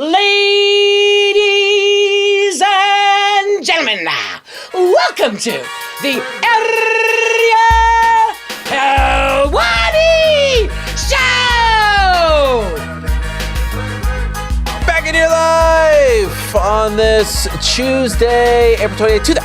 Ladies and gentlemen, welcome to the Ariel Helwani Show! Back in your life on this Tuesday, April 28,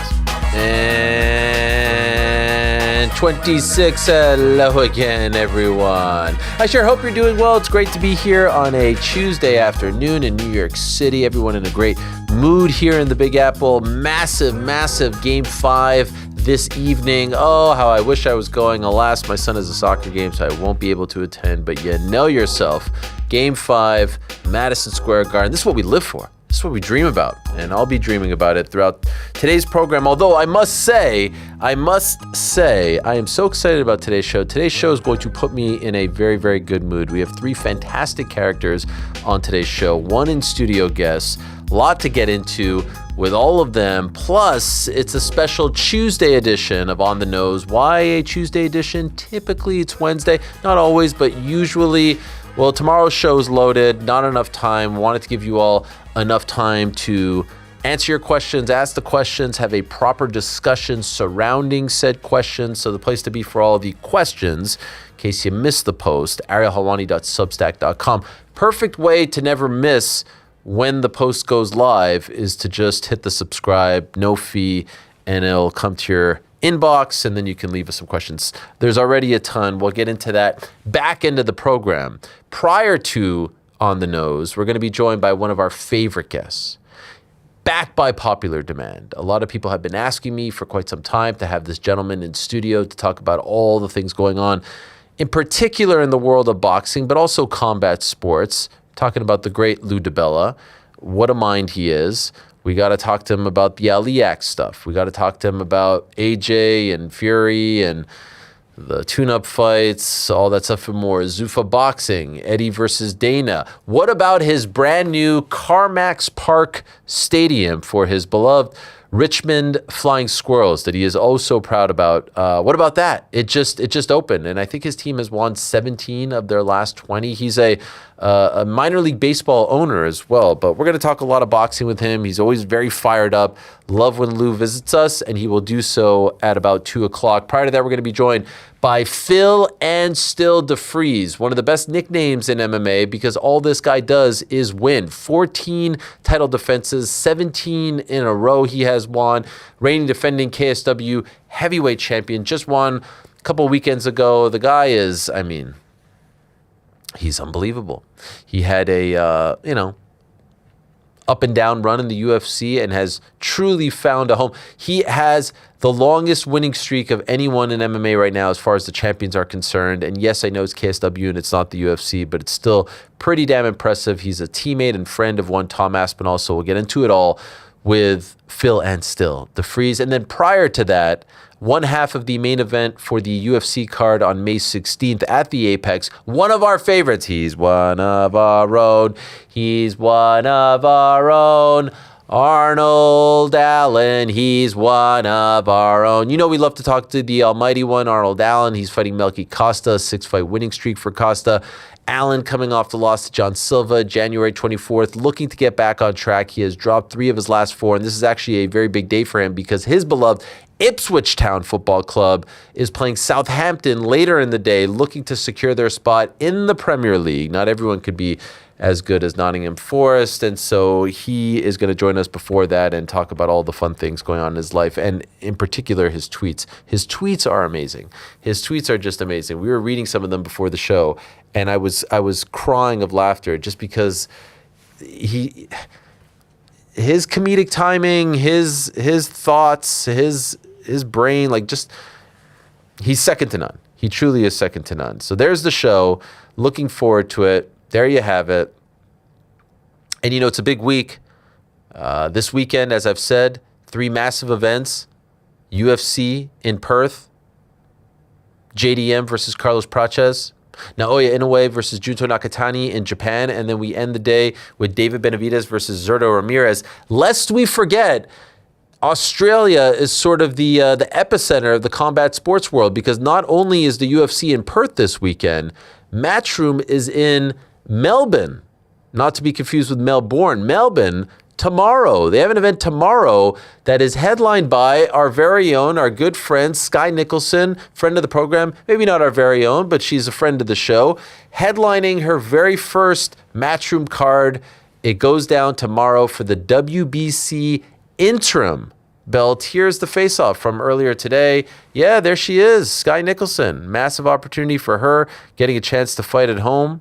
2026. Hello again, everyone. I sure hope you're doing well. It's great to be here on a Tuesday afternoon in New York City. Everyone in a great mood here in the Big Apple. Massive Game 5 this evening. Oh, how I wish I was going. Alas, my son has a soccer game, so I won't be able to attend. But you know yourself, Game 5, Madison Square Garden. This is what we live for. This is what we dream about, and I'll be dreaming about it throughout today's program. Although I must say, I am so excited about today's show. Today's show is going to put me in a very, very good mood. We have three fantastic characters on today's show, one in-studio guest, a lot to get into with all of them. Plus, it's a special Tuesday edition of On the Nose. Why a Tuesday edition? Typically, it's Wednesday. Not always, but usually. Well, tomorrow's show is loaded, not enough time. Wanted to give you all enough time to answer your questions, ask the questions, have a proper discussion surrounding said questions. So the place to be for all of the questions, in case you missed the post, arielhelwani.substack.com. Perfect way to never miss when the post goes live is to just hit the subscribe, no fee, and it'll come to your inbox, and then you can leave us some questions. There's already a ton. We'll get into that back end of the program. Prior to On the Nose, we're going to be joined by one of our favorite guests, backed by popular demand. A lot of people have been asking me for quite some time to have this gentleman in studio to talk about all the things going on, in particular in the world of boxing, but also combat sports. Talking about the great Lou DiBella. What a mind he is. We got to talk to him about the Ali Act stuff. We got to talk to him about AJ and Fury and the tune-up fights, all that stuff and more. Zuffa boxing, Eddie versus Dana. What about his brand new CarMax Park Stadium for his beloved Richmond Flying Squirrels that he is oh so proud about? What about that? It just opened, and I think his team has won 17 of their last 20. He's a minor league baseball owner as well, but we're going to talk a lot of boxing with him. He's always very fired up. Love when Lou visits us, and he will do so at about 2 o'clock. Prior to that, we're going to be joined by Phil and Still DeFries, one of the best nicknames in MMA because all this guy does is win. 14 title defenses, 17 in a row he has won. Reigning defending KSW heavyweight champion, just won a couple weekends ago. The guy is, he's unbelievable. He had a, up and down run in the UFC and has truly found a home. He has the longest winning streak of anyone in MMA right now as far as the champions are concerned. And yes, I know it's KSW and it's not the UFC, but it's still pretty damn impressive. He's a teammate and friend of one Tom Aspinall, so we'll get into it all with Phil and Still DeFries. And then prior to that, one half of the main event for the UFC card on May 16th at the Apex. One of our favorites. He's one of our own. He's one of our own. Arnold Allen. He's one of our own. You know we love to talk to the almighty one, Arnold Allen. He's fighting Melquizael Costa, 6-fight winning streak for Costa. Allen coming off the loss to John Silva, January 24th, looking to get back on track. He has dropped 3 of his last 4, and this is actually a very big day for him because his beloved Ipswich Town Football Club is playing Southampton later in the day, looking to secure their spot in the Premier League. Not everyone could be as good as Nottingham Forest, and so he is going to join us before that and talk about all the fun things going on in his life, and in particular his tweets. His tweets are amazing. His tweets are just amazing. We were reading some of them before the show, and I was crying of laughter just because his comedic timing, his thoughts, his brain, he's second to none. He truly is second to none. So there's the show. Looking forward to it. There you have it. And it's a big week. This weekend, as I've said, 3 massive events. UFC in Perth. JDM versus Carlos Prates. Naoya Inoue versus Junto Nakatani in Japan. And then we end the day with David Benavidez versus Zurdo Ramirez. Lest we forget, Australia is sort of the epicenter of the combat sports world because not only is the UFC in Perth this weekend, Matchroom is in Melbourne not to be confused with Melbourne. Melbourne, tomorrow. They have an event tomorrow that is headlined by our very own, our good friend, Sky Nicholson, friend of the program. Maybe not our very own, but she's a friend of the show. Headlining her very first Matchroom card. It goes down tomorrow for the WBC interim belt. Here's the face-off from earlier today. Yeah, there she is, Sky Nicholson. Massive opportunity for her, getting a chance to fight at home.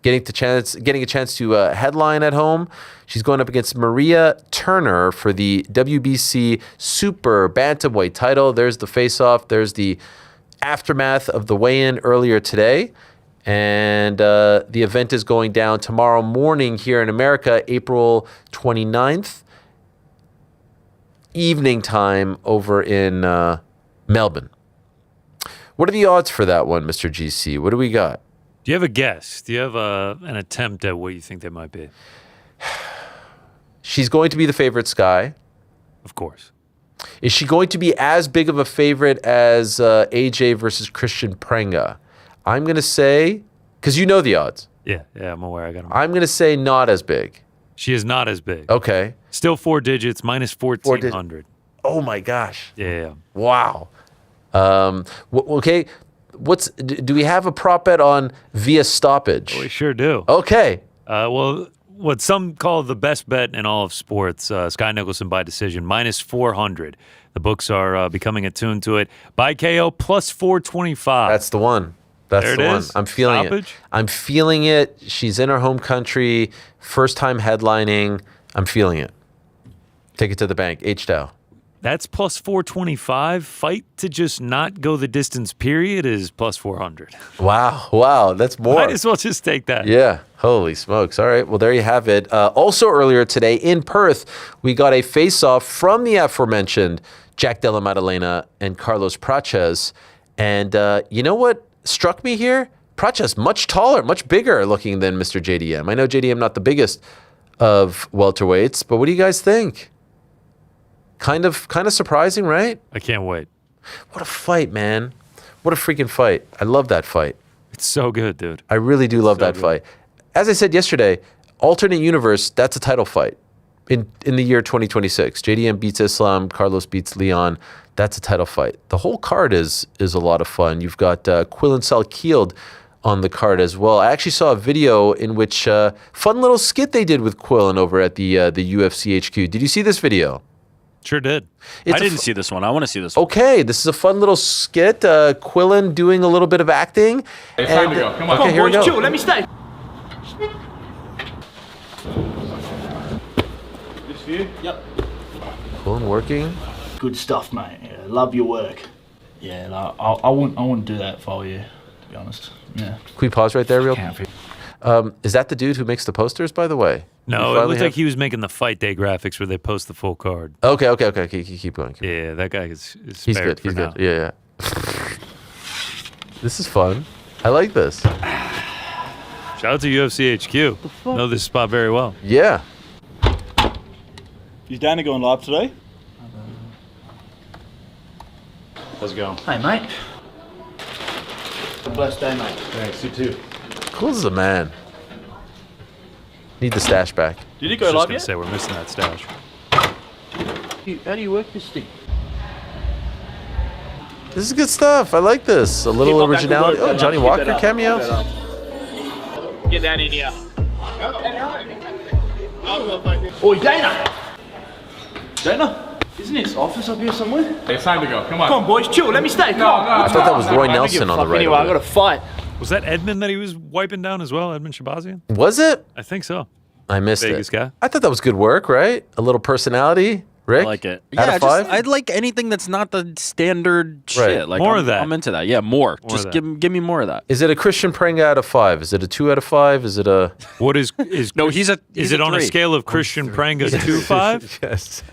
Getting a chance to headline at home. She's going up against Maria Turner for the WBC Super Bantamweight title. There's the face-off. There's the aftermath of the weigh-in earlier today. And the event is going down tomorrow morning here in America, April 29th, evening time over in Melbourne. What are the odds for that one, Mr. GC? What do we got? Do you have a guess? Do you have an attempt at what you think they might be? She's going to be the favorite, Sky. Of course. Is she going to be as big of a favorite as AJ versus Christian Prenga? I'm going to say, because you know the odds. Yeah, I'm aware. I got them. I'm going to say not as big. She is not as big. Okay. Still 4 digits, minus 1,400. Oh, my gosh. Yeah. Wow. Okay. Do we have a prop bet on via stoppage? We sure do. Okay. Well, what some call the best bet in all of sports, Sky Nicholson by decision, minus 400. The books are becoming attuned to it. By KO, plus 425. That's the one. That's there the it one. is. I'm feeling Stoppage? it. I'm feeling it. She's in her home country, first time headlining. I'm feeling it. Take it to the bank. H-Dow. That's plus 425. Fight to just not go the distance period is plus 400. Wow. That's more. Might as well just take that. Yeah. Holy smokes. All right. Well, there you have it. Also earlier today in Perth, we got a face-off from the aforementioned Jack Della Maddalena and Carlos Praches. And you know what struck me here? Praches much taller, much bigger looking than Mr. JDM. I know JDM not the biggest of welterweights, but what do you guys think? Kind of surprising, right? I can't wait. What a fight, man. What a freaking fight. I love that fight. It's so good, dude. I really do love that fight. As I said yesterday, alternate universe, that's a title fight in the year 2026. JDM beats Islam, Carlos beats Leon. That's a title fight. The whole card is a lot of fun. You've got Quillen Salkield on the card as well. I actually saw a video in which fun little skit they did with Quillen over at the UFC HQ. Did you see this video? Sure did. I didn't see this one. I want to see this one. Okay, this is a fun little skit. Quillen doing a little bit of acting. It's time to go. Come on. Okay, here we go. Chill, let me stay. This for you? Yep. Quillen working. Good stuff, mate. Yeah, love your work. Yeah, like, I wouldn't do that if I were you, to be honest. Yeah. Can we pause right there real Can't quick? Is that the dude who makes the posters, by the way? No, it looked like he was making the fight day graphics where they post the full card. Okay. Keep going. Yeah, that guy is He's spared good. for He's now. good. Yeah. This is fun. I like this. Shout out to UFC HQ. Know this spot very well. Yeah. Is Danny going live today? How's it going? Hey, mate. Have a blessed day, mate. Thanks, you too. Cool as a man. Need the stash back. Did you I go was just live gonna yet? say we're missing that stash. How do you work this thing? This is good stuff. I like this. A little Keep up that originality. good work, Oh, Johnny keep Walker that up. cameo. Keep that up. Get that in here. Oi, Dana! Dana? Isn't his office up here somewhere? It's time to go. Come on. Come on, boys, chill. Let me stay. Come on. I thought that was Roy Nelson on the right. Anyway, I over got to fight. Was that Edmund that he was wiping down as well? Edmund Shabazian? there. Was it? I think so. I missed Vegas it. guy. I thought that was good work, right? A little personality. Rick? I like it. Out Yeah, of 5? I'd like anything that's not the standard shit. Like More I'm, of that. I'm into that. Yeah, more. of Just that. give me more of that. Is it a Christian Prenga out of 5? Is it a 2 out of 5? Is it a... What is No, he's a. is he's it on a 3. scale of Christian Prenga 2-5? Yes.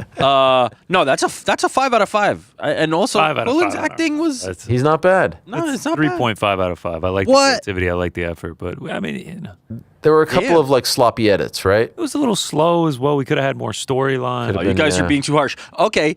No, that's a 5 out of 5. And also, 5 out of Quillen's 5. acting was. That's He's not bad. No, it's not bad. 3.5 out of 5. I like What? the creativity. I like the effort. But, I mean, you know, There were a couple Yeah. of like sloppy edits, right? it was a little slow as well. We could have had more storyline. Could've Oh, you been, guys yeah. are being too harsh. Okay,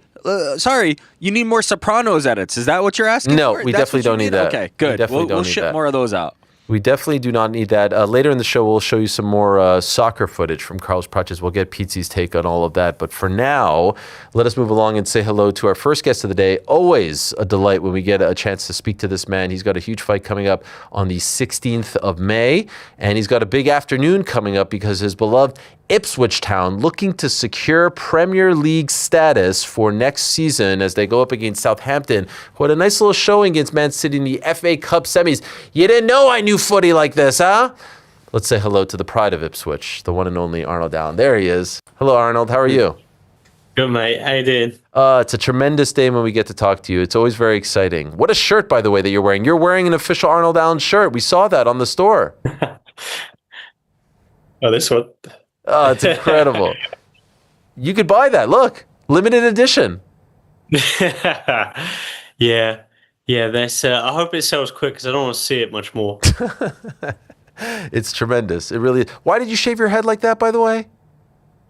sorry. You need more Sopranos edits. Is that what you're asking No, for? we That's definitely what you don't need that. Okay, We good. definitely don't We'll need ship that. more of those out. We definitely do not need that. Later in the show, we'll show you some more soccer footage from Carlos Praches. We'll get Pizzi's take on all of that. But for now, let us move along and say hello to our first guest of the day. Always a delight when we get a chance to speak to this man. He's got a huge fight coming up on the 16th of May, and he's got a big afternoon coming up because his beloved Ipswich Town looking to secure Premier League status for next season as they go up against Southampton, who had a nice little showing against Man City in the FA Cup semis. You didn't know I knew footy like this, huh? Let's say hello to the pride of Ipswich, the one and only Arnold Allen. There he is. Hello, Arnold. How are you? Good, mate. How you doing? It's a tremendous day when we get to talk to you. It's always very exciting. What a shirt, by the way, that you're wearing. You're wearing an official Arnold Allen shirt. We saw that on the store. Oh, this one? Oh, it's incredible. You could buy that. Look, limited edition. Yeah. That's. I hope it sells quick because I don't want to see it much more. It's tremendous. It really is. Why did you shave your head like that, by the way?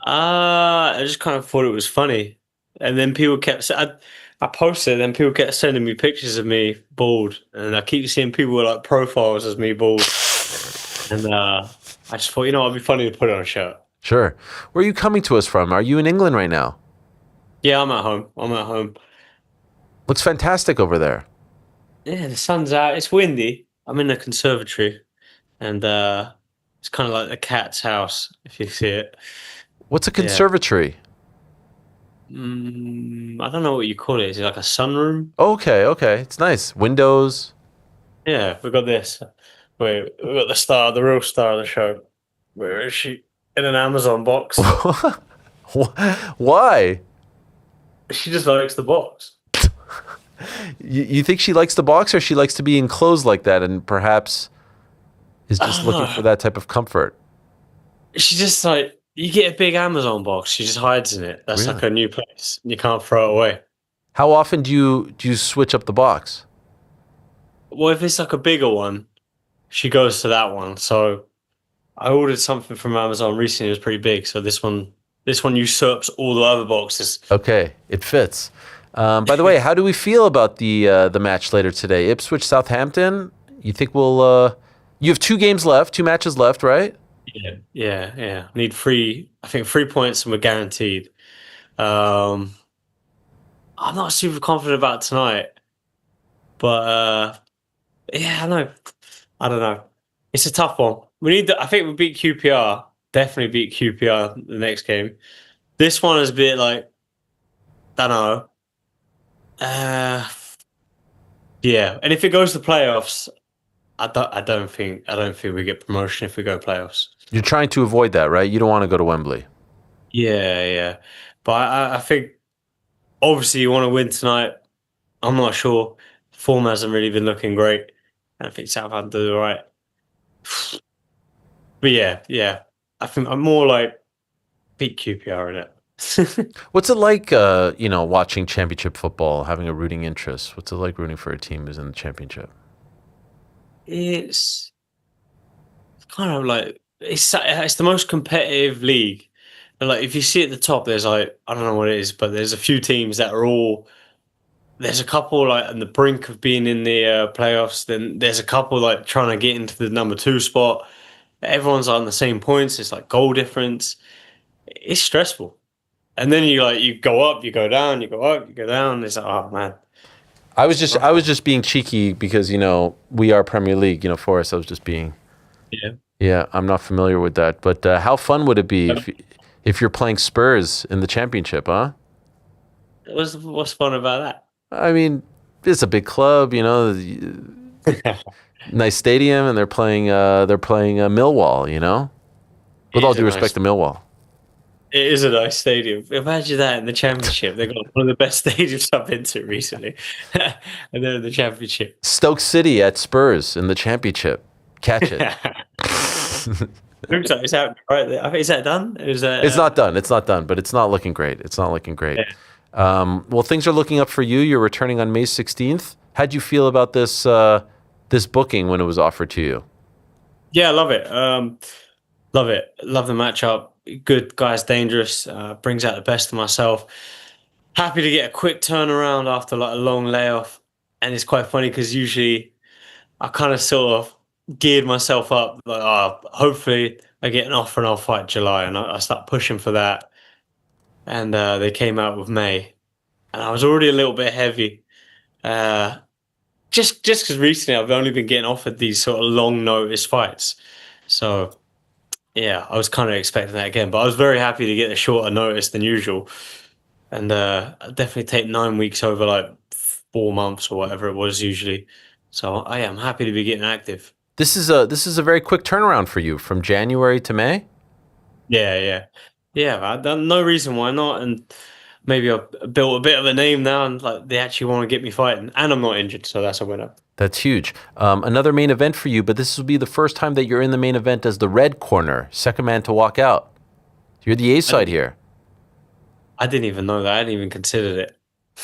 I just kind of thought it was funny, and then people kept. I posted, and then people kept sending me pictures of me bald, and I keep seeing people with like profiles as me bald, and I just thought, it'd be funny to put it on a shirt. Sure. Where are you coming to us from? Are you in England right now? Yeah, I'm at home. Looks fantastic over there. Yeah, the sun's out. It's windy. I'm in the conservatory, and it's kind of like the cat's house, if you see it. What's a conservatory? I don't know what you call it. Is it like a sunroom? Okay. It's nice. Windows. Yeah, we got this. Wait, we got the real star of the show. Where is she? In an Amazon box. Why? She just likes the box. You think she likes the box, or she likes to be enclosed like that and perhaps is just looking for that type of comfort? She just like, you get a big Amazon box, she just hides in it. That's Really? like her new place. You can't throw it away. How often do you switch up the box? Well, if it's like a bigger one, she goes to that one. So I ordered something from Amazon recently. It was pretty big. So this one usurps all the other boxes. Okay, it fits. By the way, how do we feel about the match later today? Ipswich, Southampton. You think we'll? You have 2 games left, 2 matches left, right? Yeah. Need 3. I think 3 points, and we're guaranteed. I'm not super confident about tonight, but yeah, I don't know. It's a tough one. I think we beat QPR. Definitely beat QPR the next game. This one is a bit like, I don't know. Yeah, and if it goes to playoffs, I don't think we get promotion if we go playoffs. You're trying to avoid that, right? You don't want to go to Wembley. Yeah. But I think obviously you want to win tonight. I'm not sure. Form hasn't really been looking great. I think Southampton do all right. But yeah. I think I'm more like beat QPR in it. What's it like, watching championship football, having a rooting interest? What's it like rooting for a team who's in the championship? It's kind of like it's the most competitive league. And like if you see at the top, there's like, I don't know what it is, but there's a few teams that are all. There's a couple like on the brink of being in the playoffs. Then there's a couple like trying to get into the number 2 spot. Everyone's on the same points. It's like goal difference. It's stressful. And then you go up, you go down, you go up, you go down. It's like, oh man. I was just being cheeky because we are Premier League. For us, I was just being. Yeah. I'm not familiar with that, but how fun would it be if you're playing Spurs in the championship, huh? What's fun about that? I mean, it's a big club, nice stadium, and they're playing Millwall. With all due respect to Millwall. It is a nice stadium. Imagine that in the championship. They've got one of the best stadiums I've been to recently. And they're in the championship. Stoke City at Spurs in the championship. Catch it. Looks like it's out right there. I think, is that done? It's not done. It's not done, but it's not looking great. Yeah. Well, things are looking up for you. You're returning on May 16th. How'd you feel about this booking when it was offered to you? Yeah, I love it. Love it. Love the matchup. Good guys, dangerous. Brings out the best of myself. Happy to get a quick turnaround after like a long layoff. And it's quite funny because usually I kind of sort of geared myself up. Like, hopefully I get an offer and I'll fight July, and I start pushing for that. And they came out with May, and I was already a little bit heavy. Just because recently I've only been getting offered these sort of long notice fights, so yeah, I was kind of expecting that again. But I was very happy to get a shorter notice than usual, and I'd definitely take 9 weeks over like 4 months or whatever it was usually. So I am happy to be getting active. This is a very quick turnaround for you from January to May. Yeah. I don't no reason why not, and maybe I've built a bit of a name now, and like they actually want to get me fighting, and I'm not injured, so that's a winner. That's huge. Another main event for you, but this will be the first time that you're in the main event as the red corner, second man to walk out. You're the A side here. I didn't even know that. I hadn't even considered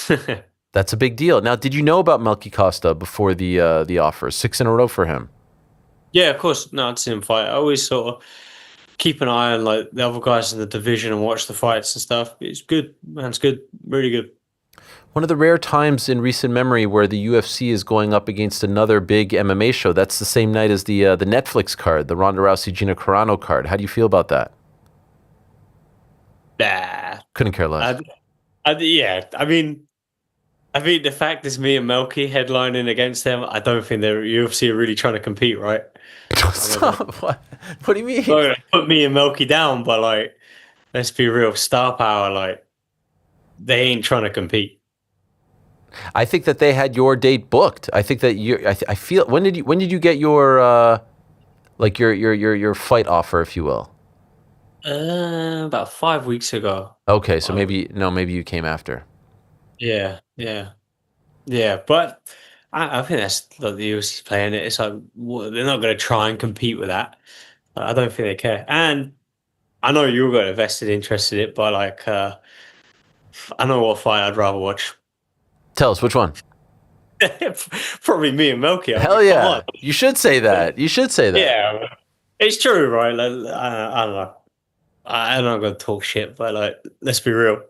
it. That's a big deal. Now, did you know about Melquizael Costa before the offer? 6 in a row for him. Yeah, of course. No, I'd seen him fight. I always sort of keep an eye on like the other guys in the division and watch the fights and stuff. It's good, man. It's good, really good. One of the rare times in recent memory where the UFC is going up against another big MMA show. That's the same night as the Netflix card, the Ronda Rousey Gina Carano card. How do you feel about that? Nah, Couldn't care less. yeah. I mean, the fact is me and Melky headlining against them. I don't think the UFC are really trying to compete, right? Stop. What do you mean? They're gonna put me and Melky down, but like, let's be real, star power. Like, they ain't trying to compete. I think that they had your date booked. I think that I feel. When did you get your like your fight offer, if you will? About 5 weeks ago. Okay, so maybe you came after. Yeah. But I think that's like the UFC's playing it. It's like they're not going to try and compete with that. I don't think they care. And I know you've got a vested interest in it, but like, I know what fight I'd rather watch. Tell us which one. Probably me and Melky. Hell yeah! You should say that. Yeah, it's true, right? Like, I don't know. I'm not going to talk shit, but like, let's be real.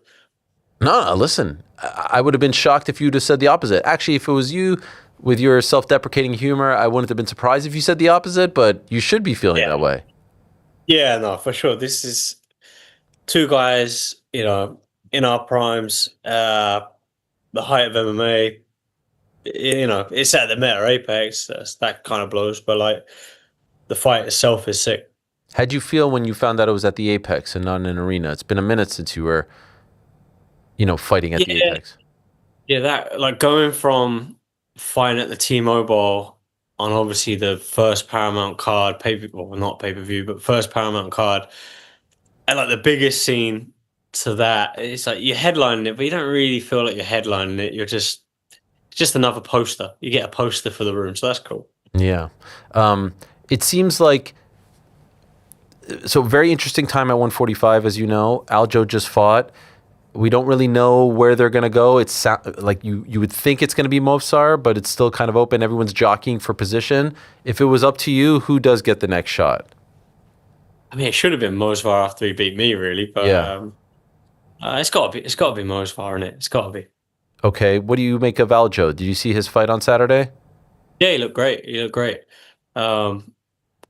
No, listen. I would have been shocked if you'd have said the opposite. Actually, if it was you with your self-deprecating humor, I wouldn't have been surprised if you said the opposite, but you should be feeling that way. Yeah, no, for sure. This is two guys, you know, in our primes, the height of MMA. You know, it's at the Meta Apex. That kind of blows, but like, the fight itself is sick. How'd you feel when you found out it was at the Apex and not in an arena? It's been a minute since you were, fighting at the Apex. Yeah, that like going from fighting at the T-Mobile on obviously the first Paramount card, not pay-per-view, but first Paramount card, and like the biggest scene to that, it's like you're headlining it, but you don't really feel like you're headlining it. You're just another poster. You get a poster for the room, so that's cool. Yeah. It seems like, so very interesting time at 145, as you know. Aljo just fought. We don't really know where they're going to go. It's like you would think it's going to be Movsar, but it's still kind of open. Everyone's jockeying for position. If it was up to you, who does get the next shot? I mean, it should have been Movsar after he beat me, really. But yeah. It's got to be Movsar, isn't it? It's got to be. Okay. What do you make of Aljo? Did you see his fight on Saturday? Yeah, he looked great.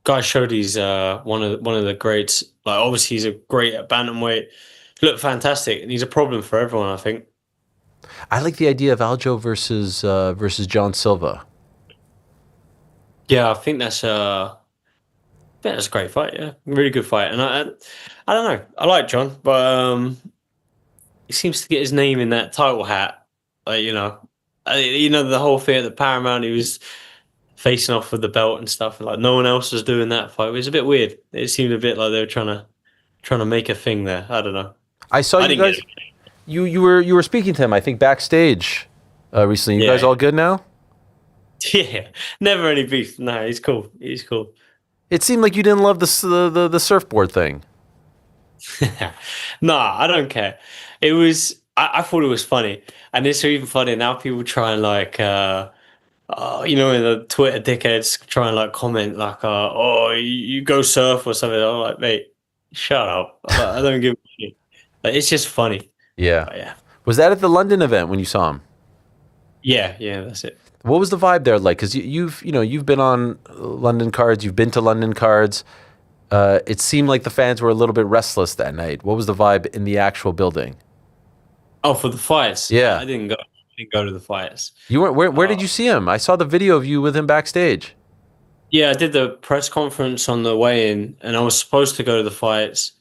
Guy showed he's one of the greats. Like, obviously, he's a great at bantamweight. He looked fantastic, and he's a problem for everyone, I think. I like the idea of Aljo versus John Silva. Yeah, I think that's a great fight. Yeah, really good fight. And I don't know. I like John, but he seems to get his name in that title hat. Like, the whole thing at the Paramount, he was facing off with the belt and stuff, and like no one else was doing that fight. It was a bit weird. It seemed a bit like they were trying to make a thing there. I don't know. I saw you guys. You were speaking to him, I think, backstage recently. You guys all good now? Yeah, never any beef. No, he's cool. It seemed like you didn't love the surfboard thing. Nah, I don't care. It was. I thought it was funny, and it's even funny now. People try and like, in the Twitter dickheads try and like comment like, you go surf or something. I'm like, mate, shut up. I don't give a shit. Like, it's just funny. Yeah. But yeah. Was that at the London event when you saw him? Yeah, that's it. What was the vibe there like? Because you've been on London cards, you've been to London cards. It seemed like the fans were a little bit restless that night. What was the vibe in the actual building? Oh, for the fights? Yeah. I didn't go to the fights. You weren't. Where did you see him? I saw the video of you with him backstage. Yeah, I did the press conference on the way in, and I was supposed to go to the fights.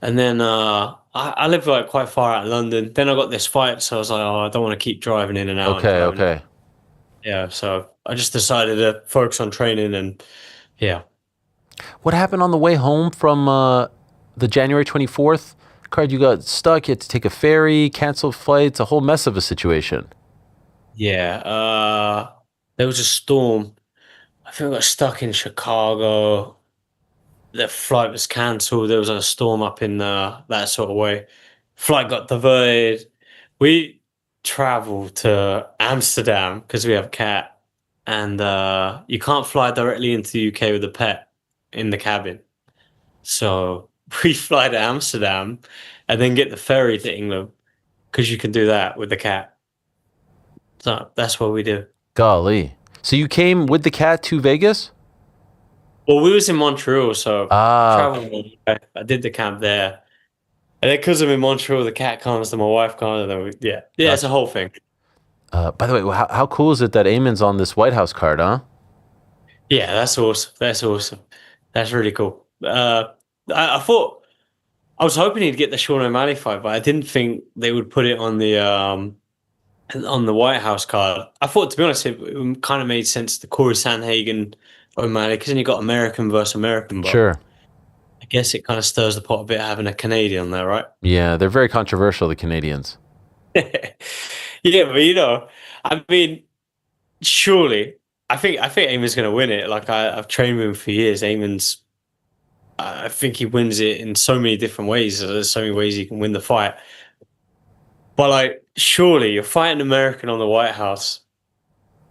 And then I live like quite far out of London. Then I got this fight, so I was like, oh, I don't want to keep driving in and out. Okay. Yeah, so I just decided to focus on training, and yeah. What happened on the way home from the January 24th card? You got stuck. You had to take a ferry, cancel flights, a whole mess of a situation. Yeah, there was a storm. I think I got stuck in Chicago. The flight was cancelled. There was a storm up in that sort of way. Flight got diverted. We traveled to Amsterdam because we have a cat, and you can't fly directly into the UK with a pet in the cabin. So we fly to Amsterdam and then get the ferry to England because you can do that with the cat. So that's what we do. Golly. So you came with the cat to Vegas? Well, we was in Montreal, so traveling. I did the camp there, and then because I'm in Montreal, the cat comes, and my wife comes, and then it's a whole thing. By the way, how cool is it that Eamon's on this White House card, huh? Yeah, that's awesome. That's awesome. That's really cool. I thought I was hoping he'd get the Sean O'Malley fight, but I didn't think they would put it on the White House card. I thought, to be honest, it kind of made sense to Corey Sandhagen O'Malley, because then you got American versus American. But Sure. I guess it kind of stirs the pot a bit having a Canadian there, right? Yeah, they're very controversial, the Canadians. Yeah, but I mean, surely, I think Eamon's going to win it. Like I've trained with him for years. Eamon's, I think he wins it in so many different ways. There's so many ways he can win the fight. But like, surely you're fighting American on the White House.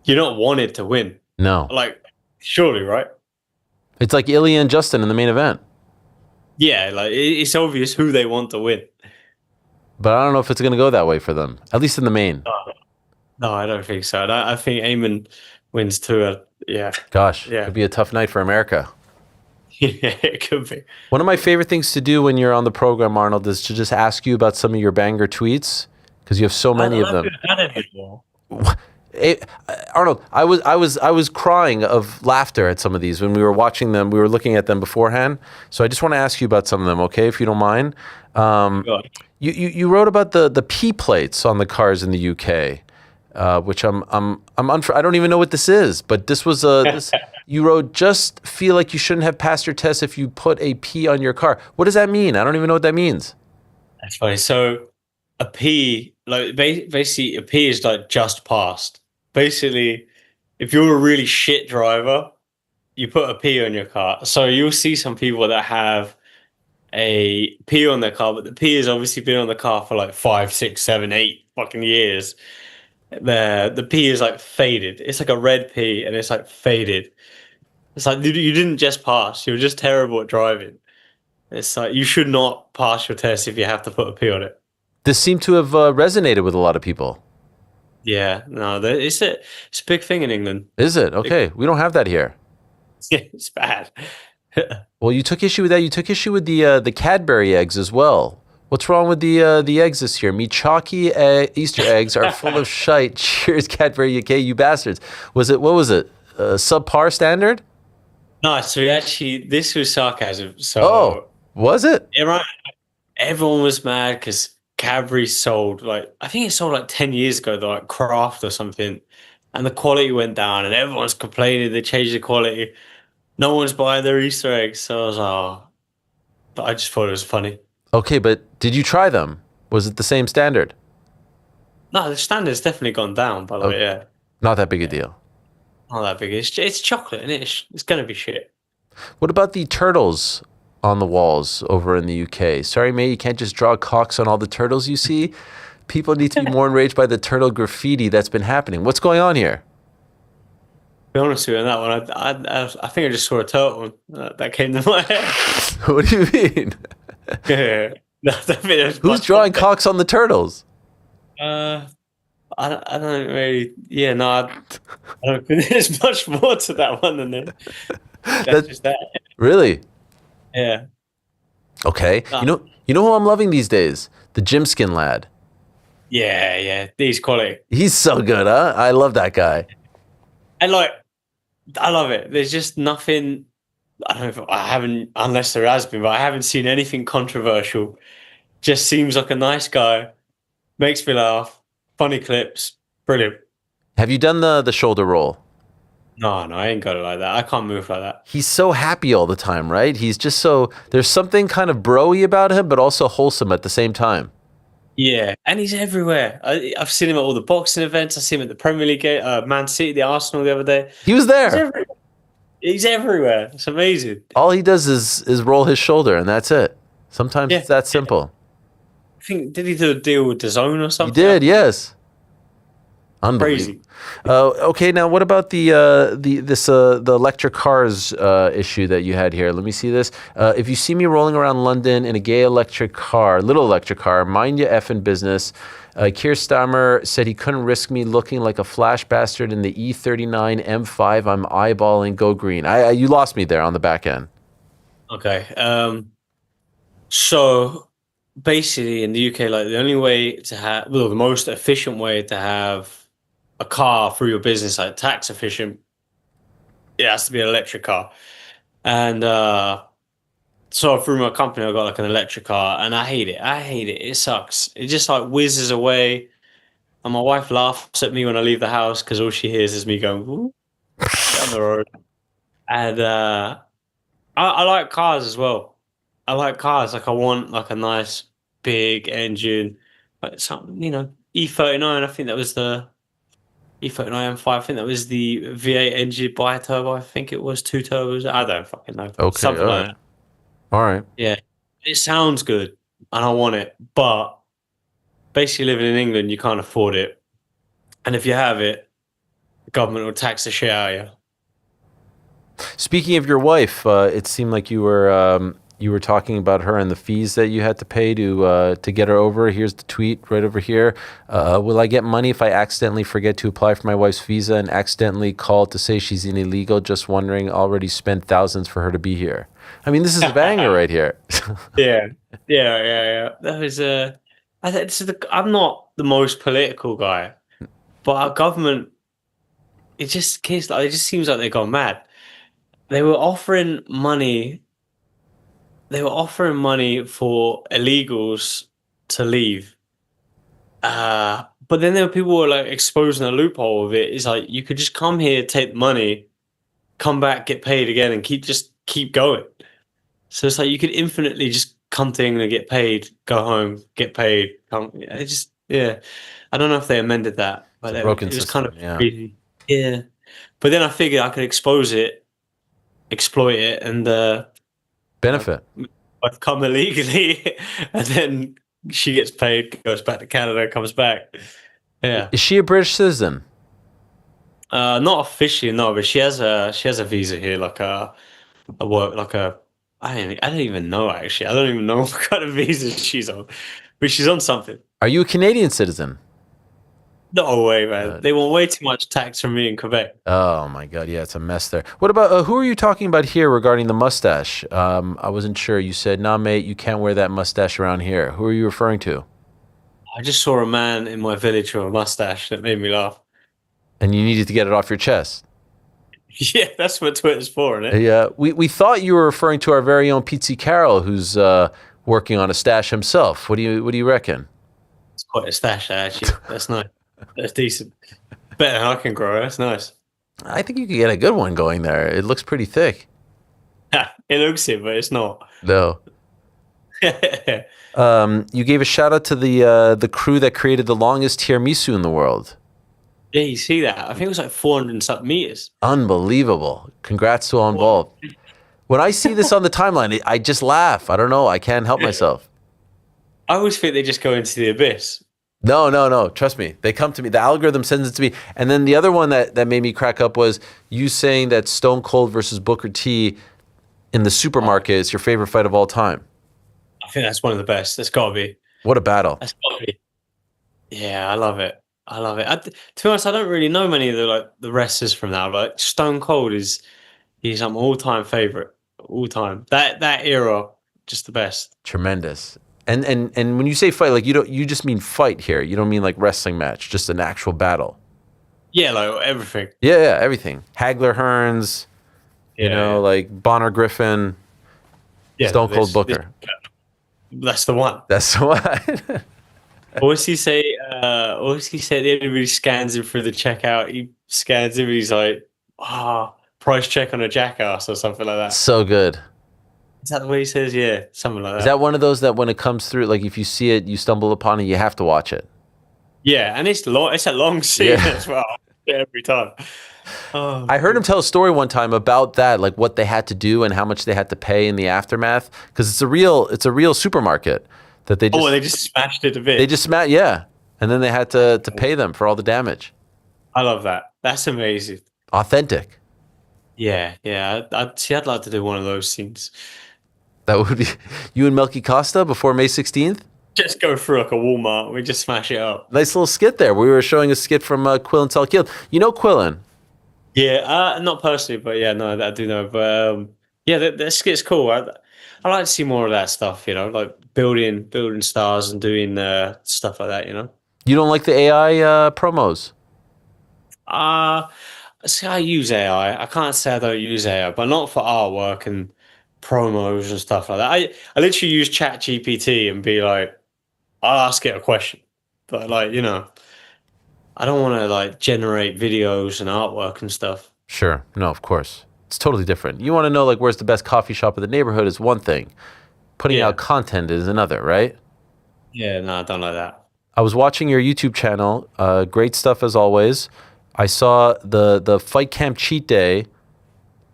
You're not wanted to win. No. Like, surely, right? It's like Ilya and Justin in the main event. Yeah, like it's obvious who they want to win. But I don't know if it's going to go that way for them, at least in the main. No, I don't think so. I think Eamon wins too. Yeah. Gosh, Yeah. it'd be a tough night for America. Yeah, it could be. One of my favorite things to do when you're on the program, Arnold, is to just ask you about some of your banger tweets, because you have so many of them. Arnold, I was crying of laughter at some of these when we were watching them. We were looking at them beforehand. So I just want to ask you about some of them, okay, if you don't mind. You wrote about the P plates on the cars in the UK, which I don't even know what this is, but this was you wrote, just feel like you shouldn't have passed your test if you put a P on your car. What does that mean? I don't even know what that means. That's funny. So a P, like basically a P is like just passed. Basically, if you're a really shit driver, you put a P on your car. So you'll see some people that have a P on their car, but the P has obviously been on the car for like 5, 6, 7, 8 fucking years. The P is like faded. It's like a red P, and it's like faded. It's like you didn't just pass. You're just terrible at driving. It's like you should not pass your test if you have to put a P on it. This seemed to have resonated with a lot of people. Yeah, no, it's a big thing in England. Is it? Okay, we don't have that here. It's bad. Well, you took issue with that. You took issue with the Cadbury eggs as well. What's wrong with the eggs this year? Me chalky Easter eggs are full of shite. Cheers, Cadbury UK, you bastards. What was it? Subpar standard? No, so this was sarcasm. So was it? Everyone was mad because Cadbury sold, like, I think it sold like 10 years ago, like Kraft or something, and the quality went down, and everyone's complaining they changed the quality. No one's buying their Easter eggs. So I was but I just thought it was funny. Okay, but did you try them? Was it the same standard? No, the standard's definitely gone down, by the way, yeah. Not that big a deal. Not that big. It's chocolate, and it's going to be shit. What about the turtles on the walls over in the UK? Sorry, mate, you can't just draw cocks on all the turtles you see. People need to be more enraged by the turtle graffiti that's been happening. What's going on here? To be honest with you, on that one, I think I just saw a turtle that came to my head. What do you mean? Yeah. Who's drawing cocks on the turtles? I I don't really. Yeah, no, I don't think there's much more to that one than that. That's just that. Really? Yeah. Okay. No. You know who I'm loving these days? The Gym Skin lad. Yeah. These quality. He's so good, huh? I love that guy. And like, I love it. There's just nothing. I don't know if I haven't, unless there has been, but I haven't seen anything controversial. Just seems like a nice guy. Makes me laugh. Funny clips. Brilliant. Have you done the shoulder roll? No, I ain't got it like that. I can't move like that. He's so happy all the time, right? He's just so, there's something kind of bro-y about him, but also wholesome at the same time. Yeah, and he's everywhere. I've seen him at all the boxing events. I've seen him at the Premier League game, Man City, the Arsenal the other day. He was there. He's everywhere. It's amazing. All he does is roll his shoulder, and that's it. Sometimes it's that simple. I think, did he do a deal with DAZN or something? He did, yes. Unbelievable. Crazy. Okay, now what about the electric cars issue that you had here? Let me see this. If you see me rolling around London in a gay electric car, little electric car, mind your effing business. Keir Starmer said he couldn't risk me looking like a flash bastard in the E39 M5. I'm eyeballing go green. You lost me there on the back end. Okay. So basically in the UK, like the only way to have, well, the most efficient way to have a car through your business, like tax efficient, it has to be an electric car. And so through my company, I got like an electric car, and I hate it. It sucks. It just like whizzes away, and my wife laughs at me when I leave the house because all she hears is me going "Woo," down the road. And I like cars as well. I like cars. Like I want like a nice big engine, like something, E39. I think that was the E39 M5. I think that was the V8 engine bi-turbo. I think it was 2 turbos. I don't fucking know. Okay, Something like that. All right. Yeah, it sounds good, and I want it. But basically, living in England, you can't afford it. And if you have it, the government will tax the shit out of you. Speaking of your wife, it seemed like you were talking about her and the fees that you had to pay to get her over. Here's the tweet right over here. Will I get money if I accidentally forget to apply for my wife's visa and accidentally call to say she's an illegal? Just wondering, already spent thousands for her to be here. I mean, this is a banger right here. Yeah. That was I'm not the most political guy, but our government, it just seems like they gone mad. They were offering money for illegals to leave. But then there were people who were like exposing a loophole of it. It's like you could just come here, take the money, come back, get paid again, and keep going. So it's like you could infinitely just come to England, get paid, go home, get paid. I don't know if they amended that, but it was kind of crazy. Yeah. But then I figured I could expose it, exploit it, and benefit. I've come illegally, and then she gets paid, goes back to Canada, comes back. Yeah. Is she a British citizen? Not officially, no, but she has a visa here, like a work, like a. I don't even know actually. I don't even know what kind of visa she's on, but she's on something. Are you a Canadian citizen? No way, man. They want way too much tax from me in Quebec. Oh my God, yeah, it's a mess there. What about who are you talking about here regarding the mustache? I wasn't sure. You said, "Nah, mate, you can't wear that mustache around here." Who are you referring to? I just saw a man in my village with a mustache that made me laugh. And you needed to get it off your chest. Yeah, that's what Twitter's for, isn't it? Yeah, we thought you were referring to our very own Pete Carroll, who's working on a stash himself. What do you reckon? It's quite a stash, actually. That's nice. That's decent. Better than I can grow. That's nice. I think you could get a good one going there. It looks pretty thick. It looks it, but it's not. No. You gave a shout out to the crew that created the longest tiramisu in the world. Yeah, you see that? I think it was like 400 and something meters. Unbelievable. Congrats to all involved. When I see this on the timeline, I just laugh. I don't know. I can't help myself. I always think they just go into the abyss. No. Trust me. They come to me. The algorithm sends it to me. And then the other one that made me crack up was you saying that Stone Cold versus Booker T in the supermarket is your favorite fight of all time. I think that's one of the best. That's got to be. What a battle. That's got to be. Yeah, I love it. I love it. To be honest, I don't really know many of the wrestlers from now. Like Stone Cold he's my all-time favorite, all time. That era, just the best. Tremendous. And when you say fight, like you just mean fight here. You don't mean like wrestling match, just an actual battle. Yeah, like everything. Yeah, everything. Hagler Hearns, like Bonner Griffin, Yeah, Stone Cold Booker. That's the one. That's the one. What does he say? What does he say? The everybody scans him through the checkout. He scans him. He's like, price check on a jackass or something like that. So good. Is that the way he says? Yeah, something like that. Is that one of those that when it comes through, like if you see it, you stumble upon it, you have to watch it? Yeah, and it's long. It's a long scene as well. Every time. Oh, I heard him tell a story one time about that, like what they had to do and how much they had to pay in the aftermath, because it's a real supermarket that they just they just smashed it a bit. they just smashed, and then they had to pay them for all the damage. I love that. That's amazing. Authentic. Yeah. I'd like to do one of those scenes. That would be you and Melky Costa before May 16th. Just go through like a Walmart. We just smash it up. Nice little skit there. We were showing a skit from Quillen Telkiel. You know Quillen? Yeah, not personally, but yeah, no, I do know. But yeah, that skit's cool. I like to see more of that stuff. Like building stars and doing stuff like that. You don't like the AI promos? See, I use AI. I can't say I don't use AI, but not for artwork and promos and stuff like that. I literally use Chat GPT and be like, I'll ask it a question, but like I don't want to like generate videos and artwork and stuff. Sure. No, of course. It's totally different. You want to know like where's the best coffee shop in the neighborhood is one thing. Putting out content is another, right? Yeah, no, I don't like that. I was watching your YouTube channel. Great stuff as always. I saw the Fight Camp cheat day,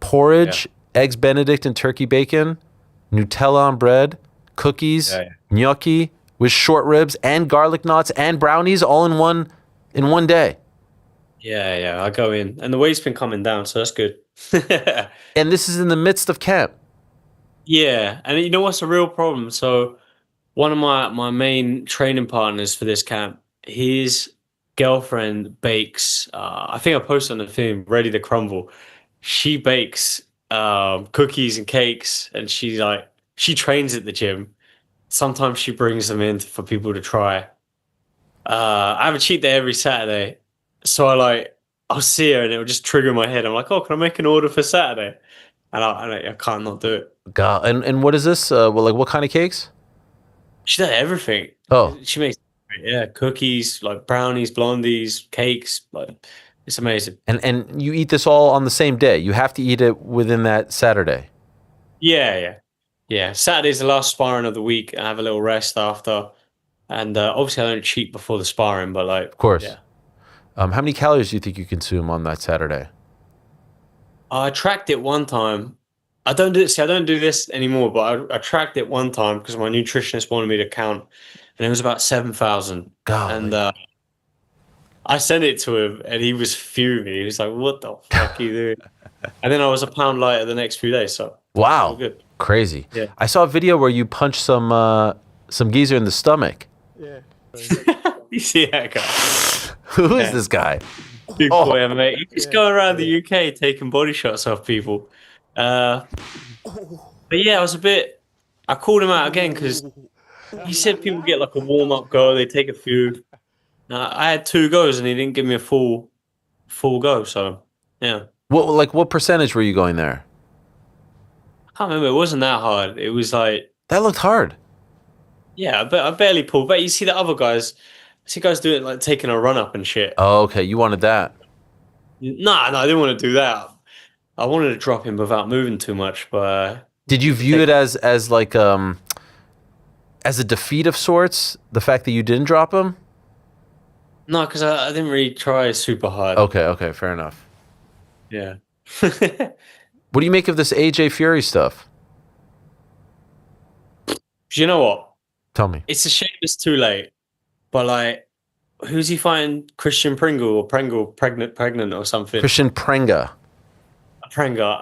porridge, eggs Benedict and turkey bacon, Nutella on bread, cookies, gnocchi with short ribs and garlic knots and brownies all in one day. Yeah, I go in, and the weight's been coming down, so that's good. And this is in the midst of camp. Yeah, and you know what's a real problem? So one of my main training partners for this camp, his girlfriend bakes. I think I posted on the thing, Ready to Crumble. She bakes cookies and cakes, and she trains at the gym. Sometimes she brings them in for people to try. I have a cheat day every Saturday, so I'll see her and it'll just trigger my head. I'm like, oh, can I make an order for Saturday? And I can't not do it. God, and what is this? What kind of cakes? She does everything. Oh, she makes cookies, like brownies, blondies, cakes. Like it's amazing. And you eat this all on the same day. You have to eat it within that Saturday. Yeah. Saturday's the last sparring of the week. I have a little rest after, and obviously I don't cheat before the sparring. But like, of course. Yeah. How many calories do you think you consume on that Saturday? I tracked it one time. I don't do this anymore, but I tracked it one time because my nutritionist wanted me to count, and it was about 7,000. And I sent it to him, and he was fuming. He was like, "What the fuck are you doing?" And then I was a pound lighter the next few days. So wow, good. Crazy. Yeah. I saw a video where you punched some geezer in the stomach. Yeah. You see that guy? Who is this guy? Big boy, mate. He's going around the UK taking body shots off people. But yeah, I called him out again because he said people get like a warm-up go, they take a few. I had 2 goes and he didn't give me a full go, so yeah. What percentage were you going there? I can't remember. It wasn't that hard. It was like... That looked hard. Yeah, I barely pulled. But you see the other guys... I see guys doing it like taking a run-up and shit. Oh, okay. You wanted that. No, I didn't want to do that. I wanted to drop him without moving too much, but... Did you view it as like as a defeat of sorts, the fact that you didn't drop him? No, because I didn't really try super hard. Okay, fair enough. Yeah. What do you make of this AJ Fury stuff? You know what? Tell me. It's a shame it's too late, but like, who's he fighting? Christian Pringle or Pringle pregnant or something? Christian Prenga. Prenga.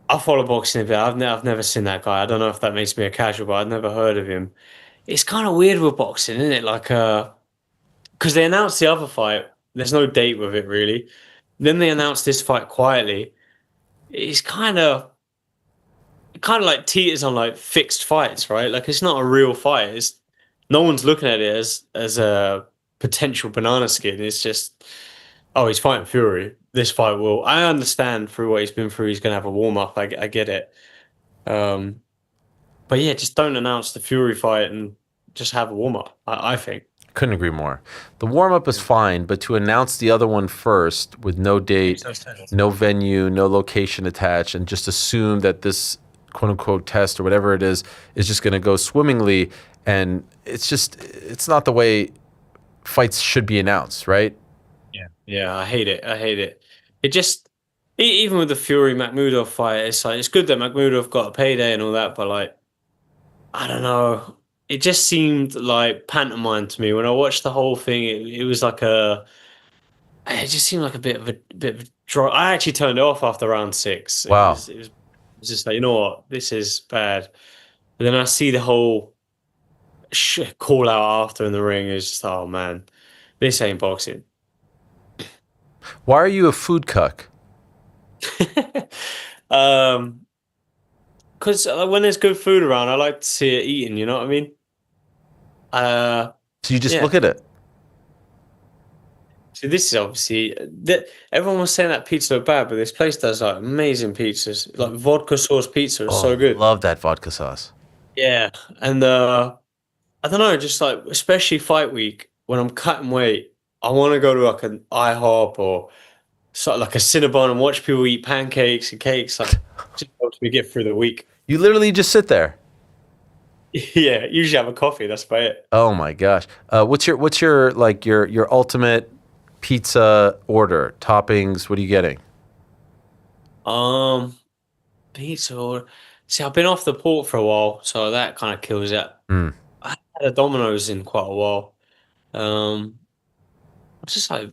I follow boxing a bit. I've never seen that guy. I don't know if that makes me a casual, but I've never heard of him. it's kind of weird with boxing, isn't it? Like, because they announced the other fight, there's no date with it really. Then they announced this fight quietly. It's kind of like teeters on like fixed fights, right? Like it's not a real fight. It's no one's looking at it as a potential banana skin. It's just, oh, he's fighting Fury. This fight will. I understand through what he's been through. He's gonna have a warm up. I get it. But yeah, just don't announce the Fury fight and just have a warm up. I think. Couldn't agree more. The warm up is fine, but to announce the other one first with no date, no venue, no location attached, and just assume that this quote unquote test or whatever it is just going to go swimmingly, and it's not the way fights should be announced, right? Yeah, I hate it. It just even with the Fury Makhmudov fight, it's like it's good that Makhmudov got a payday and all that, but like I don't know. It just seemed like pantomime to me when I watched the whole thing. It was like it just seemed like a bit of a draw. I actually turned it off after round 6. Wow. It was just like, you know what, this is bad. And then I see the whole call out after in the ring. It's just, oh man, this ain't boxing. Why are you a food cuck? Because when there's good food around, I like to see it eaten. You know what I mean? So you just look at it. So this is obviously everyone was saying that pizza looked bad, but this place does like amazing pizzas. Like vodka sauce pizza is so good. Love that vodka sauce. Yeah, and I don't know, just like especially fight week when I'm cutting weight, I want to go to like an IHOP or sort of like a Cinnabon and watch people eat pancakes and cakes. Like just helps me get through the week. You literally just sit there. Yeah, usually have a coffee. That's about it. Oh my gosh. What's your like your ultimate pizza order? Toppings, what are you getting? Pizza order. See, I've been off the port for a while, so that kind of kills it. I had a Domino's in quite a while. Just like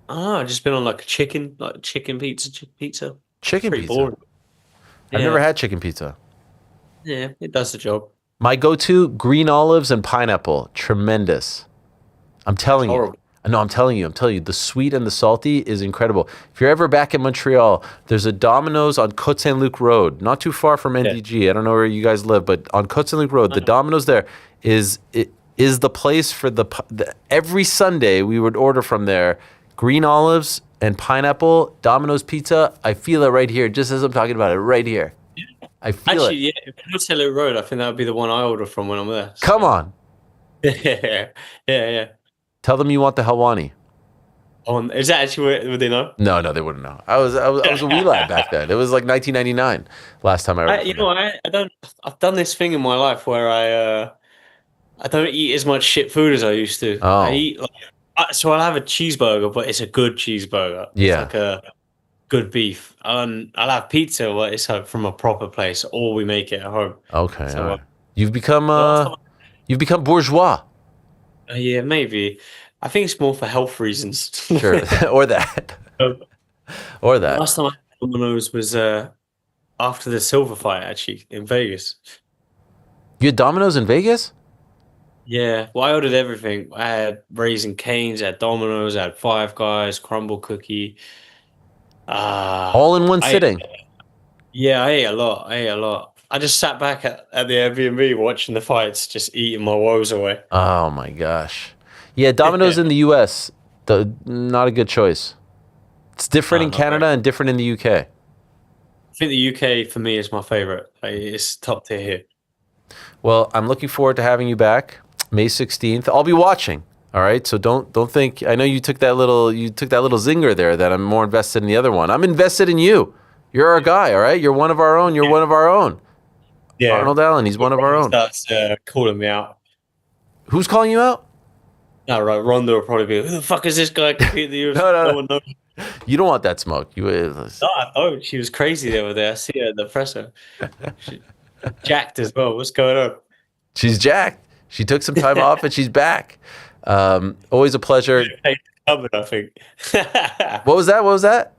I don't know, I've just been on like chicken pizza. Chicken Pretty pizza. boring. I've never had chicken pizza. Yeah, it does the job. My go-to, green olives and pineapple. Tremendous. I'm telling you. Horrible. No, I'm telling you. The sweet and the salty is incredible. If you're ever back in Montreal, there's a Domino's on Côte Saint-Luc Road, not too far from NDG. I don't know where you guys live, but on Côte Saint-Luc Road, the Domino's there is the place for every Sunday we would order from there green olives and pineapple, Domino's pizza. I feel it right here, just as I'm talking about it, right here. I feel it. Actually, yeah, if it's Hello Road, I think that would be the one I order from when I'm there. So. Come on. yeah. Tell them you want the Helwani. Oh, is that actually would they know? No, they wouldn't know. I was a wee lad back then. It was like 1999 last time I ordered. I've done this thing in my life where I don't eat as much shit food as I used to. Oh. I eat so I'll have a cheeseburger, but it's a good cheeseburger. Yeah. It's like a good beef. I'll have pizza, but it's like from a proper place, or we make it at home. Okay. So, all right. You've become bourgeois. Yeah, maybe. I think it's more for health reasons. Sure. or that. Or that. Last time I had Domino's was after the silver fight, actually, in Vegas. You had Domino's in Vegas? Yeah, well, I ordered everything. I had Raising Cane's, I had Domino's, I had Five Guys, Crumble Cookie. All in one sitting? Yeah, I ate a lot. I just sat back at the Airbnb watching the fights, just eating my woes away. Oh, my gosh. Yeah, Domino's in the U.S., not a good choice. It's different in Canada and different in the UK. I think the UK, for me, is my favorite. It's top tier here. Well, I'm looking forward to having you back May 16th. I'll be watching. All right, so don't think. I know you took that little zinger there that I'm more invested in the other one. I'm invested in you. You're our guy. All right, you're one of our own. You're one of our own. Yeah, Arnold Allen. He's one of our own. Starts calling me out. Who's calling you out? No, right. Ronda will probably be. Who the fuck is this guy competing the UFC? No. one knows. You don't want that smoke. No, I don't. She was crazy the other day. I see her at the presser. She jacked as well. What's going on? She's jacked. She took some time off and she's back. Always a pleasure. Covered, I think. What was that?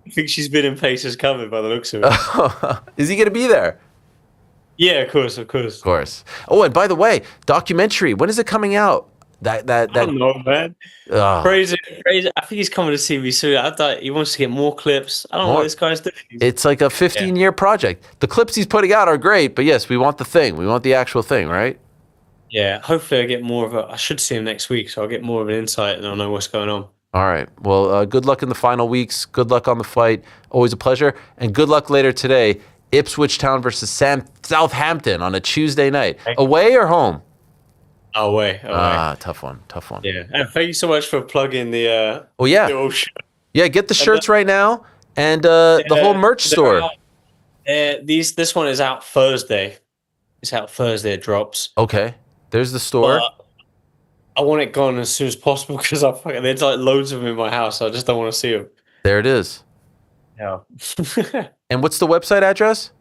I think she's been in Pacers covered by the looks of it. Is he going to be there? Yeah, of course, of course. Of course. Oh, and by the way, documentary. When is it coming out? I don't know, man. Oh, Fraser, I think he's coming to see me soon. I thought he wants to get more clips. I don't know what this guy's doing. it's like a 15-year project. The clips he's putting out are great, but yes, we want the thing. We want the actual thing, right? Yeah, hopefully I get more of a. I should see him next week, so I'll get more of an insight and I'll know what's going on. All right. Well, good luck in the final weeks. Good luck on the fight. Always a pleasure. And good luck later today. Ipswich Town versus Southampton on a Tuesday night. Away or home? Away. Tough one. Yeah, and thank you so much for plugging the. Oh, yeah. the old show. Yeah, get the shirts right now and the whole merch store. This one is out Thursday. It's out Thursday. It drops. Okay. There's the store. But I want it gone as soon as possible because there's like loads of them in my house. So I just don't want to see them. There it is. Yeah. And what's the website address?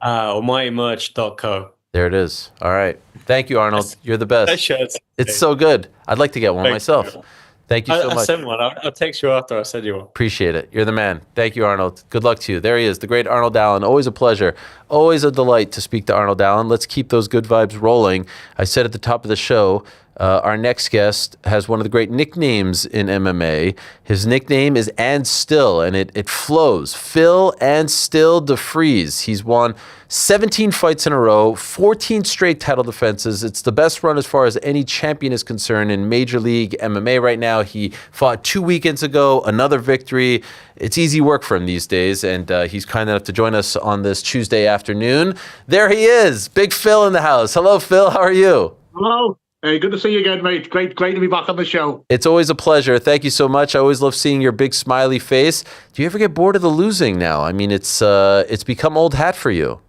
almightymerch.co. There it is. All right. Thank you, Arnold. You're the best. That shirt's It's so good. I'd like to get one Thank myself. you. Thank you so I much. sent one. I'll text you after I send you one. Appreciate it. You're the man. Thank you, Arnold. Good luck to you. There he is, the great Arnold Allen. Always a pleasure. Always a delight to speak to Arnold Allen. Let's keep those good vibes rolling. I said at the top of the show, our next guest has one of the great nicknames in MMA. His nickname is And Still, and it flows. Phil And Still DeFries. He's won 17 fights in a row, 14 straight title defenses. It's the best run as far as any champion is concerned in Major League MMA right now. He fought 2 weekends ago, another victory. It's easy work for him these days, and he's kind enough to join us on this Tuesday afternoon. There he is, Big Phil in the house. Hello, Phil. How are you? Hello. Hey, good to see you again, mate. Great to be back on the show. It's always a pleasure. Thank you so much. I always love seeing your big smiley face. Do you ever get bored of the losing now? I mean, it's become old hat for you.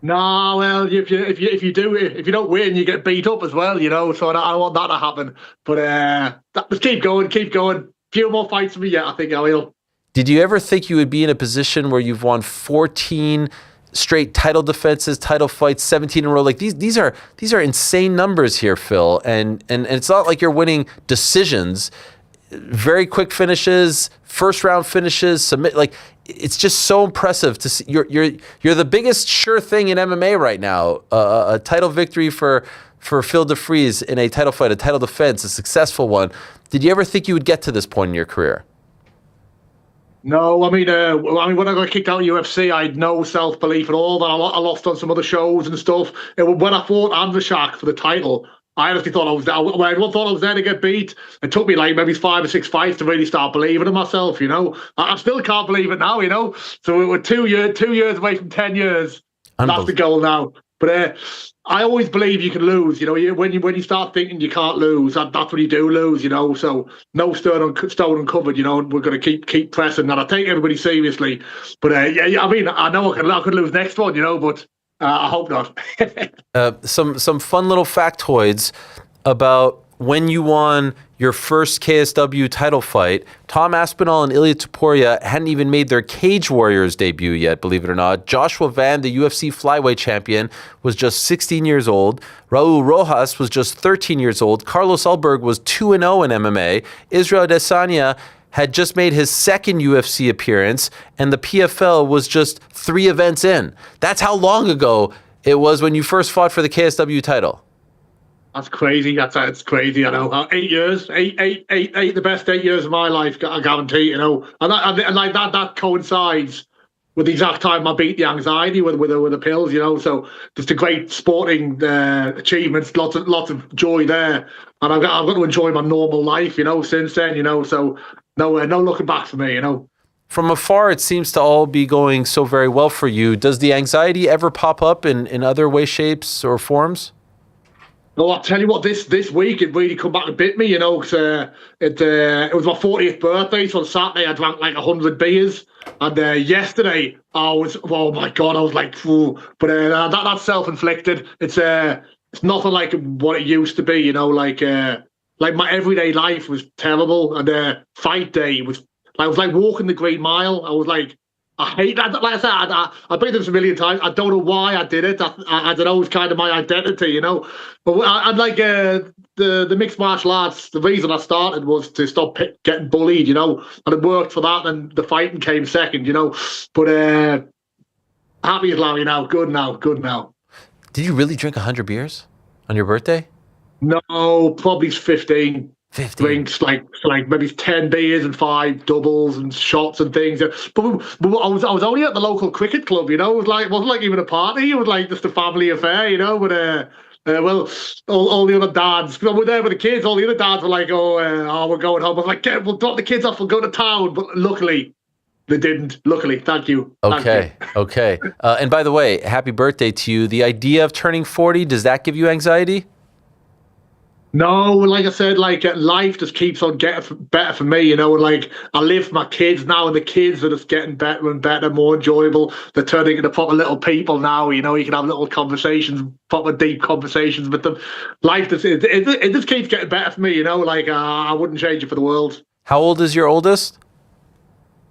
No, well, if you don't win, you get beat up as well, you know. So I don't want that to happen. But just keep going. Few more fights for me yet, I think I will. Did you ever think you would be in a position where you've won 14 straight title defenses, title fights, 17 in a row? Like these are insane numbers here, Phil. And it's not like you're winning decisions. Very quick finishes, first round finishes, submit. Like it's just so impressive to see. You're the biggest sure thing in MMA right now. A title victory for Phil DeFries in a title fight, a title defense, a successful one. Did you ever think you would get to this point in your career? No, I mean, when I got kicked out of UFC, I had no self-belief at all. That I lost on some other shows and stuff. When I fought Andrzejczak for the title, I honestly thought I was there. Everyone thought I was there to get beat. It took me like maybe 5 or 6 fights to really start believing in myself. You know, I still can't believe it now. You know, so we're 2 years away from 10 years. That's the goal now. But I always believe you can lose. You know, when you start thinking you can't lose, that's when you do lose. You know, so no stone uncovered. You know, we're going to keep pressing. And I take everybody seriously. But yeah, I mean, I know I could lose next one. You know, but I hope not. Some fun little factoids about when you won your first KSW title fight. Tom Aspinall and Ilya Topuria hadn't even made their Cage Warriors debut yet, believe it or not. Joshua Van, the UFC flyweight champion, was just 16 years old. Raul Rojas was just 13 years old. Carlos Ulberg was 2-0 in MMA. Israel Adesanya had just made his second UFC appearance, and the PFL was just 3 events in. That's how long ago it was when you first fought for the KSW title. That's crazy. That's crazy. I know. 8 years, eight, the best 8 years of my life. I guarantee. You know, and like that coincides with the exact time I beat the anxiety with the pills. You know, so just a great sporting achievements. Lots of joy there, and I've got to enjoy my normal life. You know, since then. You know, so no looking back for me. You know. From afar, it seems to all be going so very well for you. Does the anxiety ever pop up in other ways, shapes, or forms? No, I'll tell you what, this week it really come back and bit me, you know, because it was my 40th birthday, so on Saturday I drank like 100 beers, and yesterday oh my God, I was like, phew. But that's self-inflicted. It's nothing like what it used to be, you know, like my everyday life was terrible, and fight day was like walking the Green Mile. I was like, I hate that. Like I said, I've been this a million times. I don't know why I did it. I don't know. It's kind of my identity, you know. But I'd like the mixed martial arts. The reason I started was to stop getting bullied, you know, and it worked for that. And the fighting came second, you know. But Happy as Larry now. Good now. Did you really drink 100 beers on your birthday? No, probably 15. 15. Drinks like maybe 10 beers and 5 doubles and shots and things. But I was only at the local cricket club, you know. It wasn't like even a party. It was like just a family affair, you know. But well, all the other dads, you know, we're there with the kids. All the other dads were like, oh, we're going home. I was like, we'll drop the kids off. We'll go to town. But luckily, they didn't. Luckily, thank you. Okay. And by the way, happy birthday to you. The idea of turning 40, does that give you anxiety? No, like I said, life just keeps on getting better for me, you know. Like I live for my kids now, and the kids are just getting better and better, more enjoyable. They're turning into proper little people now, you know. You can have little conversations, proper deep conversations with them. Life just it just keeps getting better for me, you know. Like I wouldn't change it for the world. How old is your oldest?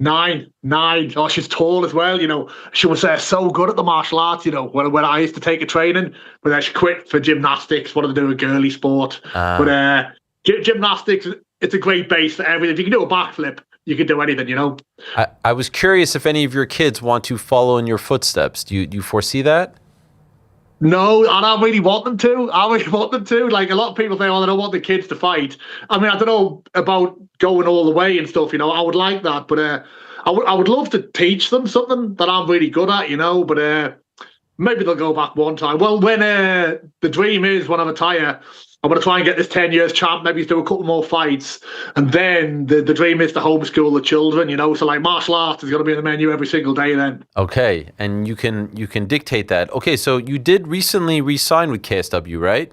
9. Oh, she's tall as well, you know. She was so good at the martial arts, you know, when I used to take her training, but then she quit for gymnastics, wanted to do a girly sport. But gymnastics, it's a great base for everything. If you can do a backflip, you can do anything, you know. I was curious if any of your kids want to follow in your footsteps. Do you foresee that? No, and I really want them to. Like a lot of people say, oh, they don't want the kids to fight. I mean, I don't know about going all the way and stuff, you know. I would like that, but I would love to teach them something that I'm really good at, you know. But maybe they'll go back one time. Well, when the dream is when I retire, I'm going to try and get this 10 years champ, maybe do a couple more fights. And then the dream is to homeschool the children, you know. So like martial arts is going to be in the menu every single day then. Okay. And you can dictate that. Okay. So you did recently re-sign with KSW, right?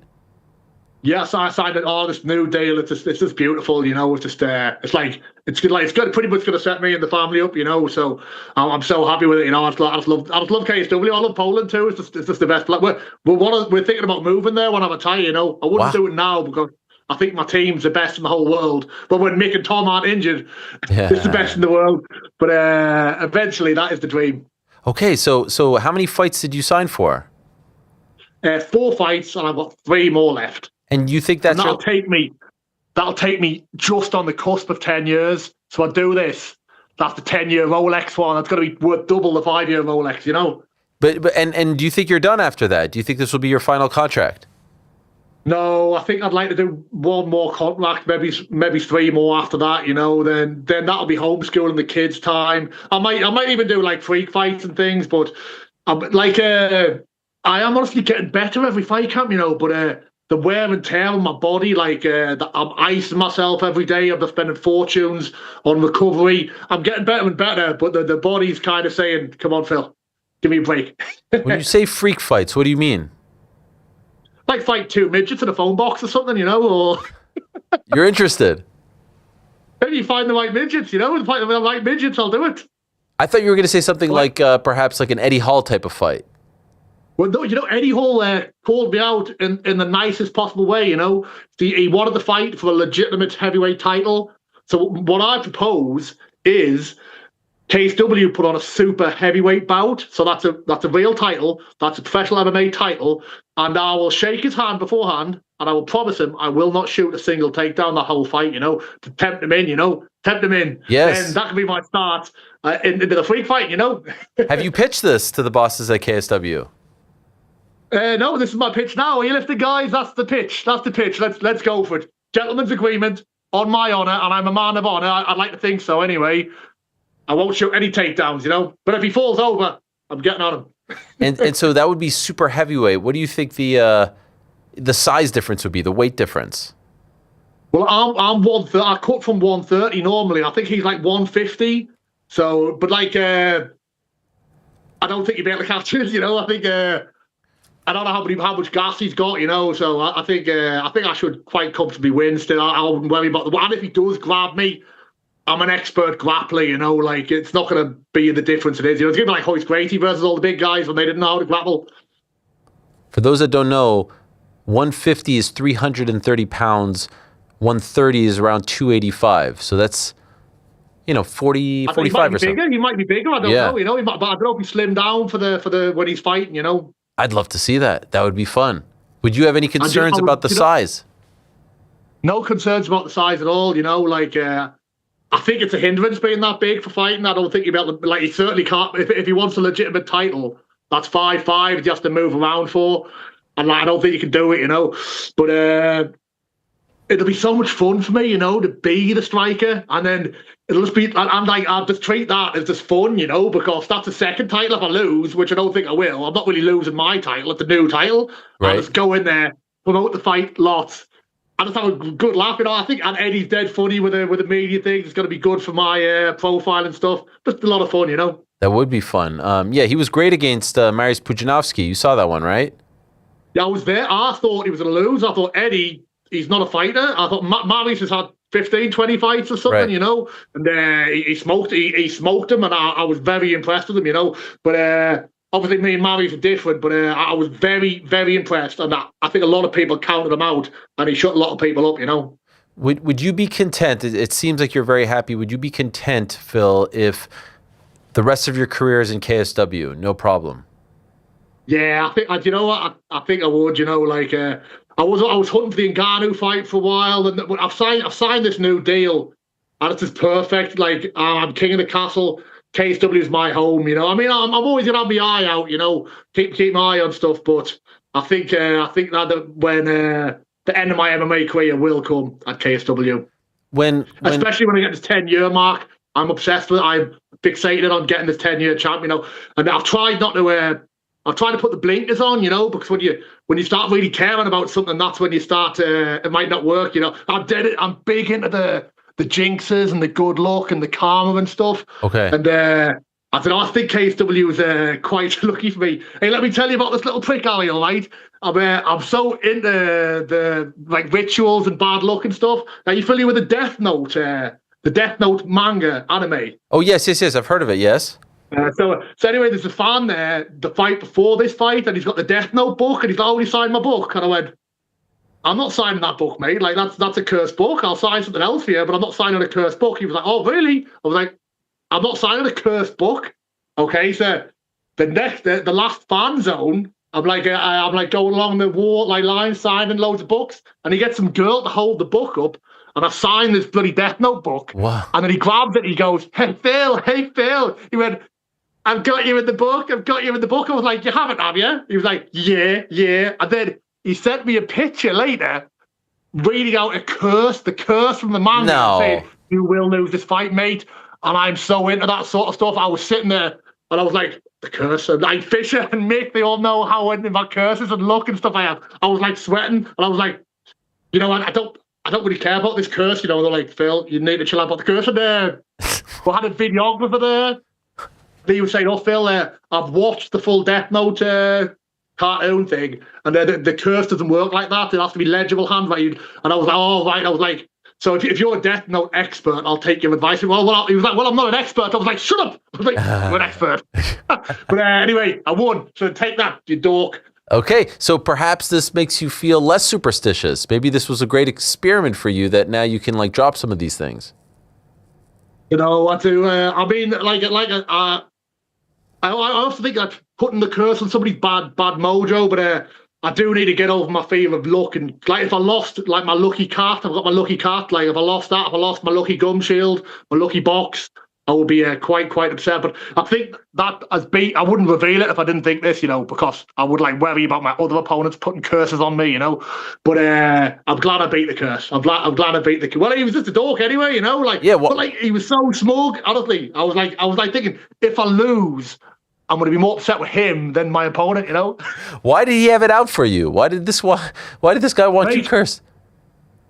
Yes, I signed this new deal. It's just beautiful, you know. It's just it's pretty much going to set me and the family up, you know. So I'm so happy with it, you know. I just love KSW. I love Poland too. It's just the best. Like we're thinking about moving there when I retire, you know. I wouldn't do it now because I think my team's the best in the whole world. But when Mick and Tom aren't injured, it's the best in the world. But eventually, that is the dream. Okay, so how many fights did you sign for? 4 fights, and I've got 3 more left. And you think that'll take me just on the cusp of 10 years. So I do this. That's the 10-year Rolex one. That's going to be worth double the 5-year Rolex, you know. But do you think you're done after that? Do you think this will be your final contract? No, I think I'd like to do 1 more contract, maybe 3 more after that, you know. Then that'll be homeschooling the kids' time. I might even do like freak fights and things, but I am honestly getting better every fight camp, you know. But the wear and tear on my body, I'm icing myself every day. I'm just spending fortunes on recovery. I'm getting better and better, but the body's kind of saying, "Come on, Phil, give me a break." When you say freak fights, what do you mean? Like fight 2 midgets in a phone box or something, you know, or... You're interested? Maybe you find the right midgets, you know, and fight the right midgets, I'll do it. I thought you were going to say something like perhaps like an Eddie Hall type of fight. Well, no, you know, Eddie Hall called me out in the nicest possible way, you know. He wanted to fight for a legitimate heavyweight title. So what I propose is KSW put on a super heavyweight bout. So that's a real title. That's a professional MMA title. And I will shake his hand beforehand, and I will promise him I will not shoot a single takedown the whole fight, you know, to tempt him in, you know. Tempt him in. Yes. And that could be my start into the freak fight, you know. Have you pitched this to the bosses at KSW? No, this is my pitch now. Are you listening, guys? That's the pitch. Let's go for it. Gentleman's agreement on my honor, and I'm a man of honor. I'd like to think so anyway. I won't shoot any takedowns, you know. But if he falls over, I'm getting on him. and so that would be super heavyweight. What do you think the size difference would be, the weight difference? Well, I'm 130. I cut from 130 normally. I think he's like 150. So, but I don't think he'd be able to catch it, you know. I think I don't know how much gas he's got, you know. So I think I should quite comfortably win. Still, I wouldn't worry about the. And if he does grab me, I'm an expert grappler, you know. Like it's not going to be the difference it is. You know, it's going to be like Hoyce Gracie versus all the big guys when they didn't know how to grapple. For those that don't know, 150 is 330 pounds. 130 is around 285. So that's, 40, 45 or so. He might be bigger. I don't know. You know, but I don't know if he slimmed down for the when he's fighting. You know. I'd love to see that. That would be fun. Would you have any concerns about the size? No concerns about the size at all. You know, I think it's a hindrance being that big for fighting. I don't think he'll be able to. He certainly can't. If he wants a legitimate title, That's 5-5. He has to move around for, and like, I don't think you can do it, But it'll be so much fun for me, to be the striker, and then it'll just be. I'm like, I'll just treat that as just fun, because that's the second title if I lose, which I don't think I will. I'm not really losing my title; it's the new title. Right. I'll just go in there, promote the fight lots. I just have a good laugh, I think, and Eddie's dead funny with the media thing. It's going to be good for my profile and stuff. Just a lot of fun, That would be fun. Yeah, he was great against Mariusz Pudzianowski. You saw that one, right? Yeah, I was there. I thought he was going to lose. I thought Eddie, he's not a fighter. I thought Mariusz has had 15, 20 fights or something, right. And he smoked him, and I was very impressed with him, But obviously, me and Mariusz are different, but I was very, very impressed, and I think a lot of people counted him out, and he shut a lot of people up, Would you be content? It seems like you're very happy. Would you be content, Phil, if the rest of your career is in KSW? No problem. Yeah, I think you know what I think I would. I was hunting for the Ngannou fight for a while, and I've signed this new deal, and it's just perfect. Like, I'm king of the castle. KSW is my home, I mean, I'm always gonna have my eye out, keep my eye on stuff. But I think that when the end of my MMA career will come at KSW, especially when I get this 10-year mark, I'm obsessed with it. I'm fixated on getting this 10-year champ, And I've tried not to. I've tried to put the blinkers on, because when you start really caring about something, that's when you start. It might not work, I'm big into the jinxes and the good luck and the karma and stuff. Okay. And I don't know. I think KSW is quite lucky for me. Hey, let me tell you about this little trick, Ariel. Right? I'm so into the rituals and bad luck and stuff. Are you familiar with the Death Note? The Death Note manga anime. Oh yes. I've heard of it. Yes. So anyway, there's a fan there, the fight before this fight, and he's got the Death Note book, and he's already signed my book. And I went, I'm not signing that book, mate. Like, that's a cursed book. I'll sign something else for you, but I'm not signing a cursed book. He was like, oh, really? I was like, I'm not signing a cursed book. Okay, so the last fan zone, I'm like going along the wall, line, signing loads of books, and he gets some girl to hold the book up, and I signed this bloody Death Note book. Wow. And then he grabs it and he goes, hey, Phil. He went, I've got you in the book. I was like, you haven't, have you? He was like, yeah. And then he sent me a picture later, reading out the curse from the manga, saying, you will lose this fight, mate. And I'm so into that sort of stuff. I was sitting there and I was like, the curse. And like Fisher and Mick, they all know how into my curses and luck and stuff I have. I was like sweating, and I was like, I don't really care about this curse. They're like, Phil, you need to chill out about the curse. And we had a videographer there. He was saying, oh, Phil, I've watched the full Death Note cartoon thing, and the curse doesn't work like that. It has to be legible handwriting. And I was like, oh, right. I was like, so if you're a Death Note expert, I'll take your advice. He was like, well, I'm not an expert. I was like, shut up. I was like, I'm an expert. But anyway, I won. So take that, you dork. Okay, so perhaps this makes you feel less superstitious. Maybe this was a great experiment for you that now you can drop some of these things. I do. I mean, I also think that putting the curse on somebody's bad mojo, but I do need to get over my fear of luck. And if I lost my lucky cat, I've got my lucky cat. If I lost that, if I lost my lucky gum shield, my lucky box, I would be quite upset. But I think that I wouldn't reveal it if I didn't think this, because I would worry about my other opponents putting curses on me, But I'm glad I beat the curse. I'm glad I beat the curse. Well, he was just a dork anyway, But he was so smug. Honestly, I was thinking, if I lose, I'm going to be more upset with him than my opponent, Why did he have it out for you? Why did this guy want you cursed?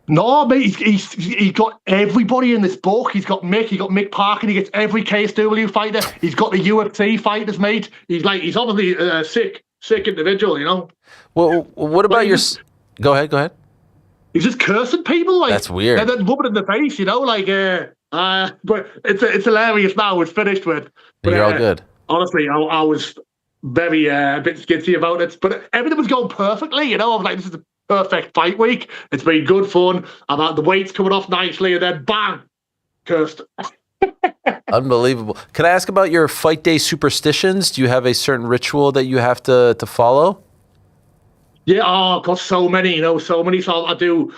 No, mate, he's got everybody in this book. He's got Mick Parker, and he gets every KSW fighter. He's got the UFC fighters, mate. He's obviously a sick individual, Well, what about your... Go ahead. He's just cursing people, That's weird. And then rubbing in the face, but it's hilarious now. It's finished with. But, you're all good. Honestly, I was very a bit skitsy about it, but everything was going perfectly. I was like, this is the perfect fight week. It's been good fun. I've had the weights coming off nicely, and then bang, cursed. Unbelievable. Can I ask about your fight day superstitions? Do you have a certain ritual that you have to follow? Yeah, I've got so many, so many. So I do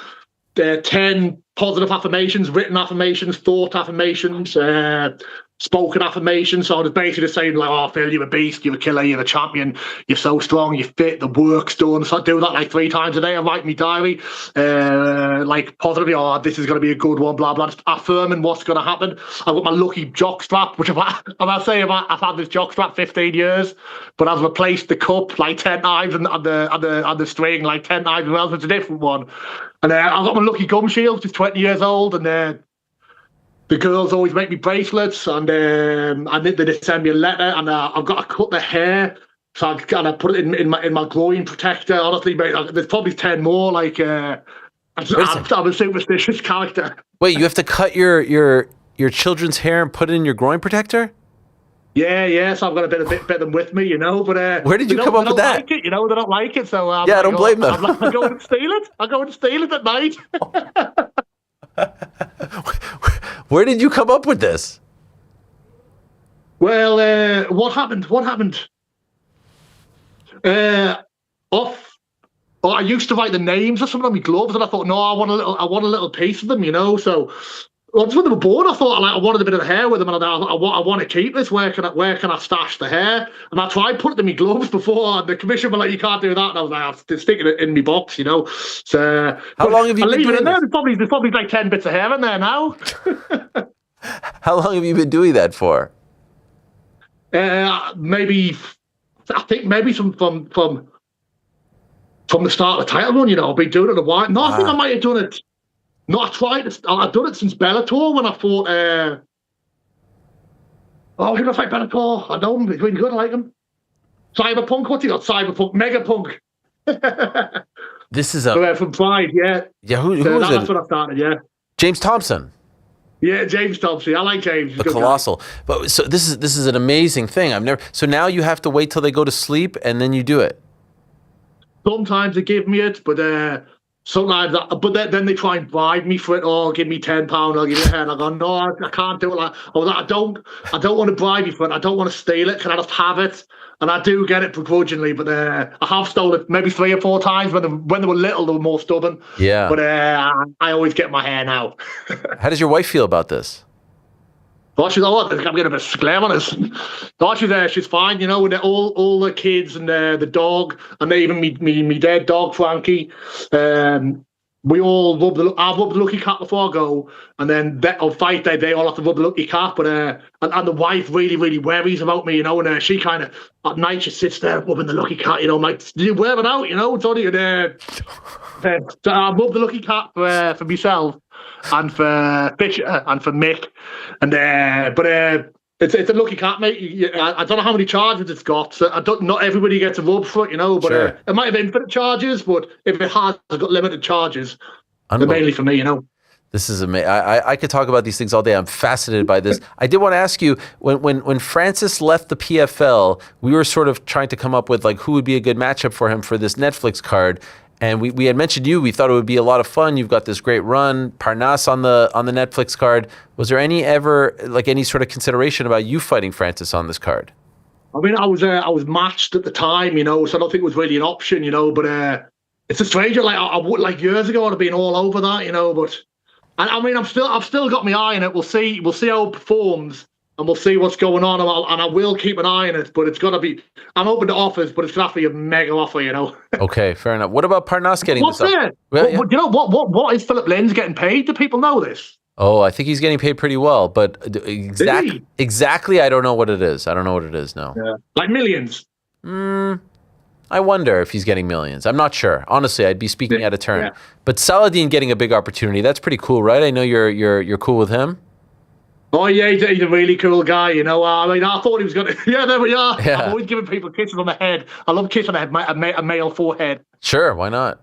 10 positive affirmations, written affirmations, thought affirmations, spoken affirmation. So I was basically just saying like, "Oh, Phil, you're a beast, you're a killer, you're a champion, you're so strong, you're fit, the work's done." So I do that like 3 times a day. I write my diary, like positively, "Oh, this is going to be a good one," blah blah, just affirming what's going to happen. I've got my lucky jock strap, which I've had this jock strap 15 years, but I've replaced the cup like 10 times and the string like 10 times as well. So it's a different one. And I've got my lucky gum shield, which is 20 years old, and the girls always make me bracelets, and they just send me a letter, and I've got to cut the hair, so I put it in my groin protector. Honestly, mate, there's probably 10 more. Like, I'm a superstitious character. Wait, you have to cut your children's hair and put it in your groin protector? Yeah. So I've got a bit of them with me, But where did you come up with that? Like it, they don't like it. So I don't blame them. I go and steal it. I go and steal it at night. Where did you come up with this? Well, what happened? I used to write the names of some of my gloves, and I thought, no, I want a little piece of them, So, just when they were born, I thought I wanted a bit of hair with them, and I want to keep this. Where can I stash the hair? And I tried putting them in my gloves before, and the commission were like, "You can't do that." And I was like, "I'll stick it in my box," So how long have you been doing this? There's probably like 10 bits of hair in there now. How long have you been doing that for? Maybe from the start of the title run. I've been doing it a while. No, I think I might have done it. No, I've done it since Bellator when I fought. Who did I fight Bellator? I know him. He's really good. I like him. Cyberpunk. What's he got? Cyberpunk. Megapunk. This is from Pride. Yeah. Yeah. Who is it? That's what I started. Yeah. James Thompson. Yeah, James Thompson. I like James. The Colossal. Guy. But so this is an amazing thing. So now you have to wait till they go to sleep and then you do it. Sometimes they give me it, but sometimes, then they try and bribe me for it. Or give me £10. I'll give you a hand. I go, no, I can't do it. I don't want to bribe you for it. I don't want to steal it. Can I just have it? And I do get it begrudgingly, but I have stolen it maybe 3 or 4 times. When they were little, they were more stubborn. Yeah. But I always get my hair now. How does your wife feel about this? Oh, she's I'm getting a bit slam on us. Oh, she's there. She's fine, with all the kids and the dog, and even me dead dog Frankie. We all I've rubbed the lucky cat before I go, and then on fight day they all have to rub the lucky cat. But and the wife really, really worries about me, and she kind of at night she sits there rubbing the lucky cat, I'm like, you wear it out, it's only so I rub the lucky cat for myself and for Fisher and for Mick, and it's a lucky cat, mate. I don't know how many charges it's got. So not everybody gets a rub for it, but sure. It might have infinite charges, but if it has, it's got limited charges. They're mainly for me, This is amazing. I could talk about these things all day. I'm fascinated by this. I did want to ask you, when Francis left the PFL, we were sort of trying to come up with like who would be a good matchup for him for this Netflix card. And we had mentioned you. We thought it would be a lot of fun. You've got this great run, Parnas on the Netflix card. Was there any sort of consideration about you fighting Francis on this card? I mean, I was matched at the time, so I don't think it was really an option, But it's a stranger. Like I would, like years ago, I'd have been all over that, But I mean, I've still got my eye on it. We'll see how it performs. And we'll see what's going on, and I will keep an eye on it. But it's got to be. I'm open to offers, but it's going to have to be a mega offer, Okay, fair enough. What about Parnas getting what's this there? up? Well, yeah. What is Philip Lynn's getting paid? Do people know this? Oh, I think he's getting paid pretty well, but exactly, I don't know what it is. I don't know what it is. No, yeah. Like millions. I wonder if he's getting millions. I'm not sure. Honestly, I'd be speaking out of turn. Yeah. But Saladin getting a big opportunity—that's pretty cool, right? I know you're cool with him. Oh yeah, he's a really cool guy, I mean, I thought he was gonna. Yeah, there we are. Yeah. I'm always giving people kisses on the head. I love kissing a male forehead. Sure, why not?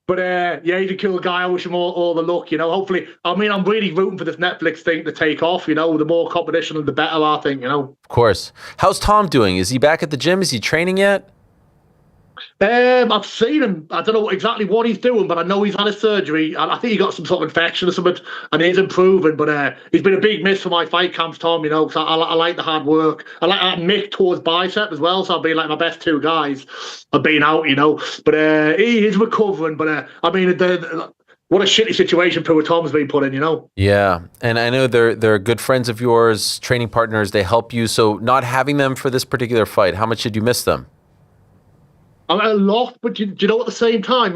But yeah, he's a cool guy. I wish him all the luck. Hopefully, I mean, I'm really rooting for this Netflix thing to take off. The more competition, the better. I think. Of course. How's Tom doing? Is he back at the gym? Is he training yet? I've seen him. I don't know exactly what he's doing, but I know he's had a surgery. I think he got some sort of infection or something, and he's improving. But he's been a big miss for my fight camps, Tom. Because I like the hard work. I like Mick towards bicep as well. So I've been like my best 2 guys have been out. But he is recovering. But I mean, what a shitty situation poor Tom's been put in, you know? Yeah, and I know they're good friends of yours, training partners. They help you. So not having them for this particular fight, how much did you miss them? A lot, but do you know at the same time,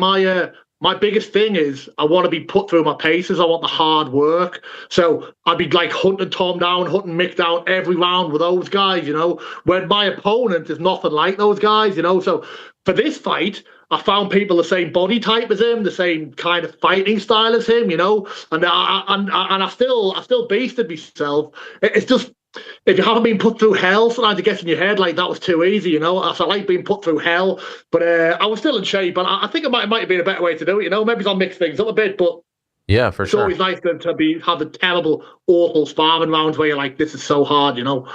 my biggest thing is I want to be put through my paces. I want the hard work. So I'd be like hunting Tom down, hunting Mick down every round with those guys, you know, when my opponent is nothing like those guys, you know. So for this fight, I found people the same body type as him, the same kind of fighting style as him, you know, and I still beasted myself. It's just, if you haven't been put through hell, sometimes it gets in your head like that was too easy, you know. So I like being put through hell, but I was still in shape, and I think it might have been a better way to do it, you know. Maybe I'll mix things up a bit, but yeah, for sure. It's always nice to have the terrible, awful sparring rounds where you're like, this is so hard, you know.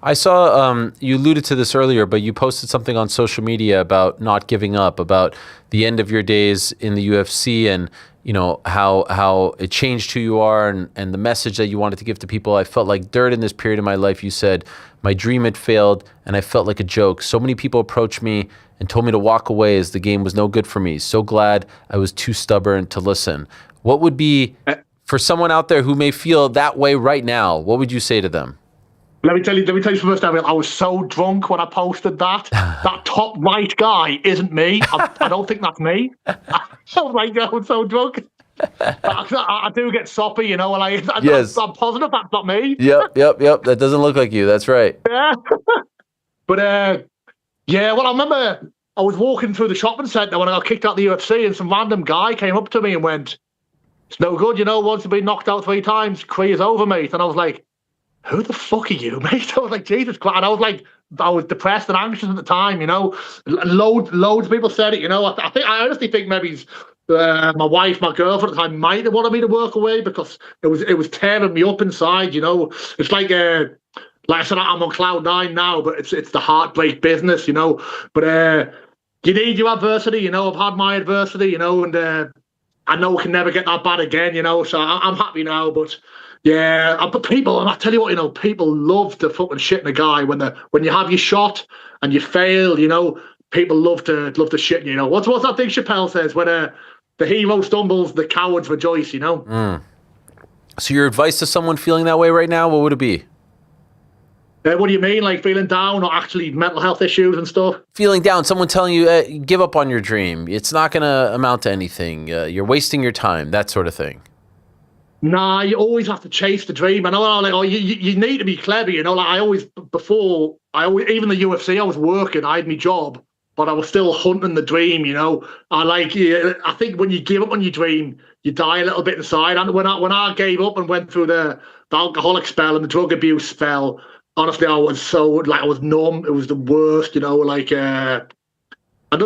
I saw you alluded to this earlier, but you posted something on social media about not giving up, about the end of your days in the UFC, and you know how it changed who you are, and the message that you wanted to give to people. I felt like dirt in this period of my life. You said my dream had failed, and I felt like a joke. So many people approached me and told me to walk away as the game was no good for me. So glad I was too stubborn to listen. What would be, for someone out there who may feel that way right now, what would you say to them? Let me tell you first, Ariel, I was so drunk when I posted that. That top right guy isn't me. I don't think that's me. Oh my God, I'm so drunk. I do get soppy, you know, and yes. I'm positive that's not me. Yep. That doesn't look like you. That's right. Yeah. But, yeah, well, I remember I was walking through the shopping centre when I got kicked out of the UFC, and some random guy came up to me and went, "It's no good, you know, once you've been knocked out 3 times, career's over, mate." And I was like, who the fuck are you, mate? I was like, Jesus Christ. And I was depressed and anxious at the time, you know. Loads of people said it, you know. I honestly think maybe my wife, my girlfriend at the time, might have wanted me to work away because it was tearing me up inside, you know. It's like I said, I'm on cloud 9 now, but it's the heartbreak business, you know. But you need your adversity, you know. I've had my adversity, you know, and I know it can never get that bad again, you know. So I'm happy now, but. Yeah, but people, and I tell you what, you know, people love to fucking shit in a guy when you have your shot and you fail, you know. People love to shit, you know. What's that thing Chappelle says when the hero stumbles, the cowards rejoice, you know. So your advice to someone feeling that way right now, what would it be? What do you mean, like feeling down or actually mental health issues and stuff? Feeling down, someone telling you give up on your dream. It's not going to amount to anything. You're wasting your time, that sort of thing. Nah, you always have to chase the dream. I know, like, you need to be clever, you know. Like even the UFC, I was working, I had my job, but I was still hunting the dream, you know. I think when you give up on your dream, you die a little bit inside. And when I gave up and went through the alcoholic spell and the drug abuse spell, honestly, I was numb. It was the worst, you know. Like, and I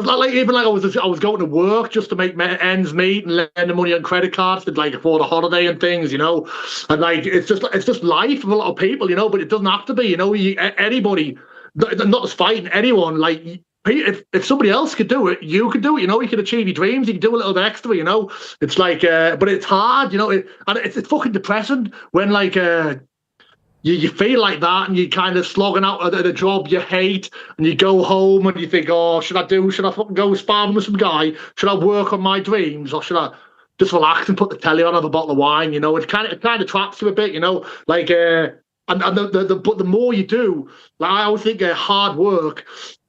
was going to work just to make ends meet and lend the money on credit cards to like afford a holiday and things, you know. And like it's just life for a lot of people, you know. But it doesn't have to be, you know. Anybody, not just fighting anyone. Like if somebody else could do it, you could do it. You know, you can achieve your dreams. You can do a little bit extra, you know. It's like, but it's hard, you know. And it's fucking depressing when like. You feel like that and you're kind of slogging out at a job you hate and you go home and you think, oh, should I fucking go sparring with some guy? Should I work on my dreams or should I just relax and put the telly on, have a bottle of wine? You know, it kind of traps you a bit, you know, like, but the more you do, like I always think hard work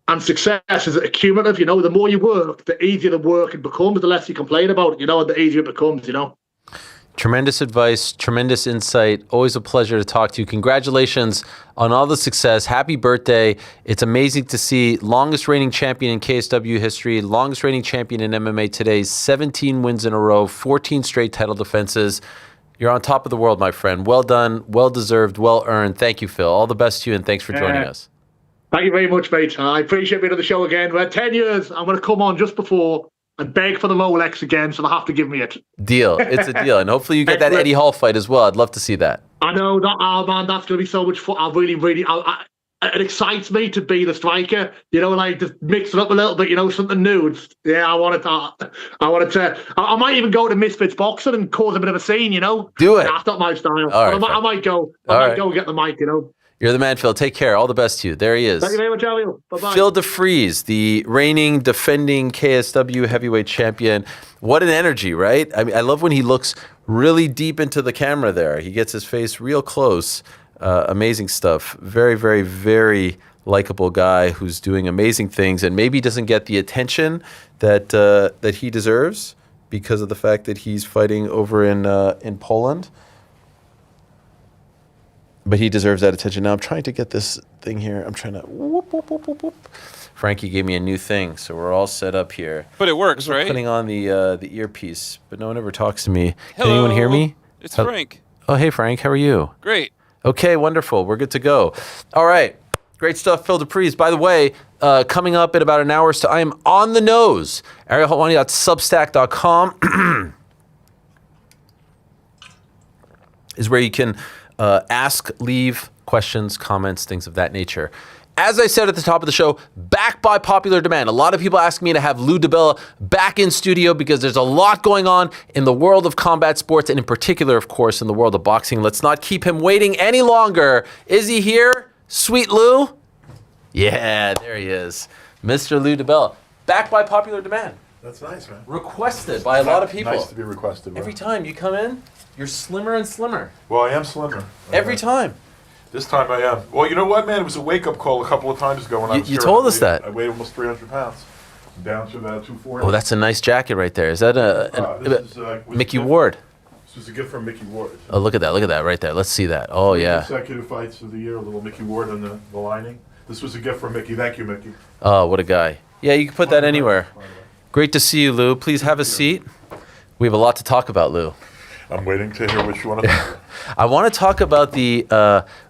and success is accumulative, you know. The more you work, the easier the work it becomes, the less you complain about it, you know, and the easier it becomes, you know. Tremendous advice, tremendous insight. Always a pleasure to talk to you. Congratulations on all the success. Happy birthday. It's amazing to see longest reigning champion in KSW history, longest reigning champion in MMA today, 17 wins in a row, 14 straight title defenses. You're on top of the world, my friend. Well done, well deserved, well earned. Thank you, Phil. All the best to you, and thanks for joining us. Thank you very much, mate. I appreciate being on the show again. We're 10 years. I'm going to come on just before and beg for the Rolex again, so they have to give me it. Deal. It's a deal. And hopefully you get that Eddie Hall fight as well. I'd love to see that. I know. Oh, man, that's going to be so much fun. It excites me to be the striker, you know, like just mix it up a little bit, you know, something new. I wanted to. I might even go to Misfits Boxing and cause a bit of a scene, you know. Do it. That's not my style. All right, I might go. I might go get the mic, you know. You're the man, Phil. Take care. All the best to you. There he is. Thank you very much, Ariel. Bye-bye. Phil DeFries, the reigning, defending KSW heavyweight champion. What an energy, right? I mean, I love when he looks really deep into the camera there. He gets his face real close. Amazing stuff. Very, very, very likable guy who's doing amazing things and maybe doesn't get the attention that he deserves because of the fact that he's fighting over in Poland. But he deserves that attention. Now I'm trying to get this thing here. I'm trying to whoop, whoop, whoop, whoop, whoop. Frankie gave me a new thing, so we're all set up here. But it works, right? Putting on the earpiece, but no one ever talks to me. Hello. Can anyone hear me? It's Frank. Oh, hey, Frank. How are you? Great. Okay, wonderful. We're good to go. All right. Great stuff, Phil DeFries. By the way, coming up in about an hour's time, I am on the nose. ArielHelwani.substack.com is where you can ask, leave questions, comments, things of that nature. As I said at the top of the show, back by popular demand. A lot of people ask me to have Lou DiBella back in studio because there's a lot going on in the world of combat sports and in particular, of course, in the world of boxing. Let's not keep him waiting any longer. Is he here? Sweet Lou? Yeah, there he is. Mr. Lou DiBella. Back by popular demand. That's nice, man. Requested by a lot of people. Nice to be requested. Right? Every time you come in, you're slimmer and slimmer. Well, I am slimmer. Every time. This time I am. Well, you know what, man? It was a wake-up call a couple of times ago when I was You here. told us that. I weighed almost 300 pounds. I'm down to about 240. Oh, that's a nice jacket right there. Is that This was Mickey a gift- Ward? This was a gift from Mickey Ward. Oh, look at that right there. Let's see that. Oh, yeah. Consecutive fights of the year, a little Mickey Ward on the lining. This was a gift from Mickey. Thank you, Mickey. Oh, what a guy. Yeah, you can put that anywhere. Great to see you, Lou. Please have a seat. We have a lot to talk about, Lou. I'm waiting to hear what you want to talk about. I want to talk about the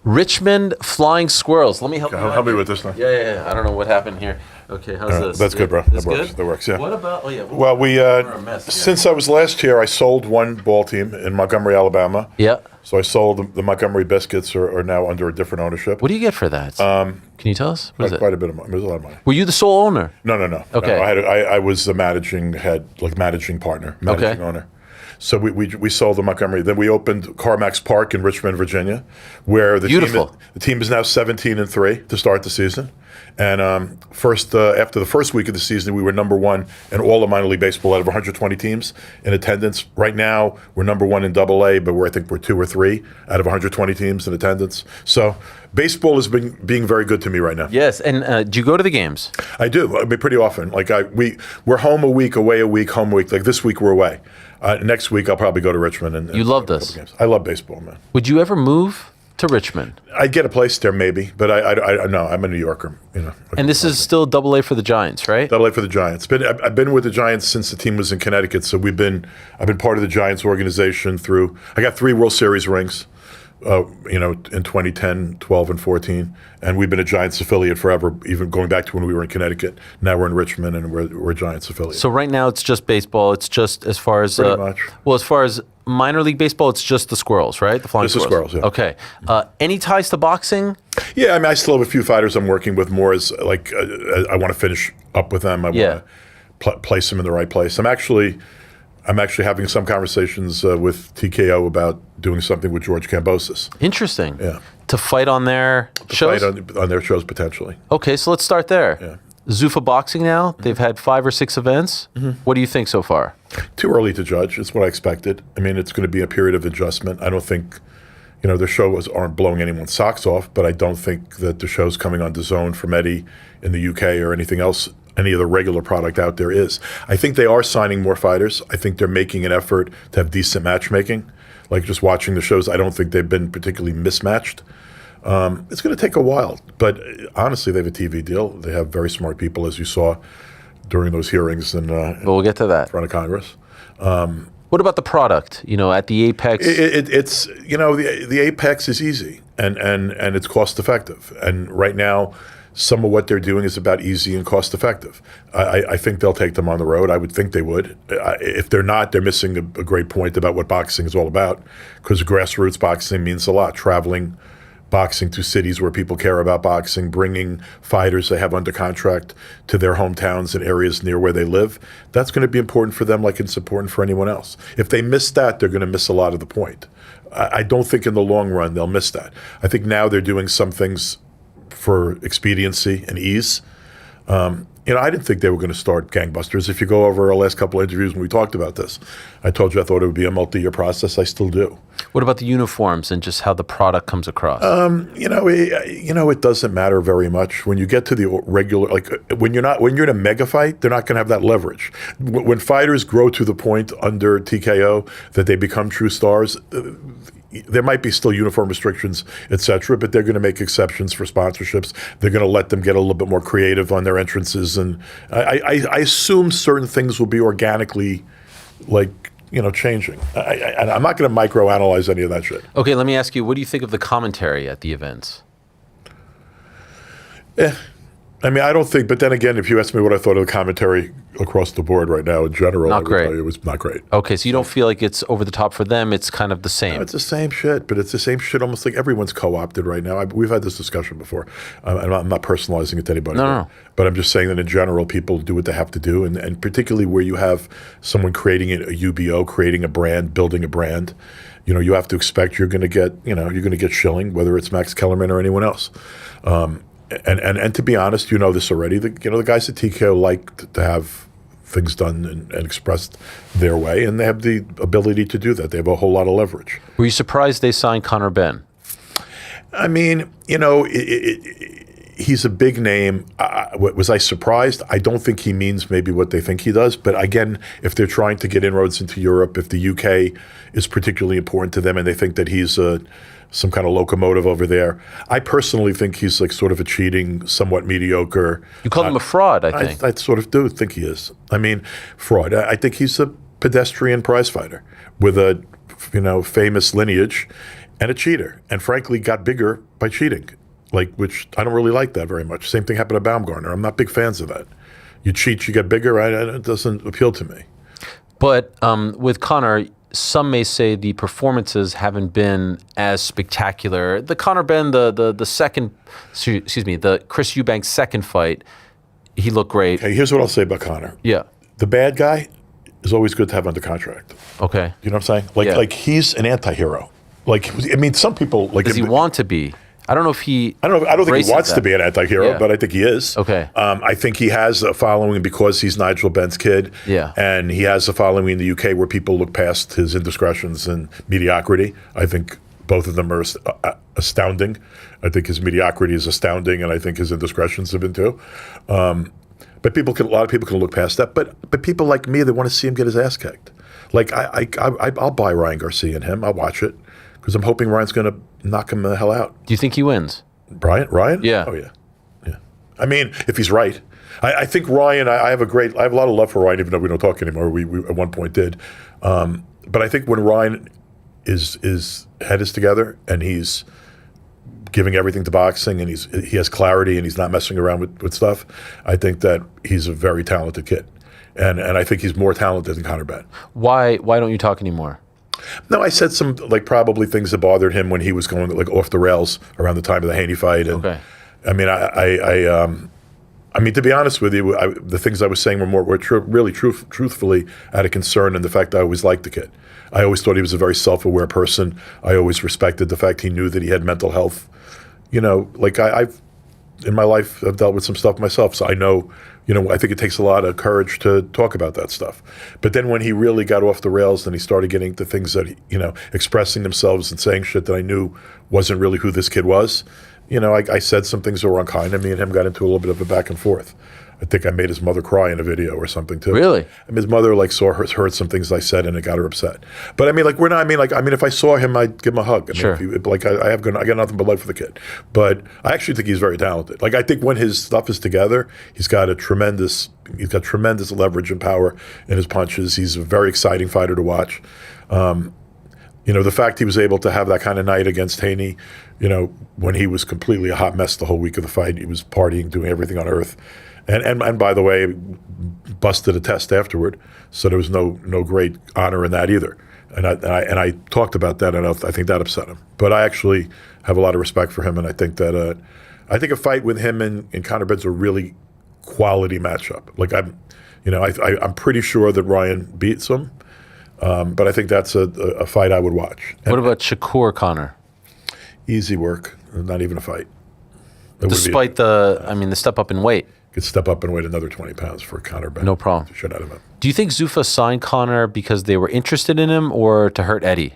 Richmond Flying Squirrels. Let me help you. Help me with this now. Yeah. I don't know what happened here. Okay, how's this? That's good, bro. This That works. good? That works, yeah. What about, Well, we're a mess. Since I was last here, I sold one ball team in Montgomery, Alabama. Yeah. So I sold the Montgomery Biscuits are now under a different ownership. What do you get for that? Can you tell us? What is it? Quite a bit of money. It was a lot of money. Were you the sole owner? No. Okay. No, I was the managing head, like managing partner, managing owner. So we sold the Montgomery. Then we opened CarMax Park in Richmond, Virginia, where the team is now 17-3 to start the season. And after the first week of the season, we were number one in all of minor league baseball out of 120 teams in attendance. Right now, we're number one in AA, but I think we're 2 or 3 out of 120 teams in attendance. So baseball has been being very good to me right now. Yes, and do you go to the games? I do. I mean, pretty often. Like we're home a week, away a week, home a week. Like this week, we're away. Next week, I'll probably go to Richmond. And you love this? Games. I love baseball, man. Would you ever move to Richmond? I'd get a place there maybe, but I no, I'm a New Yorker. You know. And this is still AA for the Giants, right? AA for the Giants. I've been with the Giants since the team was in Connecticut. So I've been part of the Giants organization through. I got 3 World Series rings. In 2010, 12, and 14, and we've been a Giants affiliate forever, even going back to when we were in Connecticut. Now we're in Richmond, and we're a Giants affiliate. So right now it's just baseball. It's just as far as pretty much. Well, as far as minor league baseball, it's just the Squirrels, right? The Flying Squirrels. Yeah. Okay. Any ties to boxing? Yeah, I mean, I still have a few fighters I'm working with more as like I want to finish up with them. I want to place them in the right place. I'm actually having some conversations with TKO about doing something with George Kambosos. Interesting. Yeah. To fight on their shows? Fight on their shows, potentially. Okay, so let's start there. Yeah. Zuffa Boxing now, they've had 5 or 6 events. Mm-hmm. What do you think so far? Too early to judge. It's what I expected. I mean, it's going to be a period of adjustment. I don't think, the shows aren't blowing anyone's socks off, but I don't think that the shows coming on DAZN from Eddie in the UK or anything else, any of the regular product out there is. I think they are signing more fighters. I think they're making an effort to have decent matchmaking. Like just watching the shows, I don't think they've been particularly mismatched. It's going to take a while, but honestly, they have a TV deal. They have very smart people, as you saw during those hearings we'll get to that. In front of Congress. What about the product? At the Apex? It's the Apex is easy and it's cost effective. And right now, some of what they're doing is about easy and cost effective. I think they'll take them on the road. I would think they would. If they're not, they're missing a great point about what boxing is all about, because grassroots boxing means a lot. Traveling boxing to cities where people care about boxing, bringing fighters they have under contract to their hometowns and areas near where they live. That's going to be important for them like it's important for anyone else. If they miss that, they're going to miss a lot of the point. I don't think in the long run they'll miss that. I think now they're doing some things for expediency and ease. I didn't think they were going to start gangbusters. If you go over our last couple of interviews when we talked about this, I told you I thought it would be a multi-year process. I still do. What about the uniforms and just how the product comes across? It doesn't matter very much when you get to the regular. Like when you're in a mega fight, they're not going to have that leverage. When fighters grow to the point under TKO that they become true stars, there might be still uniform restrictions, et cetera, but they're going to make exceptions for sponsorships. They're going to let them get a little bit more creative on their entrances, and I assume certain things will be organically, changing. And I'm not going to microanalyze any of that shit. Okay, let me ask you, what do you think of the commentary at the events? I don't think, but then again, if you ask me what I thought of the commentary across the board right now in general, I would tell you it was not great. Okay, so you don't feel like it's over the top for them, it's kind of the same. No, it's the same shit, but it's the same shit almost like everyone's co-opted right now. We've had this discussion before. I'm not personalizing it to anybody. No. But I'm just saying that in general, people do what they have to do, and particularly where you have someone creating a UBO, creating a brand, building a brand, you have to expect you're going to get shilling, whether it's Max Kellerman or anyone else. And to be honest, this already. The guys at TKO like to have things done and expressed their way, and they have the ability to do that. They have a whole lot of leverage. Were you surprised they signed Conor Benn? He's a big name. Was I surprised? I don't think he means maybe what they think he does. But again, if they're trying to get inroads into Europe, if the UK is particularly important to them and they think that he's some kind of locomotive over there, I personally think he's like sort of a cheating, somewhat mediocre. You called him a fraud, I think. I sort of do think he is. Fraud. I think he's a pedestrian prize fighter with a famous lineage and a cheater, and frankly got bigger by cheating. Which I don't really like that very much. Same thing happened to Baumgartner. I'm not big fans of that. You cheat, you get bigger. It doesn't appeal to me. But with Conor, some may say the performances haven't been as spectacular. The Conor Benn, the second, the Chris Eubanks second fight, he looked great. Okay, here's what I'll say about Conor. Yeah. The bad guy is always good to have under contract. Okay. You know what I'm saying? He's an anti-hero. Some people Does he want to be? I don't know if he. I don't think he wants to be an anti-hero, but I think he is. Okay. I think he has a following because he's Nigel Benn's kid. Yeah. And he has a following in the UK where people look past his indiscretions and mediocrity. I think both of them are astounding. I think his mediocrity is astounding, and I think his indiscretions have been too. But a lot of people can look past that. But people like me, they want to see him get his ass kicked. I'll buy Ryan Garcia and him. I'll watch it because I'm hoping Ryan's going to knock him the hell out. Do you think he wins? Ryan? Yeah. Oh, yeah. If he's right. I think Ryan, I have a lot of love for Ryan, even though we don't talk anymore. We at one point did. But I think when Ryan his head is together and he's giving everything to boxing and he has clarity and he's not messing around with stuff, I think that he's a very talented kid. And I think he's more talented than Conor Benn. Why don't you talk anymore? No, I said some probably things that bothered him when he was going off the rails around the time of the Haney fight. And okay. To be honest with you, the things I was saying were truthfully out of concern and the fact that I always liked the kid. I always thought he was a very self-aware person. I always respected the fact he knew that he had mental health. I've in my life I've dealt with some stuff myself, so I know. I think it takes a lot of courage to talk about that stuff. But then when he really got off the rails and he started getting to things that, expressing themselves and saying shit that I knew wasn't really who this kid was, I said some things that were unkind, and me and him got into a little bit of a back and forth. I think I made his mother cry in a video or something too. Really? And his mother heard some things I said and it got her upset. But if I saw him, I'd give him a hug. Sure. I got nothing but love for the kid. But I actually think he's very talented. I think when his stuff is together, he's got tremendous leverage and power in his punches. He's a very exciting fighter to watch. The fact he was able to have that kind of night against Haney, when he was completely a hot mess the whole week of the fight, he was partying, doing everything on earth. And by the way, busted a test afterward, so there was no great honor in that either. And I talked about that, and I think that upset him. But I actually have a lot of respect for him, and I think that a fight with him and Conor Benn's a really quality matchup. I'm pretty sure that Ryan beats him. But I think that's a fight I would watch. What about Shakur Connor? Easy work, not even a fight. It would be Despite the step up in weight. could step up and weight another 20 pounds for Conor Bennett. No problem. To shit out of him. Do you think Zuffa signed Connor because they were interested in him or to hurt Eddie?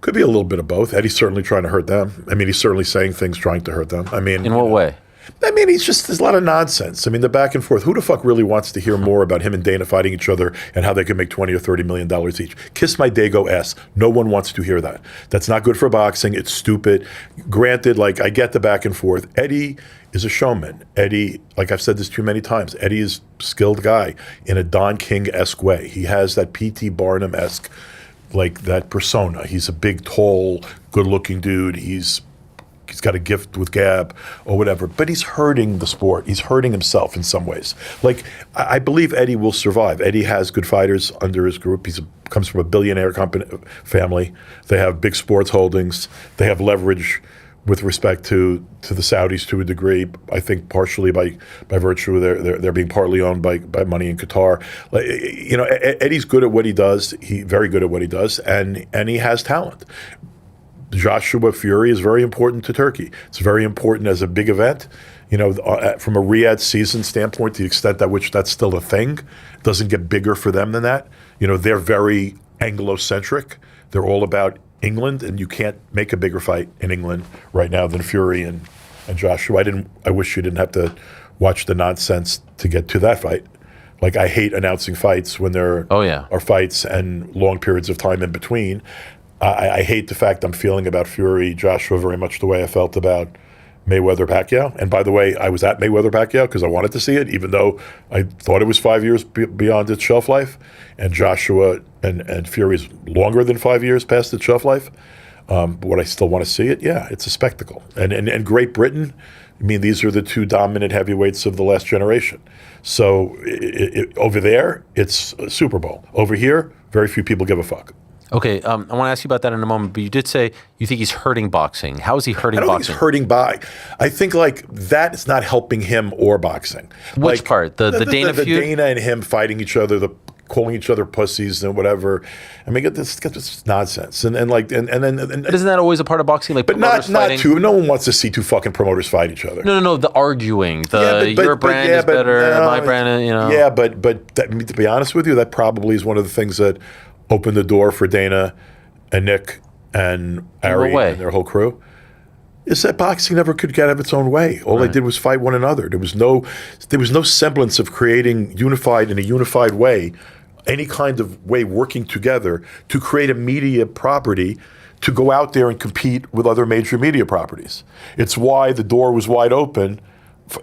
Could be a little bit of both. Eddie's certainly trying to hurt them. I mean, he's certainly saying things trying to hurt them. I mean, in what way? I mean, there's a lot of nonsense. I mean, the back and forth. Who the fuck really wants to hear more about him and Dana fighting each other and how they can make $20 or $30 million each? Kiss my Dago ass. No one wants to hear that. That's not good for boxing. It's stupid. Granted, like, I get the back and forth. Eddie is a showman. Eddie, like I've said this too many times, Eddie is a skilled guy in a Don King-esque way. He has that P.T. Barnum-esque, like, that persona. He's a big, tall, good-looking dude. He's got a gift with gab or whatever, but he's hurting the sport. He's hurting himself in some ways. Like, I believe Eddie will survive. Eddie has good fighters under his group. Comes from a billionaire family. They have big sports holdings. They have leverage with respect to the Saudis to a degree. I think partially by virtue of they're being partly owned by money in Qatar. Like, you know, Eddie's good at what he does. He's very good at what he does, and he has talent. Joshua Fury is very important to Turkey. It's very important as a big event. You know, from a Riyadh season standpoint, to the extent at which that's still a thing, it doesn't get bigger for them than that. You know, they're very Anglo-centric. They're all about England, and you can't make a bigger fight in England right now than Fury and Joshua. I wish you didn't have to watch the nonsense to get to that fight. Like, I hate announcing fights when there are fights and long periods of time in between. I hate the fact I'm feeling about Fury, Joshua very much the way I felt about Mayweather-Pacquiao. And by the way, I was at Mayweather-Pacquiao because I wanted to see it, even though I thought it was 5 years beyond its shelf life. And Joshua and Fury's longer than 5 years past its shelf life. But would I still want to see it? Yeah, it's a spectacle. And Great Britain, I mean, these are the two dominant heavyweights of the last generation. So over there, it's a Super Bowl. Over here, very few people give a fuck. Okay, I want to ask you about that in a moment, but you did say you think he's hurting boxing. How is he hurting boxing? I don't think he's hurting boxing. I think, like, that is not helping him or boxing. Which like, part? The Dana feud? The Dana and him fighting each other, calling each other pussies and whatever. I mean, get this nonsense. And then but isn't that always a part of boxing? Like, but not two. No one wants to see two fucking promoters fight each other. No. The arguing. Your brand is better. My brand, you know. Yeah, but that, to be honest with you, that probably is one of the things that opened the door for Dana and Nick and Ari and their whole crew, is that boxing never could get out of its own way. All they did was fight one another. There was no semblance of creating in a unified way, any kind of way working together to create a media property to go out there and compete with other major media properties. It's why the door was wide open.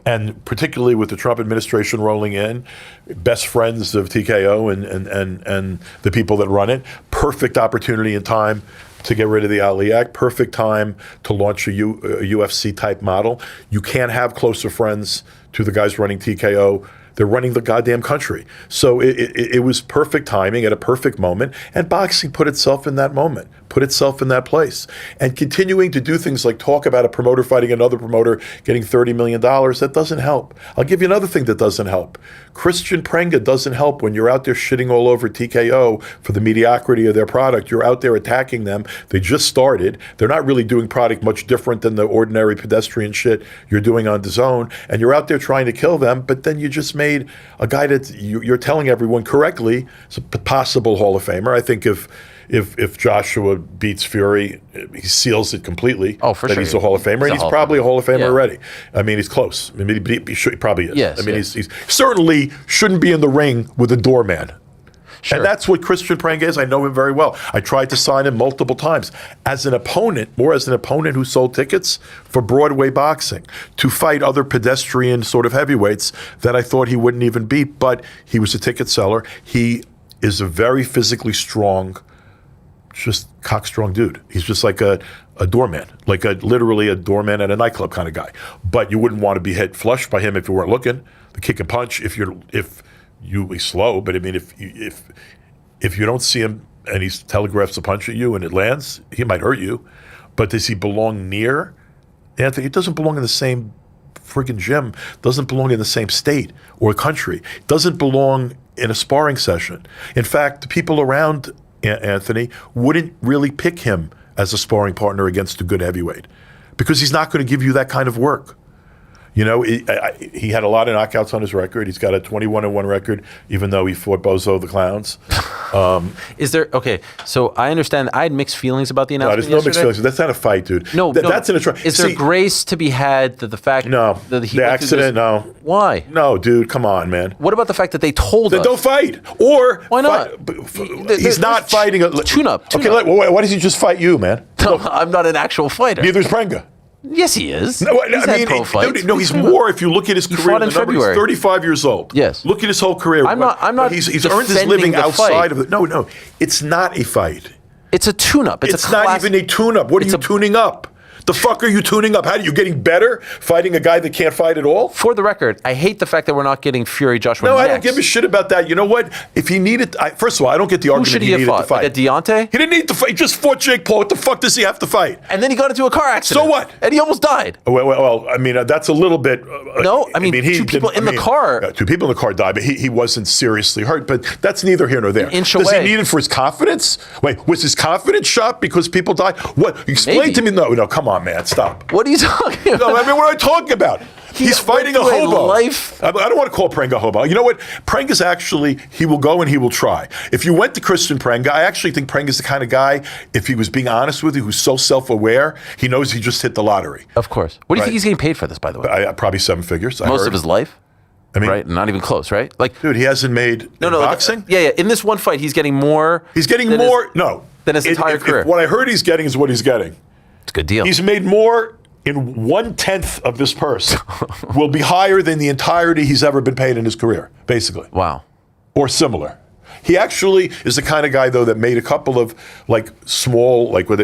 And particularly with the Trump administration rolling in, best friends of TKO and the people that run it, perfect opportunity and time to get rid of the Ali Act, perfect time to launch a UFC type model. You can't have closer friends to the guys running TKO. They're running the goddamn country. So it was perfect timing at a perfect moment, and boxing put itself in that moment, put itself in that place. And continuing to do things like talk about a promoter fighting another promoter getting $30 million, that doesn't help. I'll give you another thing that doesn't help. Christian Prenga doesn't help when you're out there shitting all over TKO for the mediocrity of their product. You're out there attacking them. They just started. They're not really doing product much different than the ordinary pedestrian shit you're doing on DAZN, and you're out there trying to kill them, but then you just made a guy that you're telling everyone correctly is a possible Hall of Famer. I think if Joshua beats Fury, he seals it completely. Oh, for sure. He's a Hall of Famer, and he's probably a Hall of Famer already. I mean, he's close. I mean, he probably is. Yes, I mean, he's certainly shouldn't be in the ring with a doorman. Sure. And that's what Christian Prenga is. I know him very well. I tried to sign him multiple times as an opponent who sold tickets for Broadway boxing to fight other pedestrian sort of heavyweights that I thought he wouldn't even beat. But he was a ticket seller. He is a very physically strong, just cock-strong dude. He's just like a doorman, like literally a doorman at a nightclub kind of guy. But you wouldn't want to be hit flush by him if you weren't looking. The kick and punch, he's slow, but I mean, if you don't see him and he telegraphs a punch at you and it lands, he might hurt you. But does he belong near Anthony? He doesn't belong in the same friggin' gym, doesn't belong in the same state or country, doesn't belong in a sparring session. In fact, the people around Anthony, wouldn't really pick him as a sparring partner against a good heavyweight because he's not going to give you that kind of work. You know, he had a lot of knockouts on his record. He's got a 21-1 record, even though he fought Bozo the Clowns. Is there okay? So I understand. I had mixed feelings about the No, announcement. there's no mixed feelings. That's not a fight, dude. No, that's in a Is there grace to be had that the fact No, that he the went through accident. this- No, Why? no, dude. Come on, man. What about the fact that they told Then us? don't fight. Or Why not? He's not fighting. Tune-up. Okay, why does he just fight you, man? No, I'm not an actual fighter. Neither is Prenga. Yes, he is. No, He's had pro fights. no, he's more. If you look at his career, fought in the number, he's February. 35 years old. Yes. Look at his whole career. I'm not He's earned his defending living the outside fight. of it. No, it's not a fight. It's a tune-up. It's not even a tune-up. What are you tuning up? The fuck are you tuning up? How are you getting better fighting a guy that can't fight at all? For the record, I hate the fact that we're not getting Fury Joshua No, next. I don't give a shit about that. You know what? If he needed, first of all, I don't get the Who argument should he he have needed to fought? fight. Like a Deontay? He didn't need to fight. He just fought Jake Paul. What the fuck does he have to fight? And then he got into a car accident. So what? And he almost died. Well, I mean, that's a little bit. No, I mean, two people in the car. Two people in the car died, but he wasn't seriously hurt. But that's neither here nor there. An inch Does away. he need it for his confidence? Wait, was his confidence shot because people died? What? Explain Maybe. to me. No, come on, man, stop. What are you talking about? No, I mean, what am I talking about? He's fighting a went through a hobo. life- I don't want to call Prenga a hobo. You know what? Prenga's actually, he will go and he will try. If you went to Christian Prenga, I actually think Prenga's the kind of guy, if he was being honest with you, who's so self-aware, he knows he just hit the lottery. Of course. What do you Right. think he's getting paid for this, by the way? Probably 7 figures. Most of his life? I mean, right? Not even close, right? Like, dude, he hasn't made no, boxing? yeah. In this one fight, he's getting more. He's getting than more. than his entire career. What I heard he's getting is what he's getting. It's a good deal. He's made more in 1/10 of this purse. Will be higher than the entirety he's ever been paid in his career, basically. Wow. Or similar. He actually is the kind of guy, though, that made a couple of like small, like with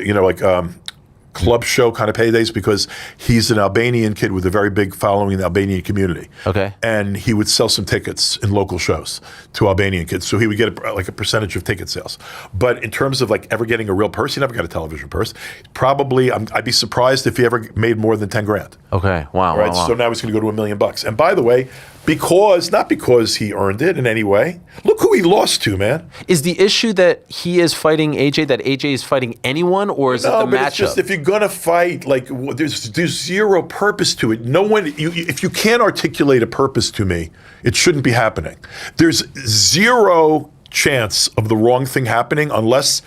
club show kind of paydays because he's an Albanian kid with a very big following in the Albanian community. Okay. And he would sell some tickets in local shows to Albanian kids. So he would get a percentage of ticket sales. But in terms of like ever getting a real purse, he never got a television purse. Probably, I'd be surprised if he ever made more than 10 grand. Okay. Wow. Right. Wow. So now he's going to go to $1 million. And by the way, not because he earned it in any way. Look who he lost to, man. Is the issue that he is fighting AJ, that AJ is fighting anyone, or is it the but matchup? it's just if you're gonna fight, like there's zero purpose to it. No one, if you can't articulate a purpose to me, it shouldn't be happening. There's zero chance of the wrong thing happening unless.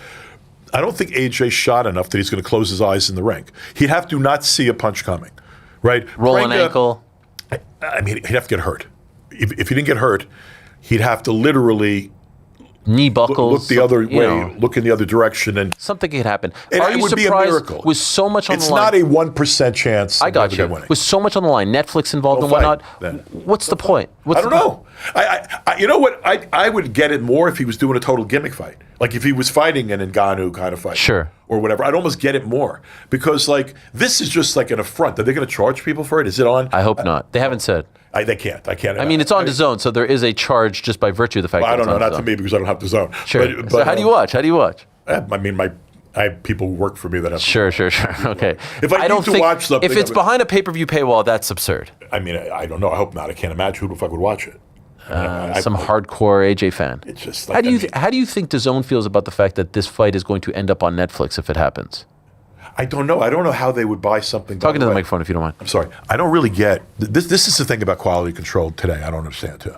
I don't think AJ shot enough that he's going to close his eyes in the ring. He'd have to not see a punch coming, right? Roll an ankle. I mean, he'd have to get hurt. If he didn't get hurt, he'd have to literally knee buckles, look the other way, look in the other direction, and something could happen. It Are you would be a surprised miracle. with so much on It's the line? not a 1% chance. I got of you. winning. With so much on the line, Netflix involved and Don't whatnot. fight then. What's the point? I don't know. I you know what? I would get it more if he was doing a total gimmick fight. Like if he was fighting an Ngannou kind of fight. Sure. Or whatever. I'd almost get it more. Because like this is just like an affront. Are they going to charge people for it? Is it on? I hope not. They haven't said. They can't. I can't. I mean, it's on DAZN, so there is a charge just by virtue of the fact Well, I that don't it's know. on Not DAZN. to me because I don't have DAZN. Sure. But, So how do you watch? How do you watch? I mean, I have people who work for me that have. Sure. Okay. If I don't need to think, watch something, if it's behind a pay-per-view paywall, that's absurd. I mean, I don't know. I hope not. I can't imagine who the fuck would watch it. Some hardcore AJ fan. It's just like, how do you think DAZN feels about the fact that this fight is going to end up on Netflix if it happens? I don't know. I don't know how they would buy something. Talking to the microphone if you don't mind. I'm sorry. I don't really get this. This is the thing about quality control today. I don't understand too.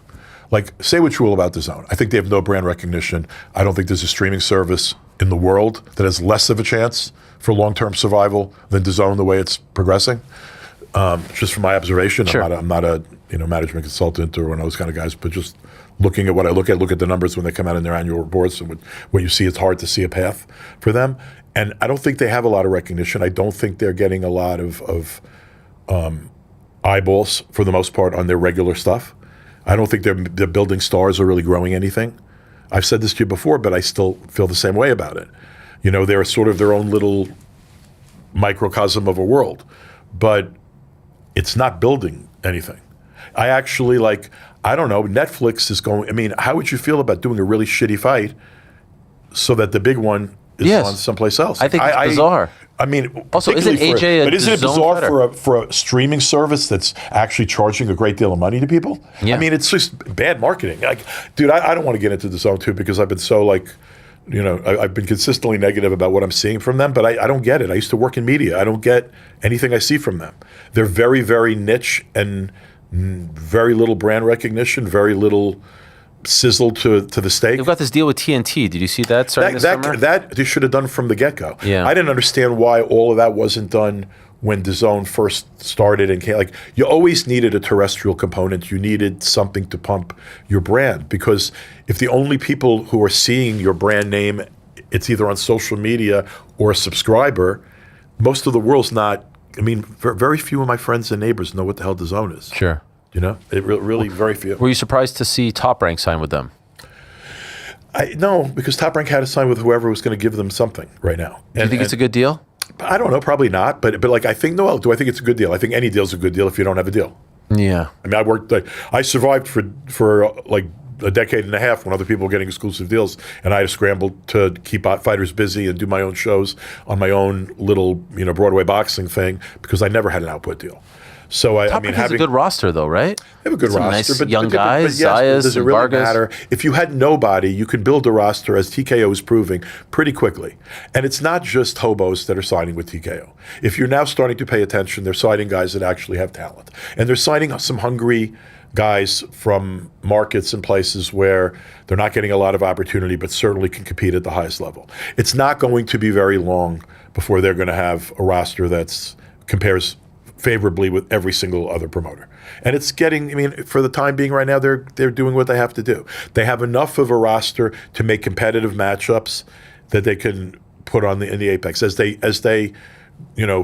Like, say what you will about DAZN. I think they have no brand recognition. I don't think there's a streaming service in the world that has less of a chance for long-term survival than DAZN the way it's progressing. Just from my observation, Sure. I'm not a management consultant or one of those kind of guys, but just looking at what I look at the numbers when they come out in their annual reports, and when you see it's hard to see a path for them. And I don't think they have a lot of recognition. I don't think they're getting a lot of eyeballs for the most part on their regular stuff. I don't think they're building stars or really growing anything. I've said this to you before, but I still feel the same way about it. You know, they're sort of their own little microcosm of a world, but it's not building anything. I actually I don't know, Netflix is going, I mean, how would you feel about doing a really shitty fight so that the big one is on someplace else? I think it's bizarre. I mean, also, isn't AJ but isn't it DAZN bizarre fighter? for a streaming service that's actually charging a great deal of money to people? Yeah. I mean, it's just bad marketing. Like, dude, I don't want to get into DAZN too because I've been so I've been consistently negative about what I'm seeing from them, but I don't get it. I used to work in media. I don't get anything I see from them. They're very, very niche and very little brand recognition, very little sizzle to the steak. They've got this deal with TNT. Did you see that starting this summer? That they should have done from the get-go. Yeah. I didn't understand why all of that wasn't done when DAZN first started and came. Like, you always needed a terrestrial component. You needed something to pump your brand, because if the only people who are seeing your brand name, it's either on social media or a subscriber, most of the world's not. I mean, very few of my friends and neighbors know what the hell DAZN is. Sure. Really very few. Were you surprised to see Top Rank sign with them? No, because Top Rank had to sign with whoever was going to give them something right now. Do you think it's a good deal? I don't know, probably not. But like, I think, no, do I think it's a good deal? I think any deal's a good deal if you don't have a deal. Yeah. I mean, I survived for like a decade and a half when other people were getting exclusive deals, and I had to scramble to keep fighters busy and do my own shows on my own little, Broadway boxing thing, because I never had an output deal. So I mean, has a good roster though, right? They have a good roster, nice young guys, yes, Zayas does it and really Vargas. matter? If you had nobody, you could build a roster, as TKO is proving, pretty quickly. And it's not just hobos that are signing with TKO. If you're now starting to pay attention, they're signing guys that actually have talent, and they're signing some hungry guys from markets and places where they're not getting a lot of opportunity, but certainly can compete at the highest level. It's not going to be very long before they're going to have a roster that compares favorably with every single other promoter. And it's getting, I mean, for the time being right now, they're doing what they have to do. They have enough of a roster to make competitive matchups that they can put on in the apex. As they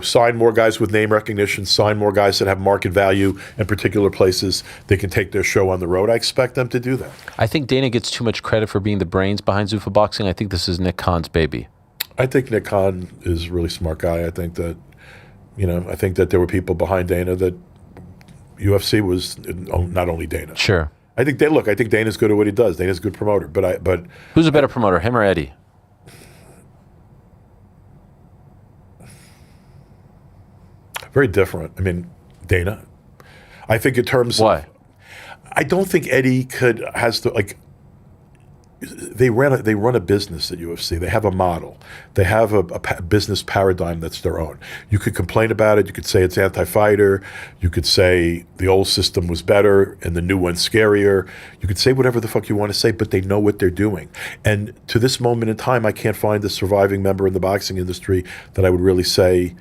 sign more guys with name recognition, sign more guys that have market value in particular places, they can take their show on the road. I expect them to do that. I think Dana gets too much credit for being the brains behind Zuffa Boxing. I think this is Nick Khan's baby. I think Nick Khan is a really smart guy. I think that there were people behind Dana that UFC was not only Dana. Sure. I think Dana's good at what he does. Dana's a good promoter, but who's a better promoter, him or Eddie? Very different. I mean, Dana. I think in terms why? I don't think Eddie has to like. They run a business at UFC. They have a model. They have a business paradigm that's their own. You could complain about it. You could say it's anti-fighter. You could say the old system was better and the new one's scarier. You could say whatever the fuck you want to say, but they know what they're doing. And to this moment in time, I can't find a surviving member in the boxing industry that I would really say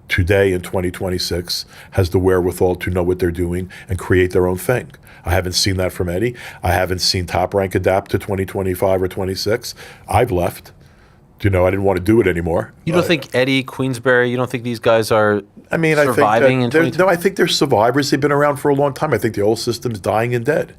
today in 2026 has the wherewithal to know what they're doing and create their own thing. I haven't seen that from Eddie. I haven't seen Top Rank adapt to 2025 or 26. I've left. I didn't want to do it anymore. You don't think Eddie, Queensberry, you don't think these guys are surviving? I think they're survivors. They've been around for a long time. I think the old system's dying and dead.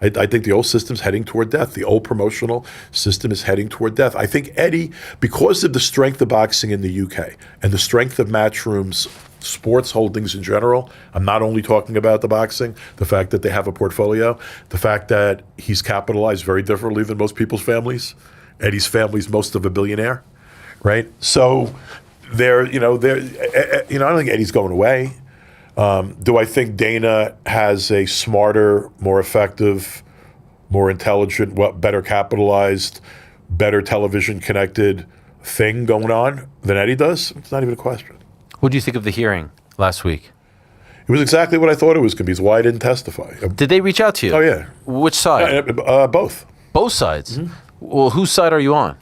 I think the old system's heading toward death. The old promotional system is heading toward death. I think Eddie, because of the strength of boxing in the UK and the strength of Matchroom's sports holdings in general, I'm not only talking about the boxing, the fact that they have a portfolio, the fact that he's capitalized very differently than most people's families. Eddie's family's most of a billionaire, right? So I don't think Eddie's going away. Do I think Dana has a smarter, more effective, more intelligent, better capitalized, better television connected thing going on than Eddie does? It's not even a question. What do you think of the hearing last week? It was exactly what I thought it was going to be. It's why I didn't testify. Did they reach out to you? Oh, yeah. Which side? Both. Both sides? Mm-hmm. Well, whose side are you on?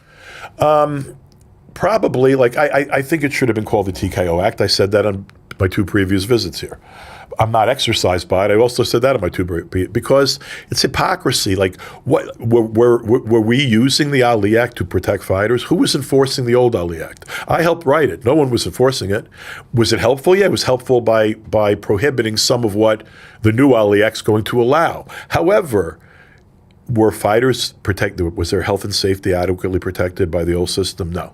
Probably, I think it should have been called the TKO Act. I said that on my two previous visits here. I'm not exercised by it. I also said that on my two because it's hypocrisy. Like, what were we using the Ali Act to protect fighters? Who was enforcing the old Ali Act? I helped write it. No one was enforcing it. Was it helpful? Yeah, it was helpful by prohibiting some of what the new Ali Act's going to allow. However, were fighters protected? Was their health and safety adequately protected by the old system? No.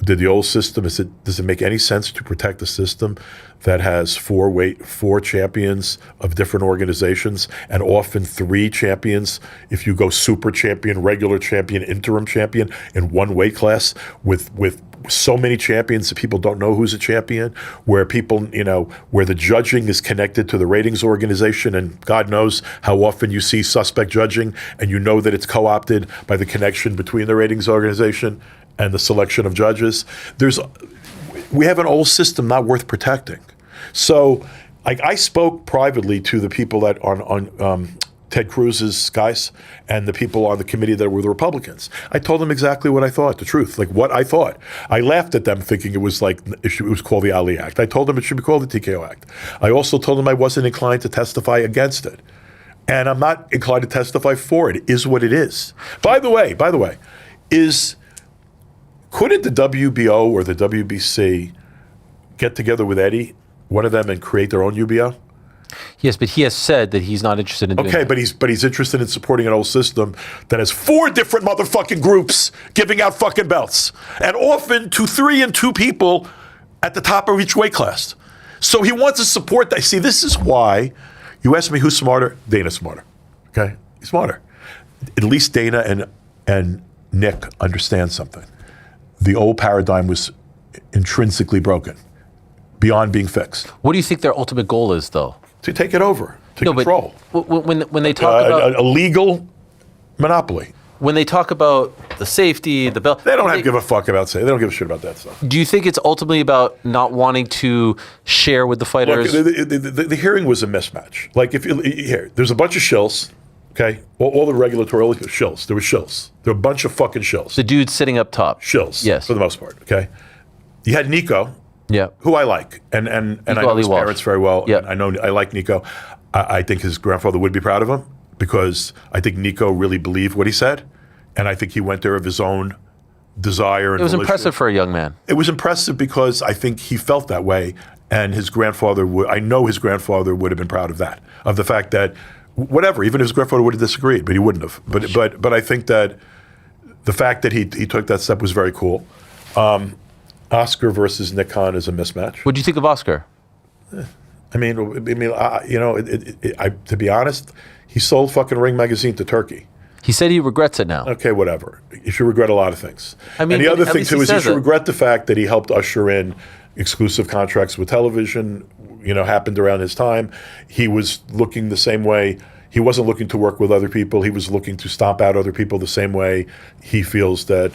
Did the old system, does it make any sense to protect a system that has four champions of different organizations and often 3 champions, if you go super champion, regular champion, interim champion in one weight class with so many champions that people don't know who's a champion, where people, where the judging is connected to the ratings organization, and God knows how often you see suspect judging, and you know that it's co-opted by the connection between the ratings organization and the selection of judges. We have an old system not worth protecting. So I spoke privately to the people that on Ted Cruz's guys and the people on the committee that were the Republicans. I told them exactly what I thought, the truth, like what I thought. I laughed at them thinking it was called the Ali Act. I told them it should be called the TKO Act. I also told them I wasn't inclined to testify against it. And I'm not inclined to testify for it. It is what it is. By the way, couldn't the WBO or the WBC get together with Eddie, one of them, and create their own UBO? Yes, but he has said that he's not interested in doing that. Okay, but he's interested in supporting an old system that has 4 different motherfucking groups giving out fucking belts, and often to 3 and 2 people at the top of each weight class. So he wants to support that. See, this is why you ask me who's smarter. Dana's smarter. Okay, he's smarter. At least Dana and Nick understand something. The old paradigm was intrinsically broken, beyond being fixed. What do you think their ultimate goal is, though? To take it over, to control. But when they talk about a legal monopoly. When they talk about the safety, the belt, they don't give a fuck about safety. They don't give a shit about that stuff. Do you think it's ultimately about not wanting to share with the fighters? Look, the hearing was a mismatch. Like there's a bunch of shills. Okay, all the regulatory shills. There were shills. There were a bunch of fucking shills. The dude sitting up top. Shills. Yes, for the most part. Okay, you had Nico. Yeah, who I like, and I know his parents very well. Yeah, I like Nico. I think his grandfather would be proud of him because I think Nico really believed what he said, and I think he went there of his own desire. And it was impressive for a young man. It was impressive because I think he felt that way, and his grandfather I know his grandfather would have been proud of that, of the fact that whatever, even if his grandfather would have disagreed, but he wouldn't have. But I think that the fact that he took that step was very cool. Oscar versus Nick Khan is a mismatch. What do you think of Oscar? To be honest, he sold fucking Ring Magazine to Turkey. He said he regrets it now. Okay, whatever. You should regret a lot of things. I mean, and the other thing too is you should regret the fact that he helped usher in exclusive contracts with television. Happened around his time. He was looking the same way. He wasn't looking to work with other people. He was looking to stomp out other people the same way he feels that.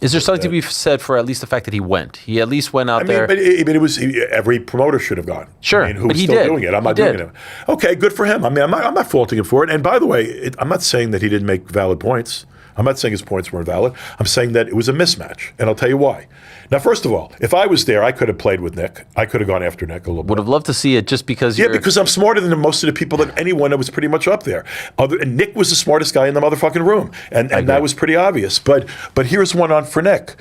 Is there something to be said for at least the fact that he went? He at least went out there. But it was every promoter should have gone. Sure, but he still doing it. I'm not doing it. Okay, good for him. I mean, I'm not faulting him for it. And by the way, I'm not saying that he didn't make valid points. I'm not saying his points weren't valid. I'm saying that it was a mismatch, and I'll tell you why. Now, first of all, if I was there, I could have played with Nick. I could have gone after Nick a little bit. Would have loved to see it just because because I'm smarter than most of the people, than anyone that was pretty much up there. And Nick was the smartest guy in the motherfucking room, and that was pretty obvious. But here's one on for Nick.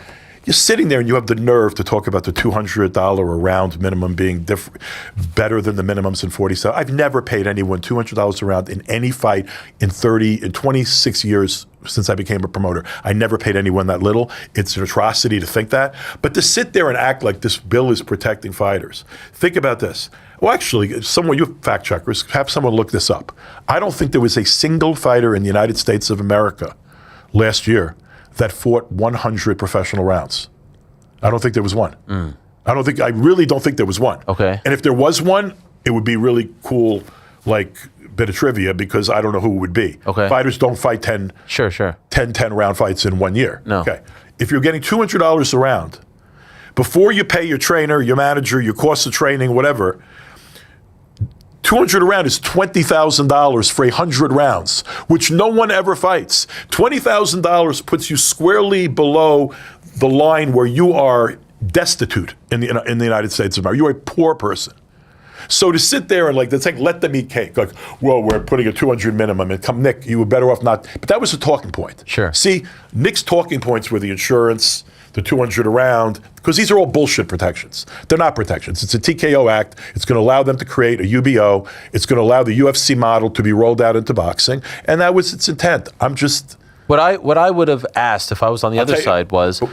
You're sitting there and you have the nerve to talk about the $200 a round minimum being better than the minimums in 47. I've never paid anyone $200 a round in any fight in 26 years since I became a promoter. I never paid anyone that little. It's an atrocity to think that. But to sit there and act like this bill is protecting fighters. Think about this. Well, actually, you fact checkers, have someone look this up. I don't think there was a single fighter in the United States of America last year that fought 100 professional rounds. I don't think there was one. I really don't think there was one. Okay. And if there was one, it would be really cool, like bit of trivia, because I don't know who it would be. Okay. Fighters don't fight 10 round fights in 1 year. No. Okay. If you're getting $200 a round, before you pay your trainer, your manager, your cost of training, whatever, $200 a round is $20,000 for 100 rounds, which no one ever fights. $20,000 puts you squarely below the line where you are destitute in the United States of America. You're a poor person. So to sit there and let them eat cake, like, well, we're putting a 200 minimum, and come, Nick, you were better off not. But that was a talking point. Sure. See, Nick's talking points were the insurance, the 200 a round, because these are all bullshit protections. They're not protections. It's a TKO Act. It's going to allow them to create a UBO. It's going to allow the UFC model to be rolled out into boxing, and that was its intent. What I would have asked if I was on the other side was,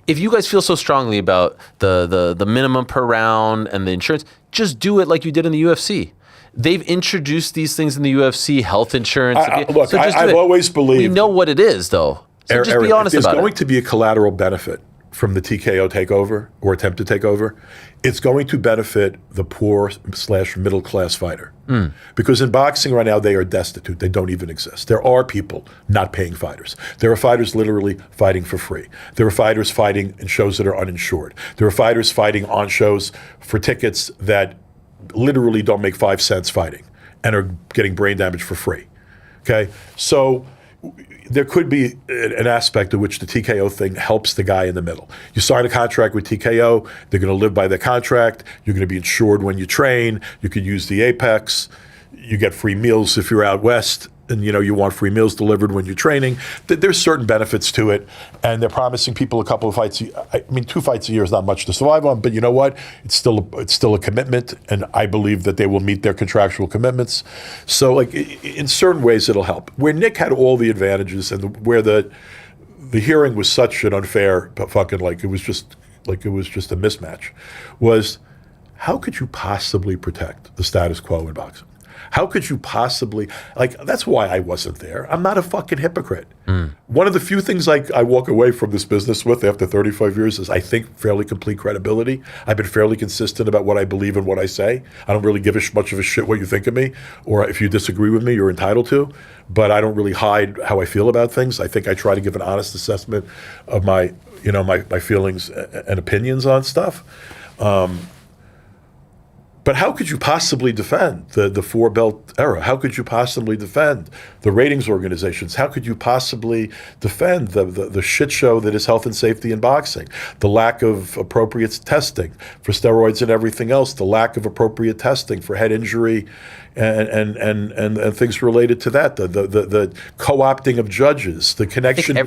if you guys feel so strongly about the minimum per round and the insurance, just do it like you did in the UFC. They've introduced these things in the UFC, health insurance. I've always believed. We know what it is, though. So just be honest about it. There's going to be a collateral benefit from the TKO takeover or attempted takeover, it's going to benefit the poor/middle class fighter. Because in boxing right now, they are destitute. They don't even exist. There are people not paying fighters. There are fighters literally fighting for free. There are fighters fighting in shows that are uninsured. There are fighters fighting on shows for tickets that literally don't make 5 cents fighting and are getting brain damage for free. Okay? So there could be an aspect of which the TKO thing helps the guy in the middle. You sign a contract with TKO, they're going to live by their contract, you're going to be insured when you train, you could use the Apex, you get free meals if you're out west, and you want free meals delivered when you're training. There's certain benefits to it, and they're promising people a couple of fights. I mean, 2 fights a year is not much to survive on, but you know what? It's still a commitment, and I believe that they will meet their contractual commitments. So, like, in certain ways, it'll help. Where Nick had all the advantages, and where the hearing was such an unfair fucking it was just a mismatch, was how could you possibly protect the status quo in boxing? How could you possibly, that's why I wasn't there. I'm not a fucking hypocrite. One of the few things I walk away from this business with after 35 years is, I think, fairly complete credibility. I've been fairly consistent about what I believe and what I say. I don't really give much of a shit what you think of me, or if you disagree with me, you're entitled to. But I don't really hide how I feel about things. I think I try to give an honest assessment of my feelings and opinions on stuff. But how could you possibly defend the four-belt era? How could you possibly defend the ratings organizations? How could you possibly defend the shit show that is health and safety in boxing? The lack of appropriate testing for steroids and everything else, the lack of appropriate testing for head injury and things related to that, the co-opting of judges, the connection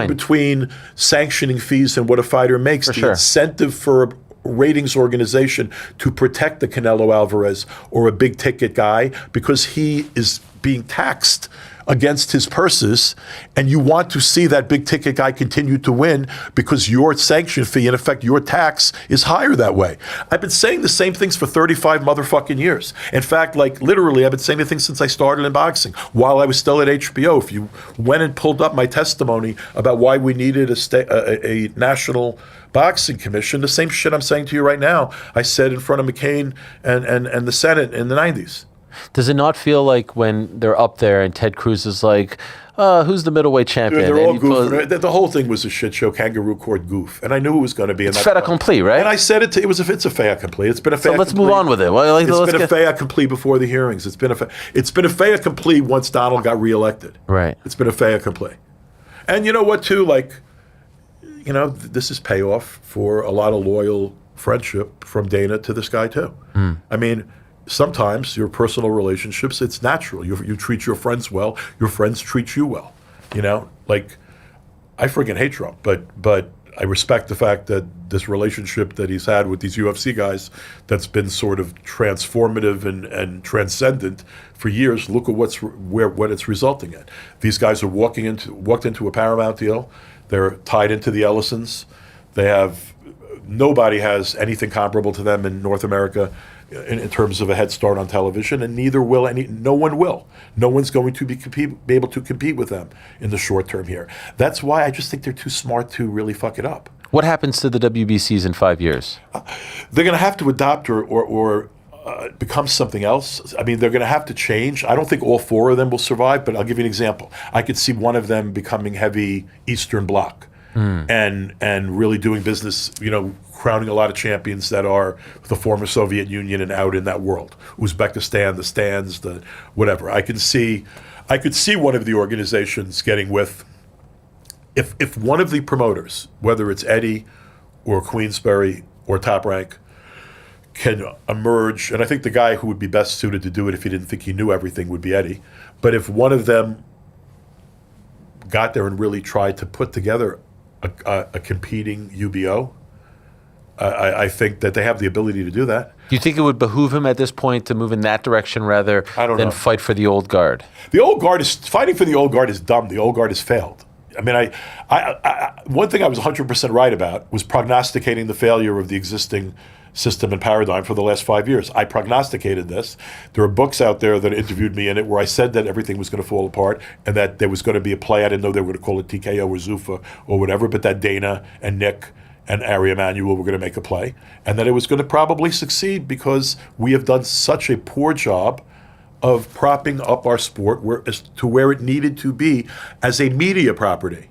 between sanctioning fees and what a fighter makes, the incentive for a ratings organization to protect the Canelo Alvarez or a big ticket guy because he is being taxed against his purses, and you want to see that big ticket guy continue to win because your sanction fee, in effect, your tax is higher that way. I've been saying the same things for 35 motherfucking years. In fact, literally, I've been saying the things since I started in boxing while I was still at HBO. If you went and pulled up my testimony about why we needed a national boxing commission, the same shit I'm saying to you right now, I said in front of McCain and the Senate in the 90s. Does it not feel like when they're up there and Ted Cruz is like, who's the middleweight champion? They're all goofing. The whole thing was a shit show, kangaroo court goof, and I knew it was going to be. It's fait accompli, right? And I said it's a fait accompli. It's been a fait. So let's move on with it. It's been a fait accompli before the hearings. It's been a fait accompli once Donald got reelected. Right. It's been a fait accompli. And you know what, too? This is payoff for a lot of loyal friendship from Dana to this guy, too. I mean, sometimes your personal relationships, it's natural. You treat your friends well, your friends treat you well. I friggin' hate Trump, but I respect the fact that this relationship that he's had with these UFC guys that's been sort of transformative and transcendent for years, look at what it's resulting in. These guys are walked into a Paramount deal. They're tied into the Ellisons. Nobody has anything comparable to them in North America in terms of a head start on television, and neither will no one will. No one's going to be able to compete with them in the short term here. That's why I just think they're too smart to really fuck it up. What happens to the WBCs in 5 years? They're going to have to adapt or become something else. I mean, they're going to have to change. I don't think all 4 of them will survive, but I'll give you an example. I could see one of them becoming heavy Eastern Bloc and really doing business, crowning a lot of champions that are the former Soviet Union and out in that world. Uzbekistan, the stands, the whatever. I could see one of the organizations getting with, if one of the promoters, whether it's Eddie or Queensberry or Top Rank, can emerge, and I think the guy who would be best suited to do it if he didn't think he knew everything would be Eddie, but if one of them got there and really tried to put together a competing UBO, I think that they have the ability to do that. Do you think it would behoove him at this point to move in that direction rather than fight for the old guard? Fighting for the old guard is dumb. The old guard has failed. I mean, one thing I was 100% right about was prognosticating the failure of the existing system and paradigm for the last 5 years. I prognosticated this. There are books out there that interviewed me in it where I said that everything was going to fall apart and that there was going to be a play. I didn't know they were going to call it TKO or Zuffa or whatever, but that Dana and Nick and Ari Emanuel were going to make a play, and that it was going to probably succeed because we have done such a poor job of propping up our sport to where it needed to be as a media property.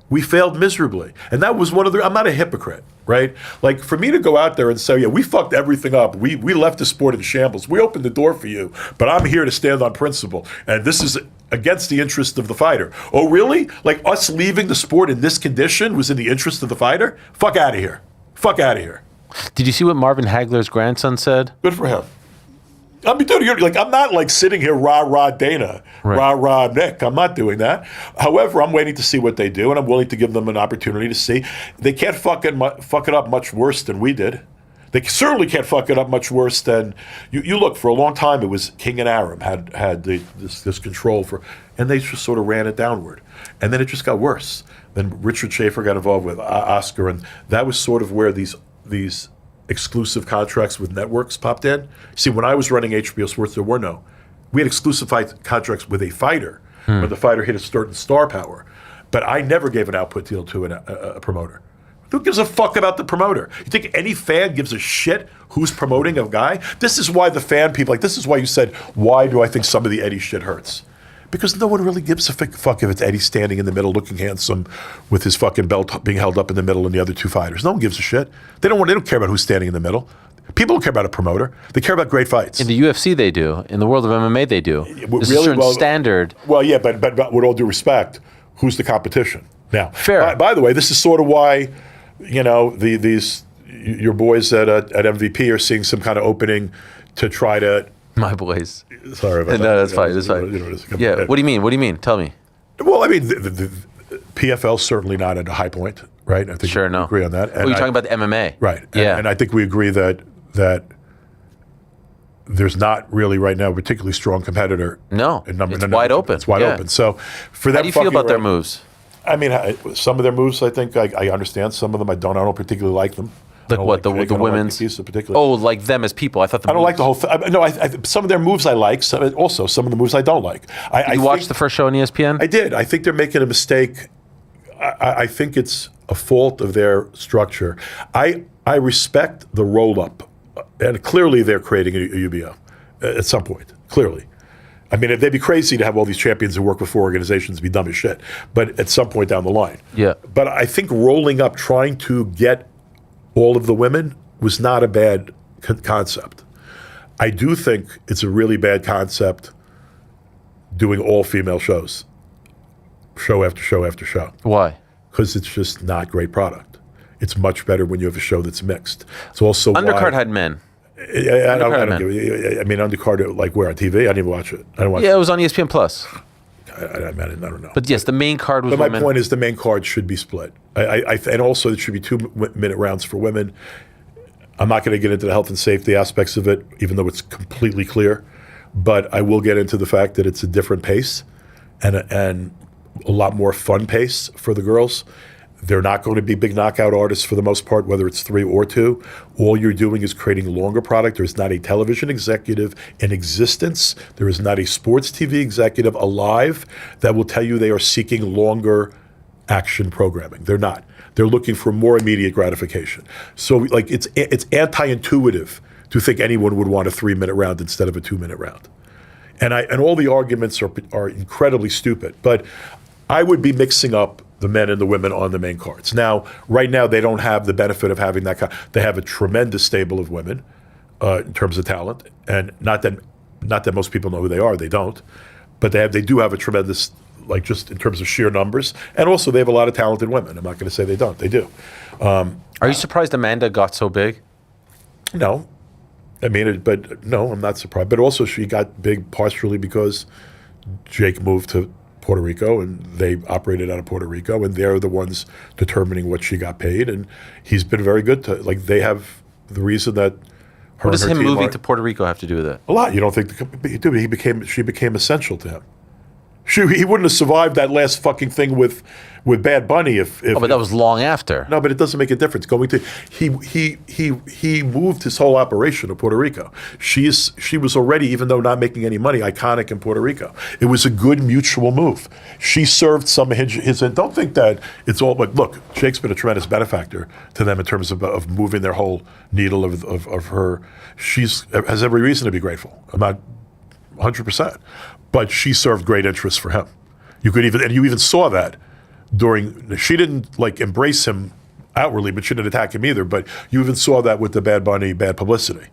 We failed miserably. And that was one of the, I'm not a hypocrite, right? Like for me to go out there and say, yeah, we fucked everything up. We left the sport in shambles. We opened the door for you, but I'm here to stand on principle. And this is against the interest of the fighter. Oh, really? Like us leaving the sport in this condition was in the interest of the fighter? Fuck out of here. Fuck out of here. Did you see what Marvin Hagler's grandson said? Good for him. I mean, dude, I'm not like sitting here rah Dana, rah Nick. I'm not doing that. However, I'm waiting to see what they do, and I'm willing to give them an opportunity to see. They can't fuck it up much worse than we did. They certainly can't fuck it up much worse than you look. For a long time, it was King and Aram had this control and they just sort of ran it downward, and then it just got worse. Then Richard Schaefer got involved with Oscar, and that was sort of where these exclusive contracts with networks popped in. See, when I was running HBO Sports, we had exclusive contracts with a fighter when the fighter hit a certain star power. But I never gave an output deal to a promoter. Who gives a fuck about the promoter? You think any fan gives a shit who's promoting a guy? This is why the fan people, this is why you said, why do I think some of the Eddie shit hurts? Because no one really gives a fuck if it's Eddie standing in the middle looking handsome with his fucking belt being held up in the middle and the other two fighters. No one gives a shit. They don't care about who's standing in the middle. People don't care about a promoter. They care about great fights. In the UFC, they do. In the world of MMA, they do. There's a certain standard. Well, yeah, but with all due respect, who's the competition? Now, fair. By the way, this is sort of why, your boys at MVP are seeing some kind of opening to try to. My boys. Sorry about that. No, that's fine. That's fine. Yeah. What do you mean? What do you mean? Tell me. Well, I mean, the PFL's certainly not at a high point, right? I think sure, we agree on that. And you're talking about the MMA. Right. Yeah. And I think we agree that there's not really right now a particularly strong competitor. No. It's wide open. It's wide open. So for them, how do you feel about their moves? I mean, some of their moves, I think I understand. Some of them I don't particularly like them. Like what, the women's? Oh, like them as people. I thought I don't like the whole thing. No, some of their moves I like. Also, some of the moves I don't like. Did you watch the first show on ESPN? I did. I think they're making a mistake. I think it's a fault of their structure. I respect the roll-up. And clearly they're creating a UBO at some point. Clearly. I mean, they'd be crazy to have all these champions who work with 4 organizations be dumb as shit. But at some point down the line. Yeah. But I think rolling up, trying to get all of the women was not a bad concept. I do think it's a really bad concept doing all female shows, show after show after show. Why? Because it's just not great product. It's much better when you have a show that's mixed. It's also Undercard had men. I mean, Undercard, like where on TV? I didn't even watch it. It was on ESPN Plus. I don't know. But yes, the main card was But women. my point is the main card should be split. And also it should be 2-minute rounds for women. I'm not going to get into the health and safety aspects of it, even though it's completely clear. But I will get into the fact that it's a different pace and a lot more fun pace for the girls. They're not going to be big knockout artists for the most part, whether it's 3 or 2. All you're doing is creating longer product. There's not a television executive in existence. There is not a sports TV executive alive that will tell you they are seeking longer action programming. They're not. They're looking for more immediate gratification. So like it's anti-intuitive to think anyone would want a 3-minute round instead of a 2-minute round. And all the arguments are incredibly stupid. But I would be mixing up the men and the women on the main cards. Now, right now, they don't have the benefit of having that. They have a tremendous stable of women in terms of talent, and not that most people know who they are. They don't, but they do have a tremendous, like just in terms of sheer numbers, and also they have a lot of talented women. I'm not going to say they don't. They do. Are you surprised Amanda got so big? No, I mean, but no, I'm not surprised. But also, she got big partially because Jake moved to Puerto Rico, and they operated out of Puerto Rico, and they're the ones determining what she got paid, and he's been very good to, like, they have the reason that her. What does him moving to Puerto Rico have to do with it? A lot. You don't think she became essential to him. He wouldn't have survived that last fucking thing with Bad Bunny if but that was long after. No, but it doesn't make a difference. He moved his whole operation to Puerto Rico. She was already, even though not making any money, iconic in Puerto Rico. It was a good mutual move. She served some of his and don't think that it's all. But look, Jake's been a tremendous benefactor to them in terms of moving their whole needle of her. Has every reason to be grateful. I'm not 100%, but she served great interest for him. You even saw that. She didn't like embrace him outwardly, but she didn't attack him either. But you even saw that with the Bad Bunny bad publicity.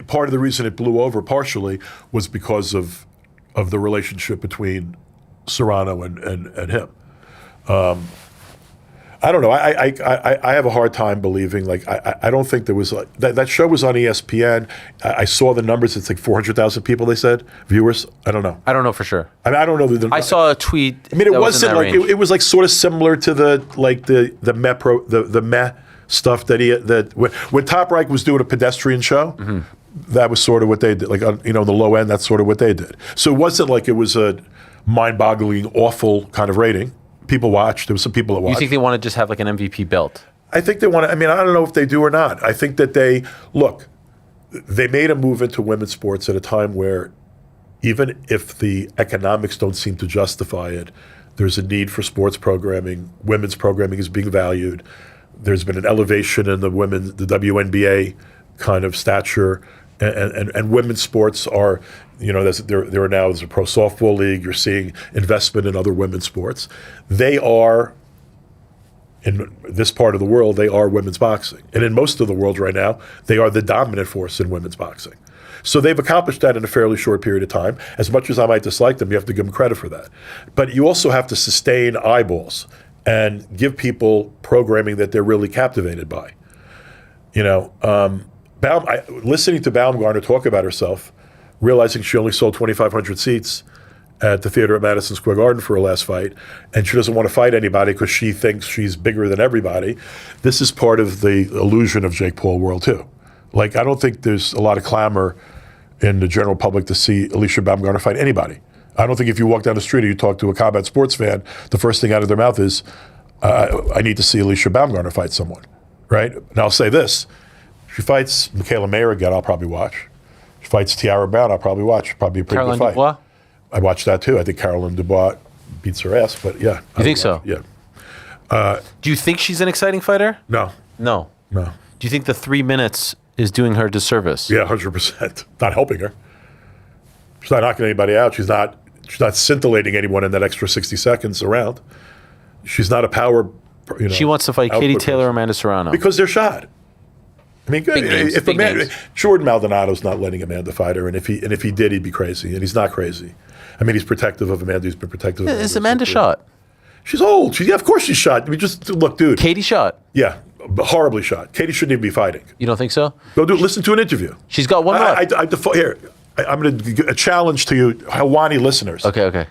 Part of the reason it blew over partially was because of the relationship between Serrano and him. I don't know. I have a hard time believing. Like I don't think there was that show was on ESPN. I saw the numbers. It's like 400,000 people. They said viewers. I don't know. I don't know for sure. I mean, I don't know. I saw a tweet. I mean, it that was in wasn't that like range. it was like sort of similar to the Meh stuff that when Top Rank was doing a pedestrian show. Mm-hmm. That was sort of what they did. Like on, the low end, that's sort of what they did. So it wasn't like it was a mind-boggling, awful kind of rating. People watched. There were some people that watched. You think they want to just have like an MVP belt? I think they want to. I mean, I don't know if they do or not. I think that they made a move into women's sports at a time where even if the economics don't seem to justify it, there's a need for sports programming. Women's programming is being valued. There's been an elevation in the WNBA kind of stature, and women's sports are. There's a pro softball league. You're seeing investment in other women's sports. They are, in this part of the world, they are women's boxing. And in most of the world right now, they are the dominant force in women's boxing. So they've accomplished that in a fairly short period of time. As much as I might dislike them, you have to give them credit for that. But you also have to sustain eyeballs and give people programming that they're really captivated by. Listening to Baumgartner talk about herself, realizing she only sold 2,500 seats at the theater at Madison Square Garden for her last fight, and she doesn't want to fight anybody because she thinks she's bigger than everybody. This is part of the illusion of Jake Paul world too. Like, I don't think there's a lot of clamor in the general public to see Alicia Baumgartner fight anybody. I don't think if you walk down the street or you talk to a combat sports fan, the first thing out of their mouth is, I need to see Alicia Baumgartner fight someone, right? And I'll say this, if she fights Michaela Mayer again, I'll probably watch. She fights Tiara Brown, I'll probably watch. Probably a pretty Caroline good fight. Dubois? I watched that too. I think Caroline Dubois beats her ass, but yeah. You think so? Yeah. Do you think she's an exciting fighter? No. No. No. Do you think the 3 minutes is doing her disservice? Yeah, 100%. Not helping her. She's not knocking anybody out. She's not scintillating anyone in that extra 60 seconds around. She's not a power. She wants to fight Katie Taylor or Amanda Serrano because they're shot. I mean, Jordan Maldonado's not letting Amanda fight her, and if he did, he'd be crazy, and he's not crazy. I mean, he's protective of Amanda. He's been protective of Amanda. Is Amanda shot? She's old. Of course she's shot. I mean, just look, dude. Katie shot? Yeah, horribly shot. Katie shouldn't even be fighting. You don't think so? Listen to an interview. She's got one left. I'm going to a challenge to you, Helwani listeners. Okay.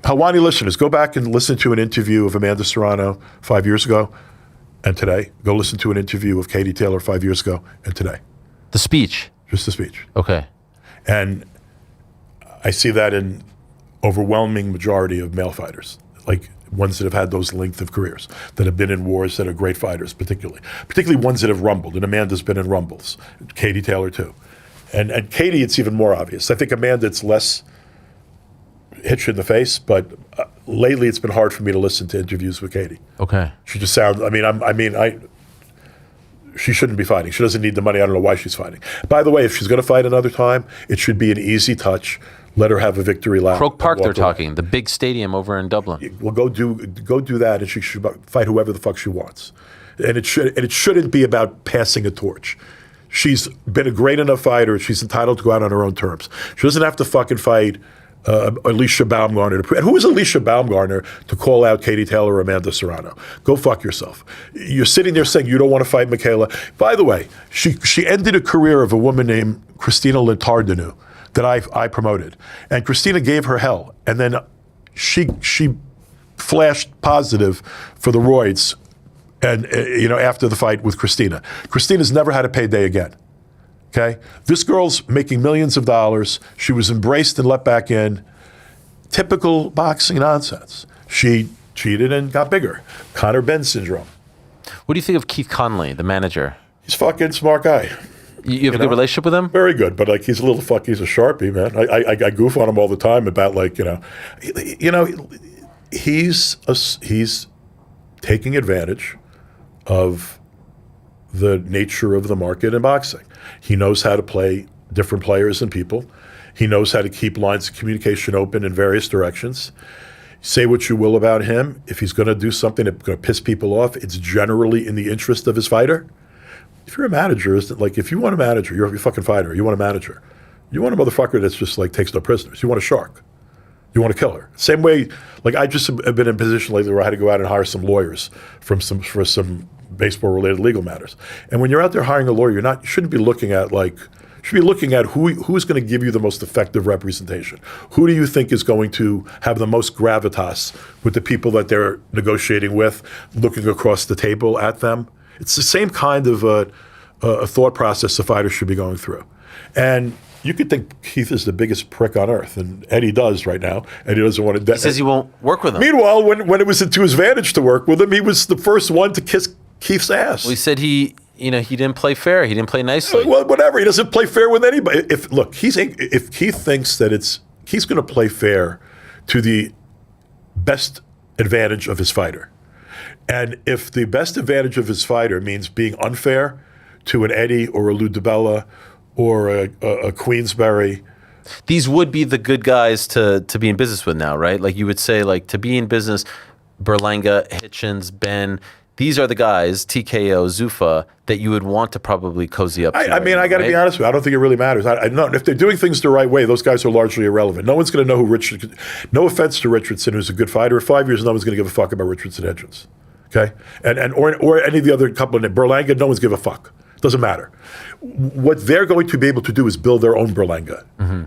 Helwani listeners, go back and listen to an interview of Amanda Serrano 5 years ago and today. Go listen to an interview of Katie Taylor 5 years ago and today. The speech? Just the speech. Okay. And I see that in overwhelming majority of male fighters, like ones that have had those length of careers, that have been in wars, that are great fighters, particularly ones that have rumbled. And Amanda's been in rumbles. Katie Taylor too. And Katie, it's even more obvious. I think Amanda, it's less hit you in the face, but lately it's been hard for me to listen to interviews with Katie. Okay. She just sounds. She shouldn't be fighting. She doesn't need the money. I don't know why she's fighting. By the way, if she's going to fight another time, it should be an easy touch. Let her have a victory lap. Croke Park, they're talking. The big stadium over in Dublin. Well, go do that, and she should fight whoever the fuck she wants. And it shouldn't be about passing a torch. She's been a great enough fighter. She's entitled to go out on her own terms. She doesn't have to fucking fight Alicia Baumgartner. And who is Alicia Baumgartner to call out Katie Taylor or Amanda Serrano? Go fuck yourself. You're sitting there saying you don't want to fight Michaela. By the way, she ended a career of a woman named Christina Litardenu that I promoted. And Christina gave her hell. And then she flashed positive for the roids and after the fight with Christina. Christina's never had a payday again. Okay? This girl's making millions of dollars. She was embraced and let back in. typical boxing nonsense. She cheated and got bigger. Conor Benn syndrome. What do you think of Keith Connolly, the manager? He's a fucking smart guy. You have a good relationship with him? Very good, but like he's a little he's a Sharpie, man. I goof on him all the time about like, he's taking advantage of the nature of the market in boxing. He knows how to play different players and people. He knows how to keep lines of communication open in various directions. Say what you will about him. If he's going to do something that's going to piss people off, it's generally in the interest of his fighter. If you're a manager, if you want a manager, you're a fucking fighter. You want a manager. You want a motherfucker that's just like takes no prisoners. You want a shark. You want a killer. Same way, like I just have been in a position lately where I had to go out and hire some lawyers for some baseball-related legal matters. And when you're out there hiring a lawyer, you shouldn't be looking at should be looking at who's going to give you the most effective representation. Who do you think is going to have the most gravitas with the people that they're negotiating with, looking across the table at them? It's the same kind of a thought process a fighter should be going through. And you could think Keith is the biggest prick on earth, and Eddie does right now, and he doesn't want to. He says he won't work with him. Meanwhile, when it was to his advantage to work with him, he was the first one to kiss Keith's ass. Well, he said he didn't play fair. He didn't play nicely. Well, whatever. He doesn't play fair with anybody. If Keith thinks that he's going to play fair to the best advantage of his fighter, and if the best advantage of his fighter means being unfair to an Eddie or a Lou DiBella or a Queensberry. These would be the good guys to be in business with now, right? Like you would say, like to be in business, Berlanga, Hitchens, Ben, these are the guys, TKO, Zuffa, that you would want to probably cozy up to. I got to be honest with you. I don't think it really matters. If they're doing things the right way, those guys are largely irrelevant. No one's going to know who Richardson. No offense to Richardson, who's a good fighter. In 5 years, no one's going to give a fuck about Richardson Hitchens. Okay? Or any of the other couple of Berlanga, no one's give a fuck. Doesn't matter. What they're going to be able to do is build their own Berlanga,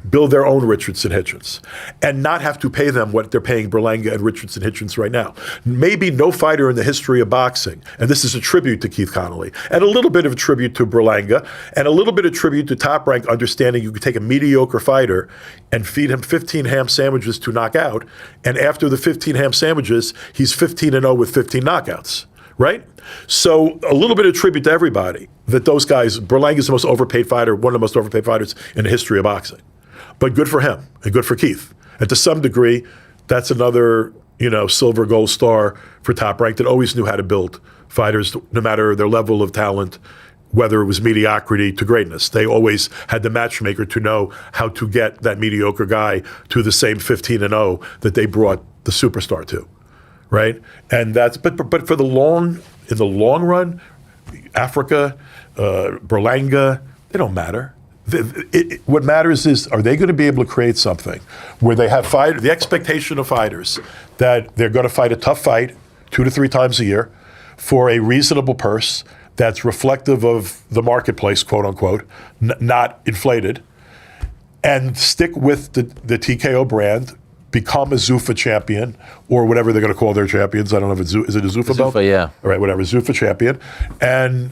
build their own Richardson Hitchens, and not have to pay them what they're paying Berlanga and Richardson Hitchens right now. Maybe no fighter in the history of boxing, and this is a tribute to Keith Connolly, and a little bit of a tribute to Berlanga, and a little bit of tribute to Top Rank, understanding you could take a mediocre fighter and feed him 15 ham sandwiches to knock out, and after the 15 ham sandwiches, he's 15-0 with 15 knockouts. Right? So a little bit of tribute to everybody that those guys, Berlanga is the most overpaid fighter, one of the most overpaid fighters in the history of boxing. But good for him and good for Keith. And to some degree, that's another, silver gold star for Top Rank that always knew how to build fighters, no matter their level of talent, whether it was mediocrity to greatness. They always had the matchmaker to know how to get that mediocre guy to the same 15-0 that they brought the superstar to. Right, and that's but for in the long run, Africa, Berlanga, they don't matter. What matters is, are they going to be able to create something where they have the expectation of fighters that they're going to fight a tough fight 2 to 3 times a year for a reasonable purse that's reflective of the marketplace, quote unquote, not inflated, and stick with the TKO brand. Become a Zuffa champion, or whatever they're going to call their champions. I don't know if is it a Zuffa belt? Zuffa, yeah. All right, whatever, Zuffa champion, and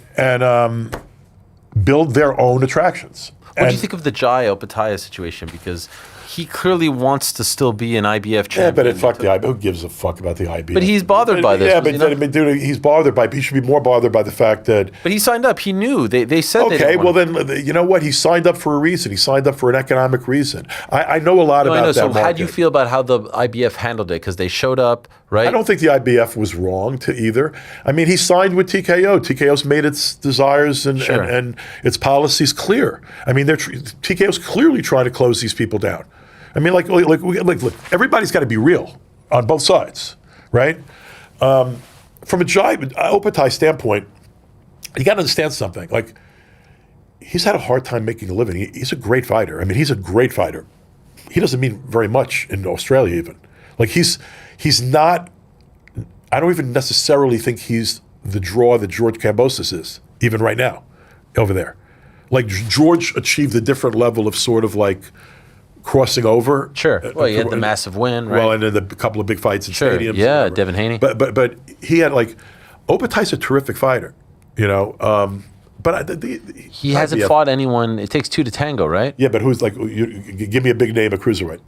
build their own attractions. What do you think of the Jai Opataya situation? Because he clearly wants to still be an IBF champion. Yeah, but fuck the IBF. Who gives a fuck about the IBF? But he's bothered by this. Yeah, but dude, he's bothered by. He should be more bothered by the fact that. But he signed up. He knew. They said. Okay, they well then, you know what? He signed up for a reason. He signed up for an economic reason. I know a lot about that. So market. how do you feel about how the IBF handled it? Because they showed up, right? I don't think the IBF was wrong to either. I mean, he signed with TKO. TKO's made its desires and its policies clear. I mean, TKO's clearly trying to close these people down. I mean, look, everybody's got to be real on both sides, right? From a Jai Opataya standpoint, you got to understand something. Like, he's had a hard time making a living. He's a great fighter. I mean, he's a great fighter. He doesn't mean very much in Australia even. Like, he's not, I don't even necessarily think he's the draw that George Kambosos is, even right now, over there. Like, George achieved a different level of sort of like, crossing over. Sure. Well, he had the massive win, right? Well, and then a couple of big fights in stadiums. Yeah, Devin Haney. But he had Opataya's a terrific fighter, but he hasn't fought anyone. It takes 2 to tango, right? Yeah, but who's give me a big name, a cruiserweight.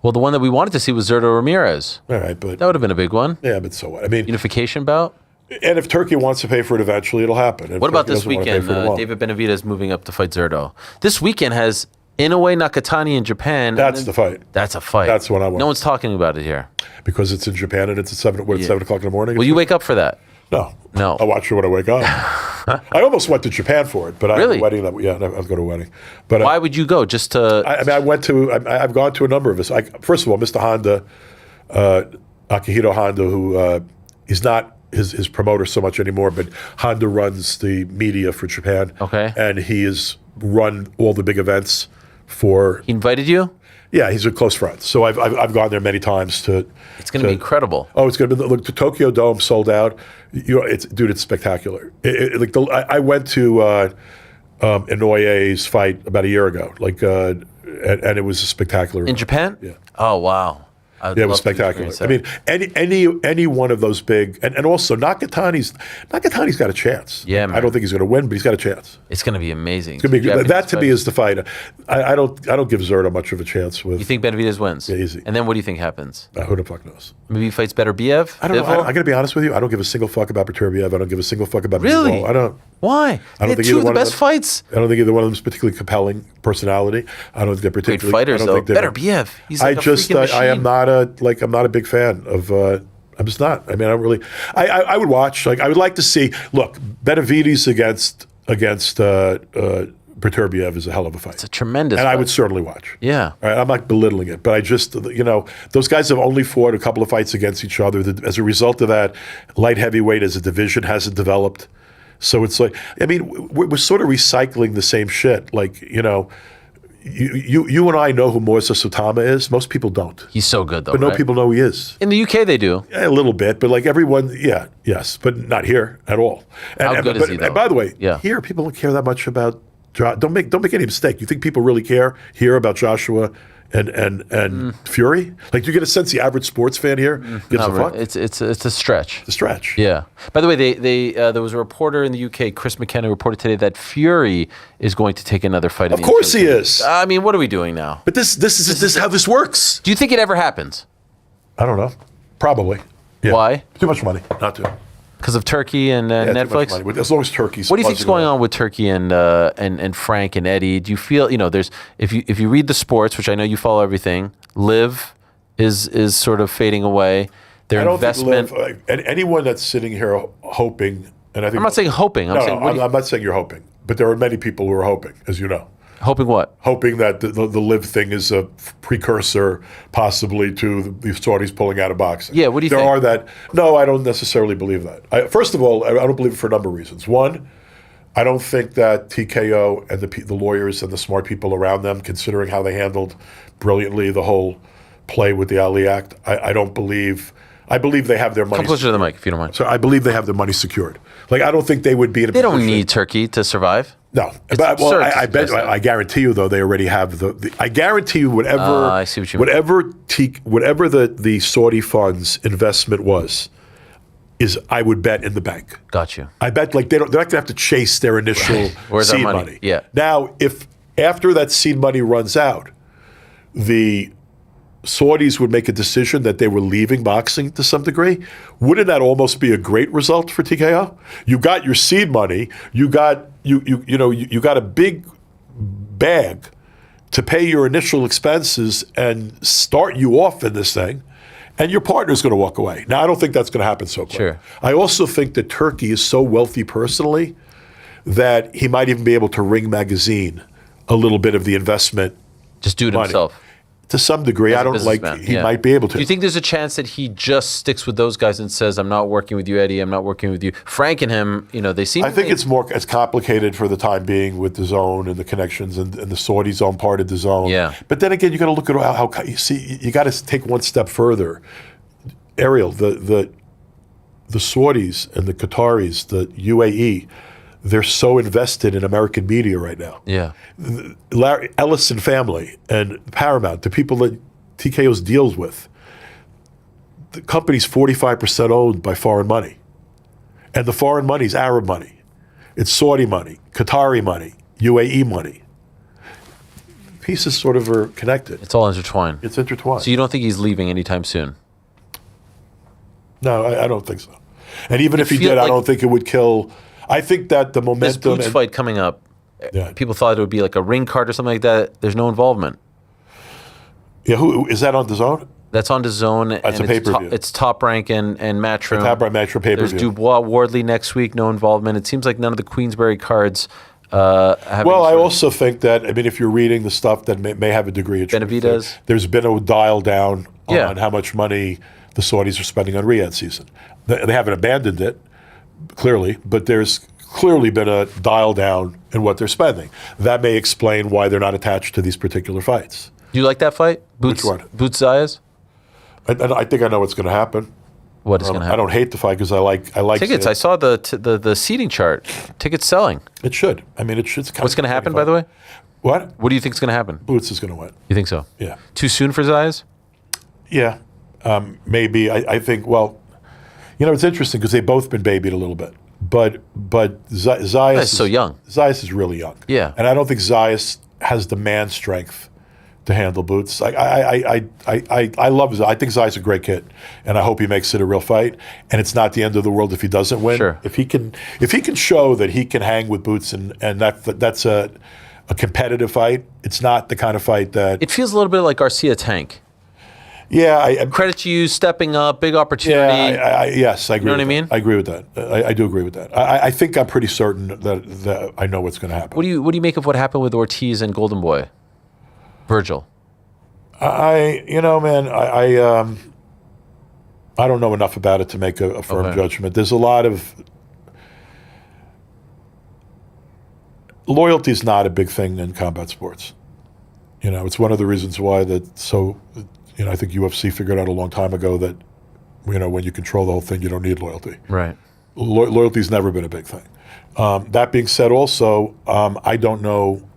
Well, the one that we wanted to see was Zurdo Ramirez. All right, but That would have been a big one. yeah, but so what? I mean, Unification bout. and if Turkey wants to pay for it eventually, it'll happen. If What about Turkey this doesn't wanna pay weekend? for it, it won't. David Benavidez moving up to fight Zurdo. This weekend has Inoue Nakatani in Japan. That's the fight. That's a fight. That's what I want. No one's talking about it here. Because it's in Japan and it's at 7 o'clock in the morning. Will you wake up for that? No. No. I'll watch it when I wake up. I almost went to Japan for it, but I Really? had a wedding. I was going to a wedding. But Why would you go? Just to I've gone to a number of us. First of all, Mr. Honda, Akihito Honda, who he's not his promoter so much anymore, but Honda runs the media for Japan. Okay. And he has run all the big events for. He invited you? Yeah, he's a close friend. So I've gone there many times to. It's going to be incredible. Oh, it's going to be. Look, the Tokyo Dome sold out. It's spectacular. I went to Inouye's fight about a year ago, and it was a spectacular. In Japan? Yeah. Oh, wow. Yeah, it was spectacular. I mean, any one of those big, and also Nakatani's got a chance. Yeah, man. I don't think he's going to win, but he's got a chance. It's going to be amazing. It's gonna be Japanese that to me fight. is the fight. I don't give Zurdo much of a chance with. You think Benavidez wins? Yeah, easy. And then what do you think happens? Who the fuck knows? Maybe he fights better Biev? I don't know. Bivol? I got to be honest with you. I don't give a single fuck about Beterbiev. I don't give a single fuck about Really? Bivol. I don't. Why? I don't They had think two either of the one of best them- fights. I don't think either one of them is particularly compelling personality. I don't think they're Great particularly fighters, I though. don't think they're- Better Biev. He's like I a just freaking I am machine. I'm not a big fan of. I'm just not. I mean, I don't really. I would watch. I would like to see. Look, Benavidez against Beterbiev is a hell of a fight. It's a tremendous and I fight. would certainly watch. Yeah. All right, I'm not belittling it, but I just, those guys have only fought a couple of fights against each other. As a result of that, light heavyweight as a division hasn't developed. So it's like, I mean, we're sort of recycling the same shit. Like, you and I know who Moises Sutama is. Most people don't. He's so good, though. But no right? people know who he is. In the UK, they do. Yeah, a little bit, but like everyone, yes, but not here at all. How good is he, though? And by the way, Yeah. here people don't care that much about. Don't make any mistake. You think people really care here about Joshua and Fury? Like, do you get a sense the average sports fan here gives a Not fuck? really. It's a stretch. It's a stretch. Yeah. By the way, there was a reporter in the UK, Chris McKenna, reported today that Fury is going to take another fight. Of course he is. I mean, what are we doing now? But this is how this works. Do you think it ever happens? I don't know. Probably. Yeah. Why? Too much money. Not to. Because of Turkey and Yeah, too much Netflix? money. As long as Turkey's. What do you think's buzzing going around. on with Turkey and Frank and Eddie? Do you feel there's if you read the sports, which I know you follow everything, Liv is sort of fading away. Their I don't investment. think Liv, and anyone that's sitting here hoping, and I think I'm not saying hoping. I'm saying I'm not saying you're hoping, but there are many people who are hoping, as you know. hoping what? Hoping that the Liv thing is a precursor, possibly, to the Saudis pulling out of boxing. Yeah, what do you there think? are that. No, I don't necessarily believe that. First of all, I don't believe it for a number of reasons. One, I don't think that TKO and the lawyers and the smart people around them, considering how they handled brilliantly the whole play with the Ali Act, I don't believe. I believe they have their money. Come closer to the mic, if you don't mind. So I believe they have their money secured. Like, I don't think they would be in a They don't position- need Turkey to survive. No, It's but absurd to I bet. suggest that. I guarantee you, though, they already have the I guarantee you, whatever. I see what you mean. Whatever the Saudi funds investment was, is I would bet in the bank. Got you. I bet they're not going to have to chase their initial Where's our seed money? Yeah. Now, if after that seed money runs out, the Saudis would make a decision that they were leaving boxing to some degree, wouldn't that almost be a great result for TKO? You got your seed money, you got you got a big bag to pay your initial expenses and start you off in this thing, and your partner's going to walk away. Now, I don't think that's going to happen so quick. Sure. I also think that Turkey is so wealthy personally that he might even be able to Ring magazine a little bit of the investment. Just do it money. himself. To some degree, As I a don't like. businessman, He yeah. might be able to. Do you think there's a chance that he just sticks with those guys and says, "I'm not working with you, Eddie. I'm not working with you"? Frank and him, they seem. I think it's complicated for the time being with the zone and the connections and the Saudi zone part of the zone. Yeah. But then again, you got to look at how you see. You got to take one step further. Ariel, the Saudis and the Qataris, the UAE, they're so invested in American media right now. Yeah. Larry Ellison family and Paramount, the people that TKO's deals with, the company's 45% owned by foreign money. And the foreign money is Arab money. It's Saudi money, Qatari money, UAE money. pieces sort of are connected. It's all intertwined. It's intertwined. So you don't think he's leaving anytime soon? No, I don't think so. And even if he feel did, I like- don't think it would kill. I think that the This momentum. Boots fight coming up, Yeah. people thought it would be like a ring card or something like that. There's no involvement. Yeah, who is that on the zone? That's on DAZN. That's and a pay-per-view. It's Top Rank and Matchroom. Top Rank, Matchroom pay-per-view. There's Dubois Wardley next week. No involvement. It seems like none of the Queensberry cards. Have Well, I any sort of- also think that, I mean, if you're reading the stuff that may have a degree of truth, Benavidez. there's been a dial down Yeah. on how much money the Saudis are spending on Riyadh season. They haven't abandoned it, clearly, but there's clearly been a dial down in what they're spending. That may explain why they're not attached to these particular fights. Do you like that fight? Boots, Which one? Boots Zayas? I think I know what's going to happen. What is going to happen? I don't hate the fight because I like Tickets. I saw the seating chart. Tickets selling. It should. I mean, it should. What's going to happen, by the way? What? What do you think is going to happen? Boots is going to win. You think so? Yeah. Too soon for Zayas? Yeah. Maybe. I think, well, you know, it's interesting because they've both been babied a little bit. But Zayas He's so young. Zayas is really young. Yeah. And I don't think Zayas has the man strength to handle Boots. I love Zayas. I think Zayas is a great kid, and I hope he makes it a real fight. And it's not the end of the world if he doesn't win. Sure. If he can show that he can hang with Boots and that's a competitive fight. It's not the kind of fight that. It feels a little bit like Garcia Tank. Yeah. Credit to you, stepping up, big opportunity. Yeah, yes, I agree. You know what I mean? I agree with that. I do agree with that. I think I'm pretty certain that I know what's going to happen. What do you make of what happened with Ortiz and Golden Boy? Virgil. I don't know enough about it to make a firm judgment. There's a lot of loyalty is not a big thing in combat sports. You know, it's one of the reasons why I think UFC figured out a long time ago that, you know, when you control the whole thing, you don't need loyalty. Right. Loyalty's never been a big thing. That being said, also, I don't know.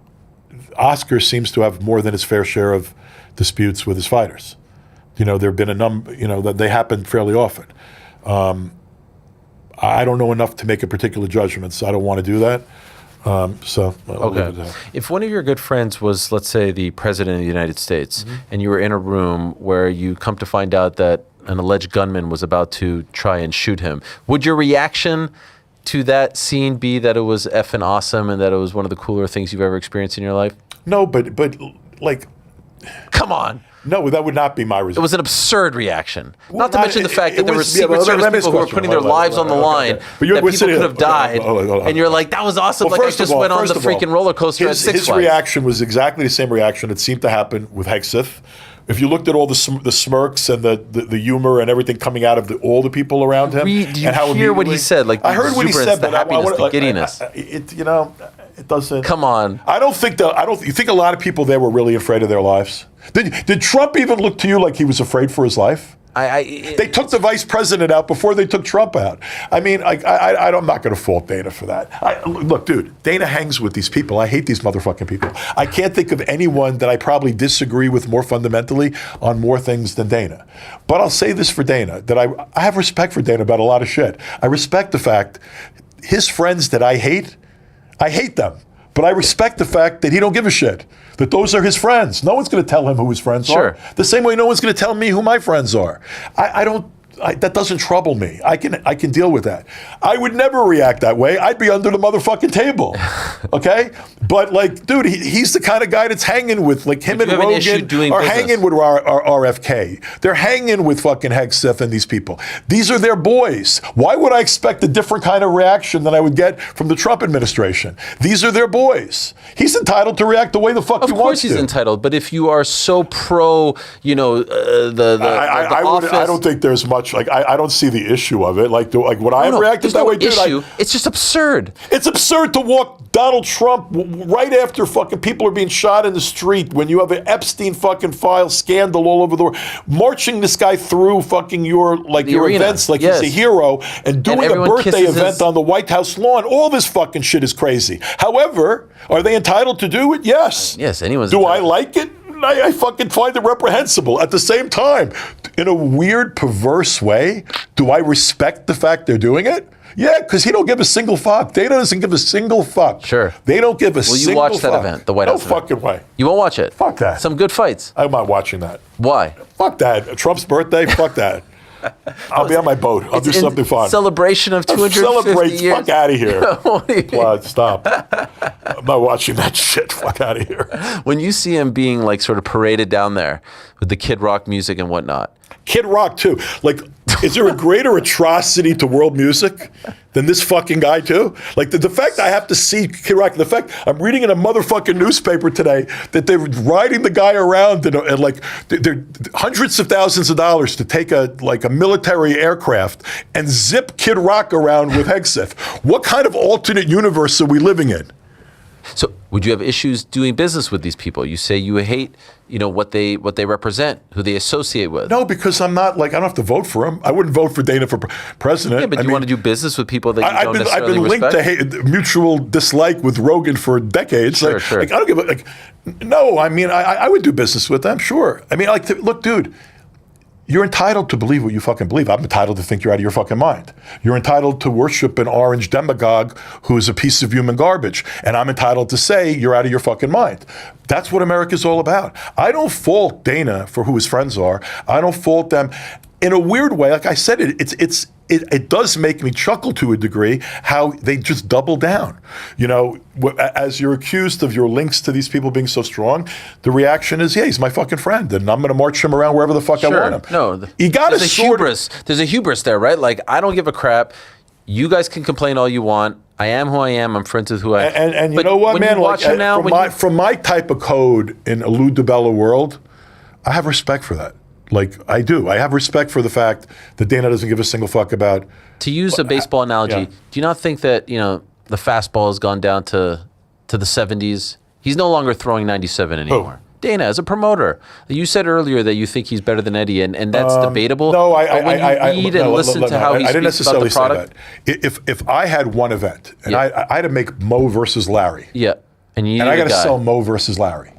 Oscar seems to have more than his fair share of disputes with his fighters. You know, there have been a number. You know, that they happen fairly often. I don't know enough to make a particular judgment, so I don't want to do that. So I'll leave it at that. If one of your good friends was, let's say, the president of the United States, and you were in a room where you come to find out that an alleged gunman was about to try and shoot him, would your reaction to that scene be that it was effing awesome and that it was one of the cooler things you've ever experienced in your life? No, but like, come on. No, that would not be my result. It was an absurd reaction. Well, not to mention the fact that there were was- Secret but Service let me people who were question. putting their lives on the line, But that we're people sitting- could have died, hold on. and you're like, that was awesome, Well, like I first of just all- went on first the of all, freaking roller coaster at Six His Flags. reaction was exactly the same reaction that seemed to happen with Hegseth. If you looked at all the smirks and the humor and everything coming out of all the people around him, Did you and how hear what he immediately- said? Like I heard what he exuberance, said, the but happiness, the giddiness. It doesn't. Come on. I don't think you think a lot of people there were really afraid of their lives. Did Trump even look to you like he was afraid for his life? They took the vice president out before they took Trump out. I mean, I'm not going to fault Dana for that. Look, dude, Dana hangs with these people. I hate these motherfucking people. I can't think of anyone that I probably disagree with more fundamentally on more things than Dana. But I'll say this for Dana, that I have respect for Dana about a lot of shit. I respect the fact his friends that I hate them. But I respect the fact that he don't give a shit. That those are his friends. No one's going to tell him who his friends are. The same way no one's going to tell me who my friends are. That doesn't trouble me. I can deal with that. I would never react that way. I'd be under the motherfucking table. Okay? But like, dude, he's the kind of guy that's hanging with, like, him and Rogan are hanging with RFK. They're hanging with fucking Hegseth and these people. These are their boys. Why would I expect a different kind of reaction than I would get from the Trump administration? These are their boys. He's entitled to react the way the fuck he wants to. Of course he's entitled, but if you are so pro, the office... I don't think there's much. Like, I don't see the issue of it. Like would I have reacted that way? Dude, it's just absurd. It's absurd to walk Donald Trump right after fucking people are being shot in the street when you have an Epstein fucking file scandal all over the world, marching this guy through fucking your arena. events like he's a hero and doing a birthday event on the White House lawn. All this fucking shit is crazy. However, are they entitled to do it? Yes. Yes, anyone's Do entitled. I like it? I fucking find it reprehensible. At the same time, in a weird, perverse way, do I respect the fact they're doing it? Yeah, because he don't give a single fuck. Dana doesn't give a single fuck. Sure. They don't give a single fuck. Will you watch that event, the White House No event? fucking way. You won't watch it? Fuck that. Some good fights. I'm not watching that. Why? Fuck that. Trump's birthday? Fuck that. I'll be on my boat. I'll do It's in something fun. Celebration of 250 Celebrate. years. Fuck out of here. What do you mean? Blood, stop. I'm not watching that shit. Fuck out of here. When you see him being like sort of paraded down there with the Kid Rock music and whatnot. Kid Rock, too. Like, is there a greater atrocity to world music than this fucking guy, too? Like, the fact I have to see Kid Rock, the fact I'm reading in a motherfucking newspaper today that they're riding the guy around and like, they're hundreds of thousands of dollars to take a military aircraft and zip Kid Rock around with Hegseth. What kind of alternate universe are we living in? So would you have issues doing business with these people? You say you hate, what they represent, who they associate with. No, because I'm not I don't have to vote for him. I wouldn't vote for Dana for president. Yeah, but you want to do business with people that you don't necessarily I've been linked respect? to mutual dislike with Rogan for decades. Sure, like, sure. I don't give a no. I mean, I would do business with them. Sure. I mean, look, dude. You're entitled to believe what you fucking believe. I'm entitled to think you're out of your fucking mind. You're entitled to worship an orange demagogue who is a piece of human garbage. And I'm entitled to say you're out of your fucking mind. That's what America's all about. I don't fault Dana for who his friends are. I don't fault them. In a weird way, like I said, it does make me chuckle to a degree how they just double down. As you're accused of your links to these people being so strong, the reaction is, yeah, he's my fucking friend, and I'm going to march him around wherever the fuck I want him. No, you got to hubris. There's a hubris there, right? Like, I don't give a crap. You guys can complain all you want. I am who I am. I'm friends with who I am. And you know what, man? From my type of code in a Lou DiBella world, I have respect for that. Like, I do. I have respect for the fact that Dana doesn't give a single fuck about. To use a baseball analogy, do you not think that, the fastball has gone down to the 70s? He's no longer throwing 97 anymore. Who? Dana, as a promoter, you said earlier that you think he's better than Eddie, and that's debatable. No, but when you read and listen to how he I didn't speaks about the necessarily product, say that. If I had one event and I had to make Mo versus Larry, and I got to sell Mo versus Larry,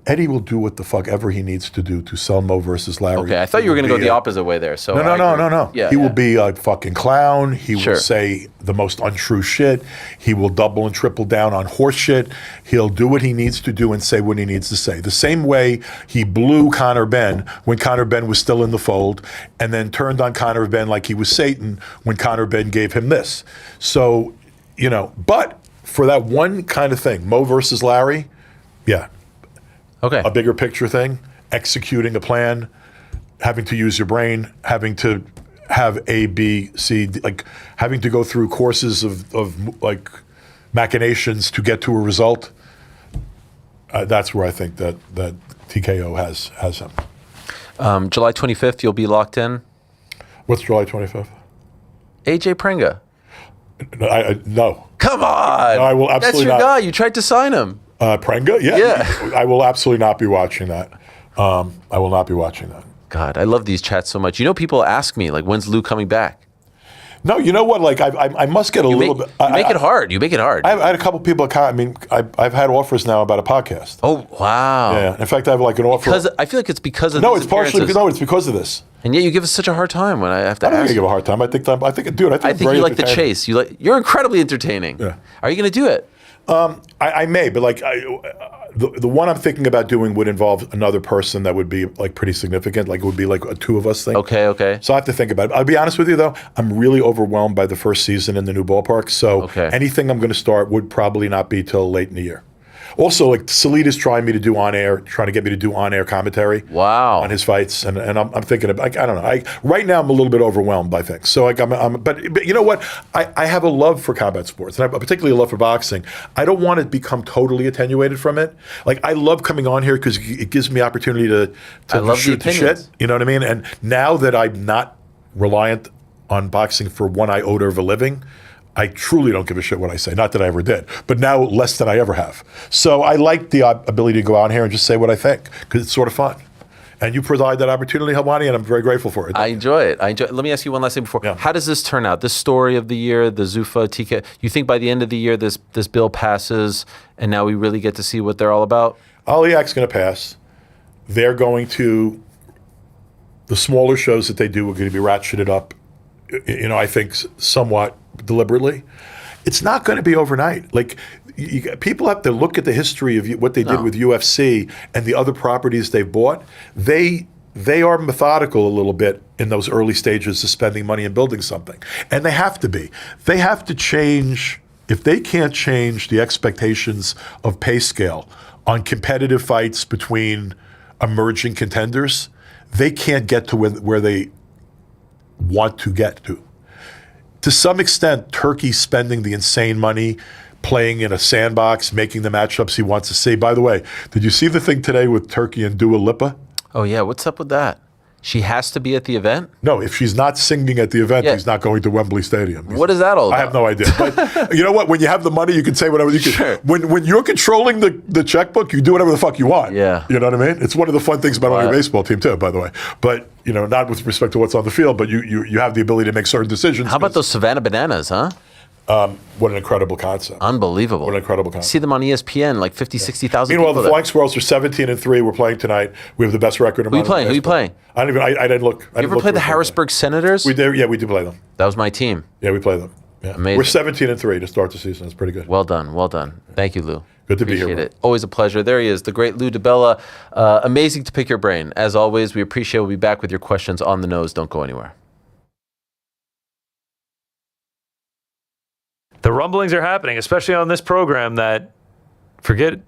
Eddie will do what the fuck ever he needs to do to sell Mo versus Larry. Okay, I thought you were going to go the opposite way there. So No. Yeah, he will be a fucking clown. He Sure. will say the most untrue shit. He will double and triple down on horse shit. He'll do what he needs to do and say what he needs to say. The same way he blew Conor Benn when Conor Benn was still in the fold, and then turned on Conor Benn like he was Satan when Conor Benn gave him this. So, but for that one kind of thing, Mo versus Larry, yeah. Okay. A bigger picture thing, executing a plan, having to use your brain, having to have A, B, C, like having to go through courses of like machinations to get to a result. That's where I think that TKO has him. July 25th, you'll be locked in. What's July 25th? AJ Prenga. No. Come on. No, I will absolutely That's your not. guy. You tried to sign him. Prenga? Yeah. I will absolutely not be watching that. I will not be watching that. God, I love these chats so much. People ask me, like, when's Lou coming back? No, you know what? Like, I must get a little bit. You make it hard. You make it hard. I had a couple people. I've had offers now about a podcast. Oh, wow. Yeah. In fact, I have like an offer. Because I feel like it's because of No, these it's partially appearances. it's because of this. And yet you give us such a hard time when I have to I don't ask. think I give a hard time. I think, dude, I think very you like the entertaining. chase. You're incredibly entertaining. Yeah. Are you going to do it? I may, but like the one I'm thinking about doing would involve another person that would be like pretty significant. Like it would be like a two of us thing. Okay. So I have to think about it. I'll be honest with you though, I'm really overwhelmed by the first season in the new ballpark. So anything I'm going to start would probably not be till late in the year. Also, like Salida's trying to get me to do on-air commentary. Wow. On his fights, and I'm thinking of, I don't know. Right now I'm a little bit overwhelmed by things. So like but you know what? I have a love for combat sports, and I particularly a love for boxing. I don't want to become totally attenuated from it. Like I love coming on here because it gives me opportunity to shoot the shit. You know what I mean? And now that I'm not reliant on boxing for one iota of a living, I truly don't give a shit what I say. Not that I ever did, but now less than I ever have. So I like the ability to go out here and just say what I think because it's sort of fun. And you provide that opportunity, Helwani, and I'm very grateful for it. I enjoy it. Let me ask you one last thing before. Yeah. How does this turn out? This story of the year, the Zuffa, TK. You think by the end of the year this bill passes and now we really get to see what they're all about? Aliak's going to pass. They're going to, the smaller shows that they do are going to be ratcheted up I think somewhat deliberately. It's not going to be overnight. Like, people have to look at the history of what they did with UFC and the other properties they've bought. They are methodical a little bit in those early stages of spending money and building something. And they have to be. They have to change. If they can't change the expectations of pay scale on competitive fights between emerging contenders, they can't get to where they want to get to. To some extent, Turkey's spending the insane money playing in a sandbox, making the matchups he wants to see. By the way, did you see the thing today with Turkey and Dua Lipa? Oh, yeah. What's up with that? She has to be at the event? No, if she's not singing at the event, he's not going to Wembley Stadium. What is that all about? I have no idea. But you know what? When you have the money, you can say whatever you can. Sure. When you're controlling the checkbook, you do whatever the fuck you want. Yeah. You know what I mean? It's one of the fun things about owning a baseball team, too, by the way. But, not with respect to what's on the field, but you have the ability to make certain decisions. How about those Savannah Bananas, huh? What an incredible concept. Unbelievable. What an incredible concept. See them on ESPN, like 50, 60,000 people. Meanwhile, the Flying Squirrels are 17-3. We're playing tonight. We have the best record. Who are you playing? Who are you playing? I didn't look. You ever played the Harrisburg Senators? We did. Yeah, we did play them. That was my team. Yeah, we play them. Yeah. Amazing. We're 17-3 to start the season. That's pretty good. Well done. Well done. Thank you, Lou. Good to be here. Appreciate it. Always a pleasure. There he is, the great Lou DiBella. Amazing to pick your brain. As always, we appreciate it. We'll be back with your questions on the nose. Don't go anywhere. The rumblings are happening, especially on this program, that forget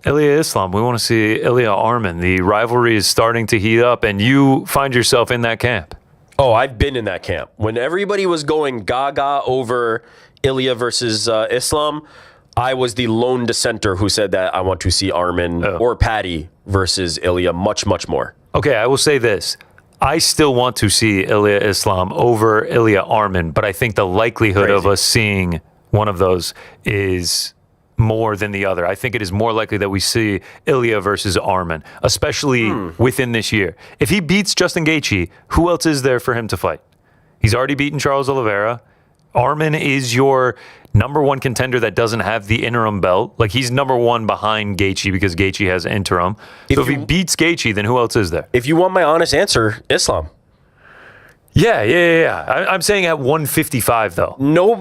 Ilya Islam. We want to see Ilya Arman. The rivalry is starting to heat up, and you find yourself in that camp. Oh, I've been in that camp. When everybody was going gaga over Ilya versus Islam, I was the lone dissenter who said that I want to see Arman or Patty versus Ilya much, much more. Okay, I will say this. I still want to see Ilya Islam over Ilya Arman, but I think the likelihood of us seeing one of those is more than the other. I think it is more likely that we see Ilya versus Arman, especially within this year. If he beats Justin Gaethje, who else is there for him to fight? He's already beaten Charles Oliveira. Arman is your number one contender that doesn't have the interim belt. Like, he's number one behind Gaethje because Gaethje has interim. So if he beats Gaethje, then who else is there? If you want my honest answer, Islam. Yeah. I'm saying at 155, though.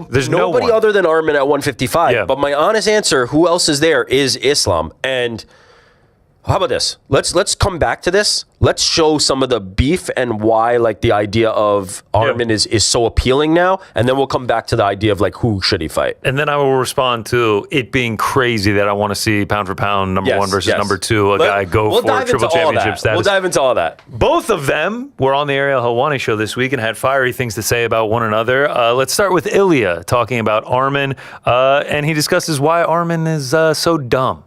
There's nobody other than Arman at 155. Yeah. But my honest answer, who else is there, is Islam. And how about this? Let's come back to this. Let's show some of the beef and why, like, the idea of Arman is so appealing now. And then we'll come back to the idea of, like, who should he fight. And then I will respond to it being crazy that I want to see pound for pound number one versus number two, guy go for triple championship status. We'll dive into all that. Both of them were on the Ariel Helwani Show this week and had fiery things to say about one another. Let's start with Ilya talking about Arman, and he discusses why Arman is so dumb.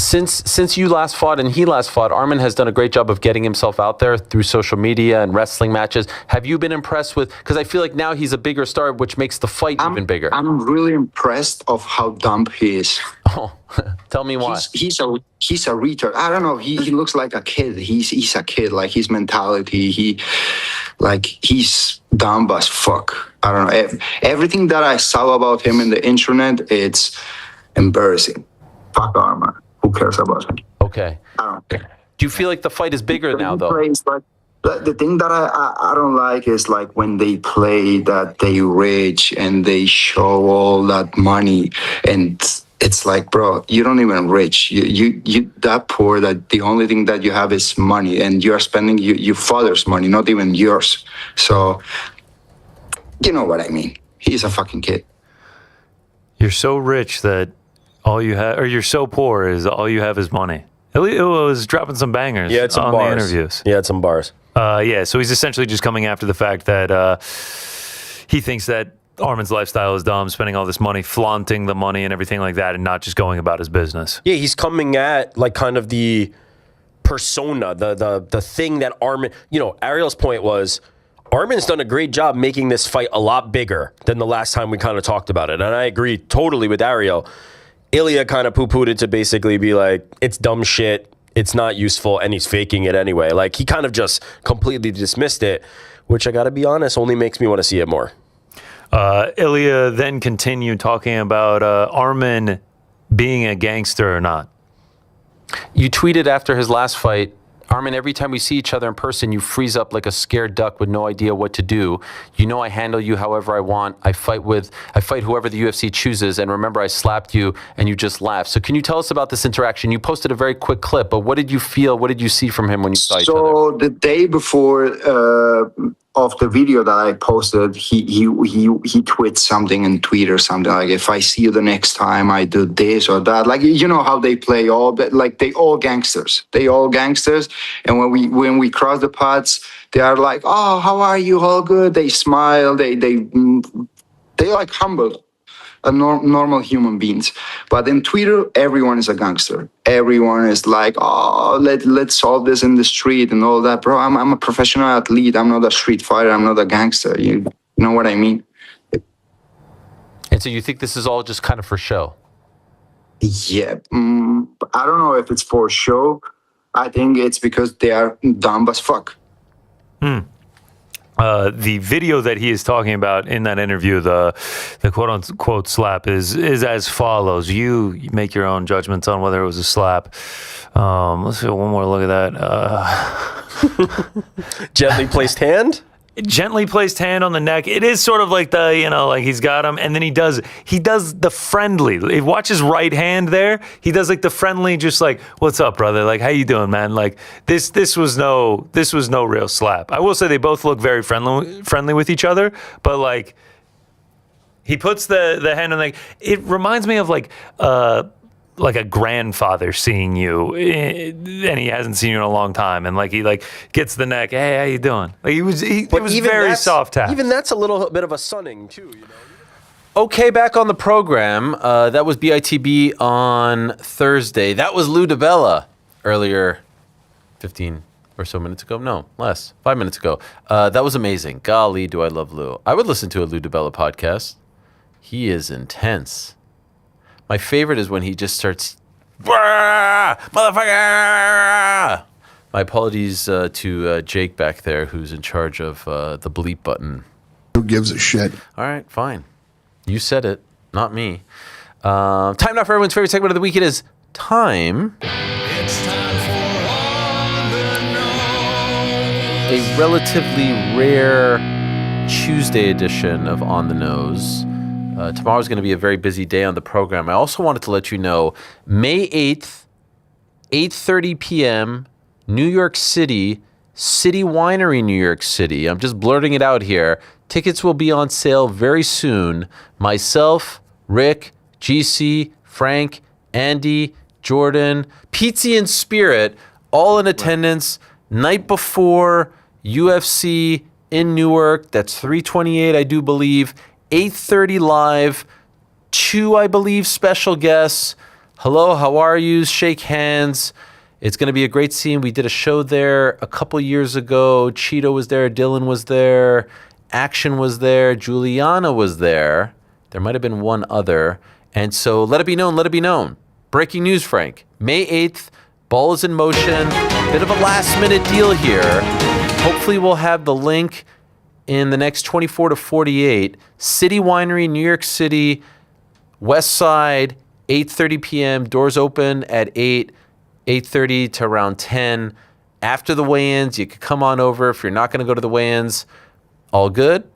Since you last fought and he last fought, Arman has done a great job of getting himself out there through social media and wrestling matches. Have you been impressed with, because I feel like now he's a bigger star, which makes the fight even bigger. I'm really impressed of how dumb he is. Oh, tell me why. He's a retard. I don't know. He looks like a kid. He's a kid. Like, his mentality, he's dumb as fuck. I don't know. Everything that I saw about him in the internet, it's embarrassing. Fuck Arman. Who cares about him? Okay. I don't care. Do you feel like the fight is bigger now, though? The thing that I don't like is, like, when they play that they rich and they show all that money, and it's like, bro, you don't even rich. You that poor that the only thing that you have is money, and you are spending your father's money, not even yours. So, you know what I mean? He's a fucking kid. You're so rich that all you have, or you're so poor is all you have is money. Ilya was dropping some bangers on the interviews. Yeah, some bars. So he's essentially just coming after the fact that he thinks that Arman's lifestyle is dumb, spending all this money, flaunting the money and everything like that, and not just going about his business. Yeah, he's coming at, like, kind of the persona, the thing that Arman, Ariel's point was, Arman's done a great job making this fight a lot bigger than the last time we kind of talked about it. And I agree totally with Ariel. Ilya kind of poo-pooed it to basically be like, it's dumb shit, it's not useful, and he's faking it anyway. Like, he kind of just completely dismissed it, which, I gotta be honest, only makes me want to see it more. Ilya then continued talking about Arman being a gangster or not. You tweeted after his last fight, Armin, every time we see each other in person, you freeze up like a scared duck with no idea what to do. You know I handle you however I want. I fight whoever the UFC chooses. And remember, I slapped you and you just laughed. So can you tell us about this interaction? You posted a very quick clip, but what did you feel? What did you see from him when you saw each other? So the day before of the video that I posted, he tweets something in Twitter, something like, if I see you the next time, I do this or that. Like, you know how they play all that, like they all gangsters. And when we cross the paths, they are like, oh, how are you? All good. They smile. They like humble. Normal human beings. But in Twitter, everyone is a gangster. Everyone is like, oh, let's solve this in the street and all that. Bro, I'm a professional athlete. I'm not a street fighter. I'm not a gangster. You know what I mean? And so you think this is all just kind of for show? Yeah. I don't know if it's for show. I think it's because they are dumb as fuck. The video that he is talking about in that interview, the quote unquote slap, is as follows. You make your own judgments on whether it was a slap. Let's do one more look at that. Gently placed hand? Gently placed hand on the neck. It is sort of like like he's got him, and then he does the friendly. Watch his right hand there. He does like the friendly, just like, what's up, brother? Like, how you doing, man? Like this was no real slap. I will say they both look very friendly with each other, but like he puts the hand on the neck. It reminds me of like a grandfather seeing you and he hasn't seen you in a long time, and like he like gets the neck, hey, how you doing? Like it was very soft tap. Even that's a little bit of a sunning too, you know. Okay, back on the program. That was BITB on Thursday. That was Lou DiBella earlier, 15 or so minutes ago. No, less, 5 minutes ago. That was amazing. Golly, do I love Lou. I would listen to a Lou DiBella podcast. He is intense. My favorite is when he just starts, motherfucker! My apologies to Jake back there, who's in charge of the bleep button. Who gives a shit? All right, fine. You said it, not me. Time now for everyone's favorite segment of the week. It is time. It's time for On the Nose. A relatively rare Tuesday edition of On the Nose. Tomorrow's going to be a very busy day on the program. I also wanted to let you know, May 8th, 8:30 p.m., New York City, City Winery, New York City. I'm just blurting it out here. Tickets will be on sale very soon. Myself, Rick, GC, Frank, Andy, Jordan, Pizzi and Spirit, all in attendance. Night before UFC in Newark. That's 328, I do believe. 8:30 live, 2, I believe, special guests. Hello, how are you? Shake hands. It's going to be a great scene. We did a show there a couple years ago. Cheeto was there. Dylan was there. Action was there. Juliana was there. There might have been one other. And so let it be known, let it be known. Breaking news, Frank. May 8th, ball is in motion. Bit of a last-minute deal here. Hopefully we'll have the link in the next 24 to 48, City Winery, New York City, West Side, 8:30 p.m. Doors open at 8:30 to around 10. After the weigh-ins, you can come on over. If you're not going to go to the weigh-ins, all good.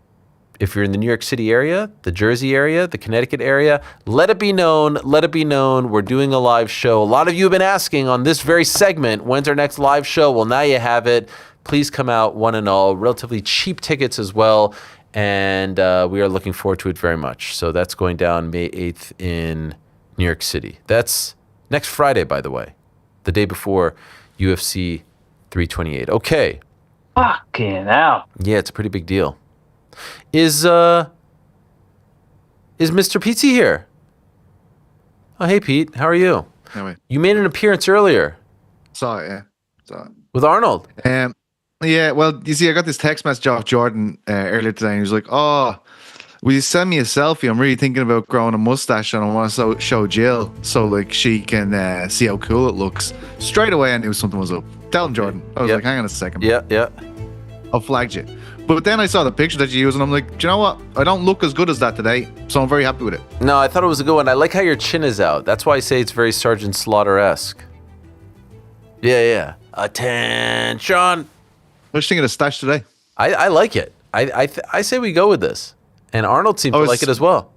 If you're in the New York City area, the Jersey area, the Connecticut area, let it be known, let it be known. We're doing a live show. A lot of you have been asking on this very segment, when's our next live show? Well, now you have it. Please come out, one and all. Relatively cheap tickets as well, and we are looking forward to it very much. So that's going down May 8th in New York City. That's next Friday, by the way, the day before UFC 328. Okay. Fucking hell. Yeah, it's a pretty big deal. Is Mr. Pizzi here? Oh, hey, Pete. How are you? Anyway. You made an appearance earlier. Saw it, yeah. Saw it. With Arnold. Yeah, well, you see, I got this text message off Jordan earlier today, and he was like, oh, will you send me a selfie? I'm really thinking about growing a mustache, and I want to show Jill so, like, she can see how cool it looks. Straight away, I knew something was up. Tell him, Jordan. I was like, hang on a second. Yeah. I'll flag you. But then I saw the picture that you used, and I'm like, do you know what? I don't look as good as that today, so I'm very happy with it. No, I thought it was a good one. I like how your chin is out. That's why I say it's very Sergeant Slaughter-esque. Yeah. Attention. What you think of the stash today? I like it. I say we go with this. And Arnold seemed to like it as well.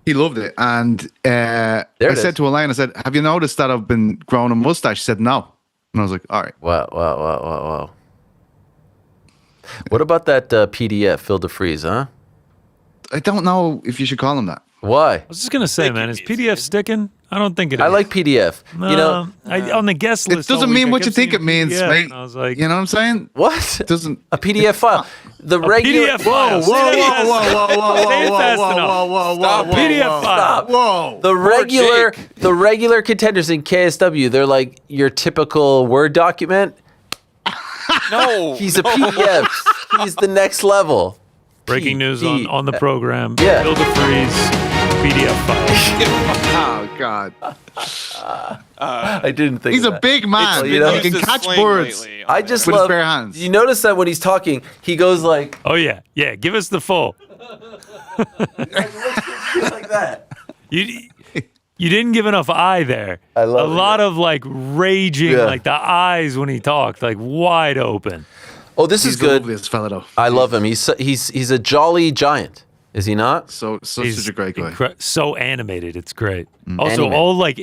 He loved it. And I said to Elaine, I said, have you noticed that I've been growing a mustache? She said, no. And I was like, all right. Wow. What about that PDF, Phil DeFreeze, huh? I don't know if you should call him that. Why? I was just gonna say, man, is PDF sticking? I don't think it is. I like PDF. No, on the guest list. It doesn't all mean week, what I you kept think it seeing means, PDF, mate. and I was like, You know what I'm saying? What? It doesn't. A PDF file. The regular. PDF file. Say it fast enough. Stop. PDF file. Whoa. The regular contenders in KSW, they're like your typical Word document. No. He's a PDF. He's the next level. Breaking news on the program. Yeah. Phil DeFreeze, PDF file. Oh, God. I didn't think He's of a that. big man. You know, he can catch birds. I just with his love. bare hands. You notice that when he's talking, he goes like. Oh yeah. Give us the full. like that. You didn't give enough eye there. I love a lot of like raging, like the eyes when he talked, like wide open. Oh, this is good. This fella, though. I love him. He's a jolly giant. Is he not? He's such a great guy. So animated, it's great. Also, Animated. all like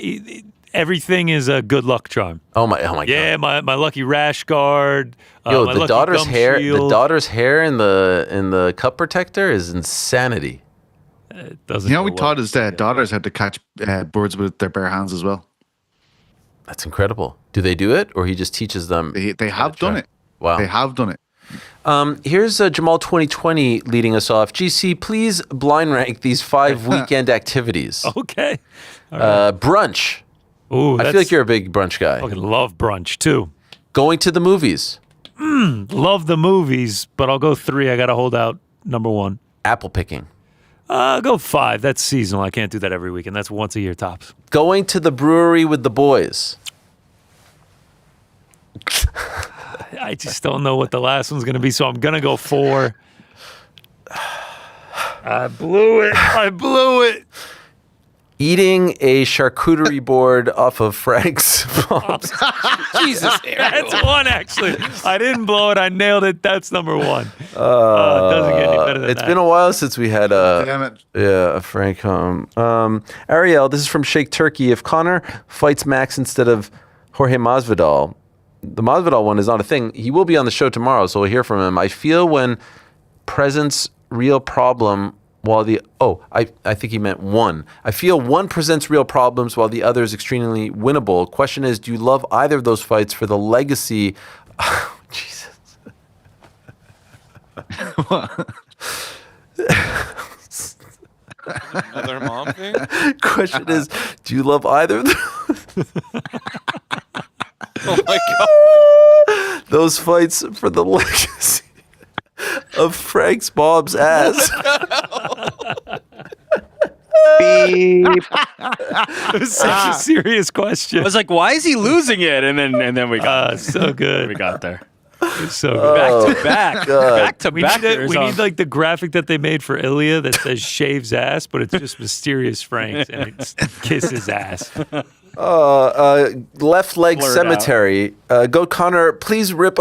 everything is a good luck charm. Oh my god. Yeah, my lucky rash guard. Yo, my the lucky daughter's gum hair. shield. The daughter's hair in the cup protector is insanity. It doesn't. You know, go we well. taught his daughters how to catch birds with their bare hands as well. That's incredible. Do they do it, or he just teaches them? They have done it. Wow. They have done it. Here's Jamal 2020 leading us off. GC, please blind rank these 5 weekend activities. Okay. Brunch. Ooh, I feel like you're a big brunch guy. I fucking love brunch too. Going to the movies. Love the movies, but I'll go 3. I got to hold out number 1. Apple picking. I'll go 5. That's seasonal. I can't do that every weekend. That's once a year tops. Going to the brewery with the boys. I just don't know what the last one's going to be, so I'm going to go 4. I blew it. Eating a charcuterie board off of Frank's Palms. Jesus, That's 1, actually. I didn't blow it. I nailed it. That's number 1. It doesn't get any better than It's that. been a while since we had Damn it. a Frank home. Ariel, this is from Shake Turkey. If Connor fights Max instead of Jorge Masvidal, the Masvidal one is not a thing. He will be on the show tomorrow, so we'll hear from him. I feel when presents real problem while I think he meant 1. I feel 1 presents real problems while the other is extremely winnable. Question is, do you love either of those fights for the legacy? Oh, Jesus. Another mom thing? Question is, do you love either of those? Oh my god. Those fights for the legacy of Frank's Bob's ass. It was such a serious question. I was like, why is he losing it? And then we got so good. we got there. It's so good. Back to We back. we need like the graphic that they made for Ilya that says shaves ass, but it's just mysterious Franks and it's kisses ass. Left leg Blurred cemetery. Go Connor, please rip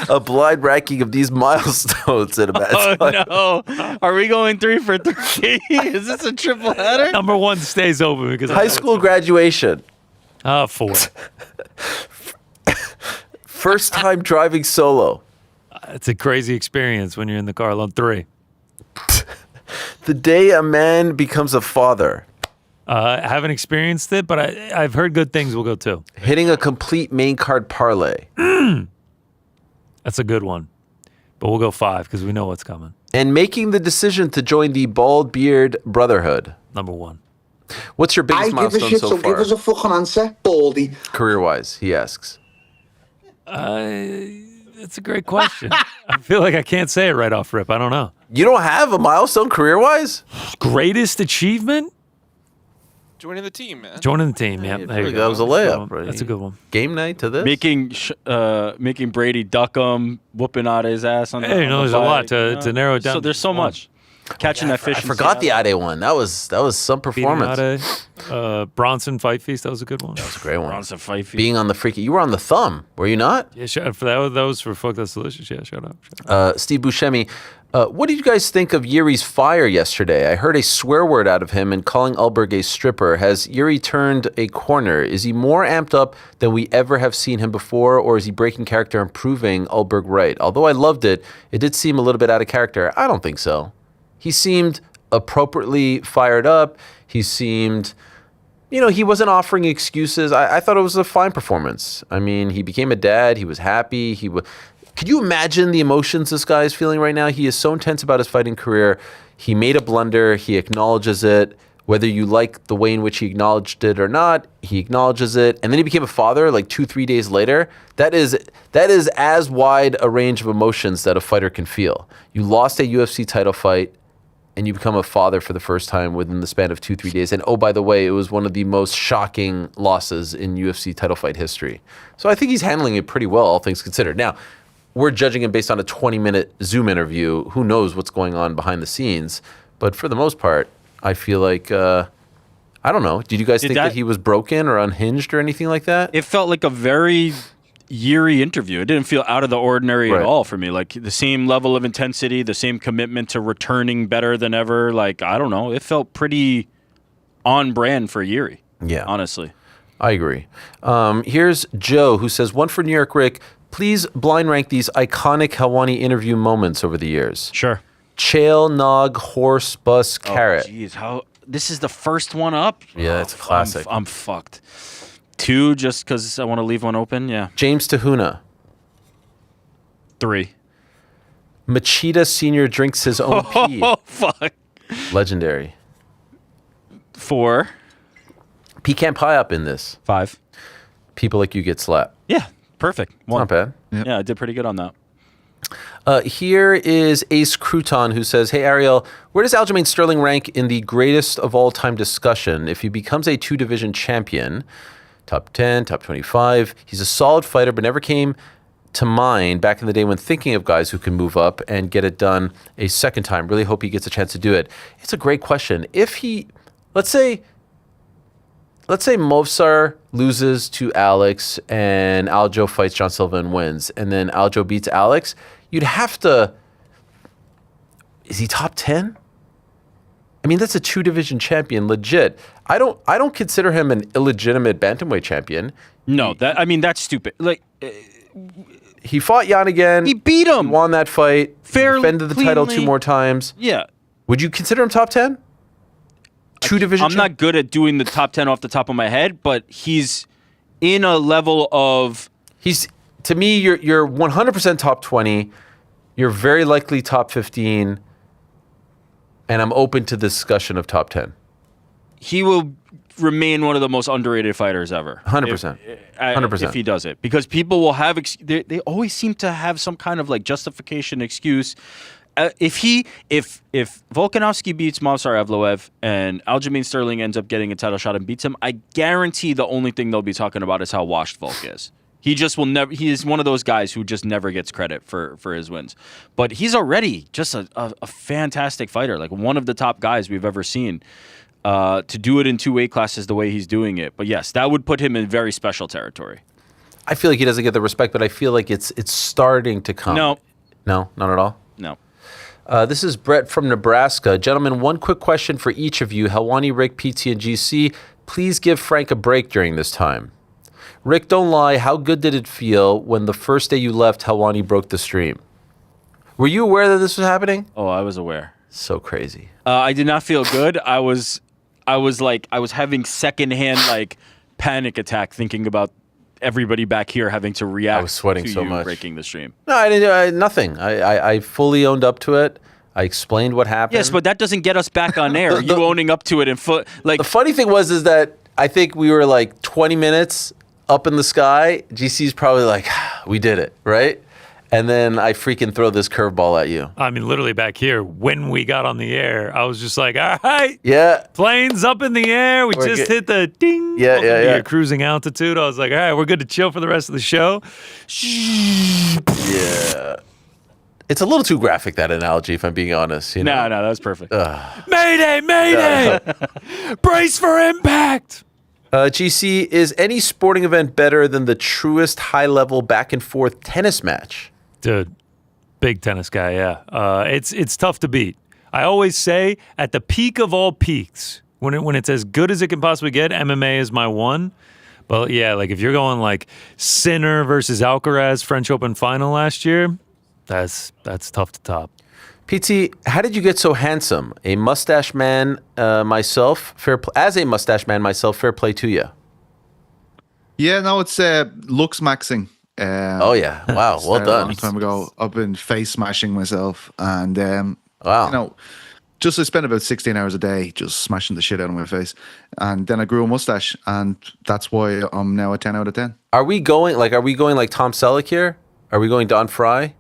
a blind ranking of these milestones in a match. Oh no! Are we going 3 for 3? Is this a triple header? Number 1 stays open because High school graduation. 4. First time driving solo. It's a crazy experience when you're in the car alone. 3. The day a man becomes a father. I haven't experienced it, but I've heard good things. We'll go 2. Hitting a complete main card parlay. That's a good one, but we'll go 5 because we know what's coming. And making the decision to join the Bald Beard Brotherhood. Number 1. What's your biggest milestone so far? Give us a fucking answer, Baldy. Career-wise, he asks. That's a great question. I feel like I can't say it right off rip. I don't know. You don't have a milestone career-wise? Greatest achievement? Joining the team, man. Joining the team, yeah. There you go. That was a layup. Right? That's a good one. Game night to this? Making Brady duck him, whooping out his ass on the Hey, on the there's a bike, lot to narrow it down. So there's so much. catching that fish. I forgot the Ade one. That was some performance. Bronson Fight Feast. That was a good one. That was a great one. Bronson Fight Feast. Being on the freaky. You were on the thumb, were you not? Yeah, for that was for Fuck That's Delicious. Yeah, shut up. Steve Buscemi, what did you guys think of Yuri's fire yesterday? I heard a swear word out of him and calling Ulberg a stripper. Has Yuri turned a corner? Is he more amped up than we ever have seen him before, or is he breaking character and proving Ulberg right? Although I loved it, it did seem a little bit out of character. I don't think so. He seemed appropriately fired up. He seemed, he wasn't offering excuses. I thought it was a fine performance. I mean, he became a dad. He was happy. Could you imagine the emotions this guy is feeling right now? He is so intense about his fighting career. He made a blunder. He acknowledges it. Whether you like the way in which he acknowledged it or not, he acknowledges it. And then he became a father like 2-3 days later. That is as wide a range of emotions that a fighter can feel. You lost a UFC title fight, and you become a father for the first time within the span of 2-3 days. And oh, by the way, it was one of the most shocking losses in UFC title fight history. So I think he's handling it pretty well, all things considered. Now, we're judging him based on a 20-minute Zoom interview. Who knows what's going on behind the scenes? But for the most part, I feel like, I don't know. Did you guys think that he was broken or unhinged or anything like that? It felt like a very Yuri interview. It didn't feel out of the ordinary at all for me. Like the same level of intensity, the same commitment to returning better than ever. Like, I don't know. It felt pretty on brand for Yuri. Yeah. Honestly. I agree. Here's Joe who says, one for New York Rick. Please blind rank these iconic Helwani interview moments over the years. Sure. Chael, Nog, Horse, Bus, Carrot. Jeez, this is the first one up? Yeah, it's a classic. I'm fucked. 2 just because I want to leave one open, yeah. James Tahuna. 3. Machida Sr. drinks his own pee. Oh, fuck. Legendary. 4. Pecan Pie up in this. 5. People Like You Get Slapped. Yeah, perfect. 1. Not bad. Yeah, I did pretty good on that. Here is Ace Crouton who says, hey, Ariel, where does Aljamain Sterling rank in the greatest of all time discussion? If he becomes a 2-division champion, top 10, top 25, he's a solid fighter, but never came to mind back in the day when thinking of guys who can move up and get it done a second time. Really hope he gets a chance to do it. It's a great question. If he, let's say Movsar loses to Alex and Aljo fights John Silva and wins, and then Aljo beats Alex, you'd have to, is he top 10? I mean, that's a 2-division champion, legit. I don't consider him an illegitimate bantamweight champion. No, that's stupid. Like, he fought Jan again. He beat him. He won that fight. Fairly, defended the title 2 more times. Yeah. Would you consider him top 10? 2-division. I'm not good at doing the top 10 off the top of my head, but he's in a level of. To me, you're 100% top 20. You're very likely top 15. And I'm open to discussion of top 10. He will remain one of the most underrated fighters ever. 100%. 100%. If he does it. Because people will have, they always seem to have some kind of like justification, excuse. If Volkanovski beats Movsar Evloev and Aljamain Sterling ends up getting a title shot and beats him, I guarantee the only thing they'll be talking about is how washed Volk is. He just will never. He is one of those guys who just never gets credit for his wins. But he's already just a fantastic fighter, like one of the top guys we've ever seen. To do it in 2 weight classes the way he's doing it. But yes, that would put him in very special territory. I feel like he doesn't get the respect, but I feel like it's starting to come. No, not at all. No. This is Brett from Nebraska. Gentlemen, one quick question for each of you. Helwani, Rick, PT, and GC, please give Frank a break during this time. Rick, don't lie. How good did it feel when the first day you left, Helwani broke the stream? Were you aware that this was happening? Oh, I was aware. So crazy. I did not feel good. I was having secondhand like panic attack thinking about everybody back here having to react. I was sweating to so you much. Breaking the stream. No, I didn't. Nothing. I fully owned up to it. I explained what happened. Yes, but that doesn't get us back on air. You owning up to it and the funny thing is that I think we were like 20 minutes up in the sky. GC's probably like, we did it, right? And then I freaking throw this curveball at you. I mean, literally back here, when we got on the air, I was just like, all right. Yeah. Planes up in the air. We just hit the ding. Yeah. Cruising altitude. I was like, all right, we're good to chill for the rest of the show. Yeah. It's a little too graphic, that analogy, if I'm being honest. You know? No, that was perfect. Mayday, mayday! Brace for impact! GC, is any sporting event better than the truest high-level back-and-forth tennis match? Dude, big tennis guy, yeah. It's tough to beat. I always say, at the peak of all peaks, when it's as good as it can possibly get, MMA is my one. But yeah, like if you're going like Sinner versus Alcaraz French Open final last year, that's tough to top. PT, how did you get so handsome? A mustache man myself, as a mustache man myself, fair play to you. Yeah, no, it's looks maxing. Oh yeah, wow, well done. A long time ago, I've been face smashing myself, and wow, you know, just I spent about 16 hours a day just smashing the shit out of my face, and then I grew a mustache, and that's why I'm now a 10 out of 10. Are we going like Tom Selleck here? Are we going Don Fry?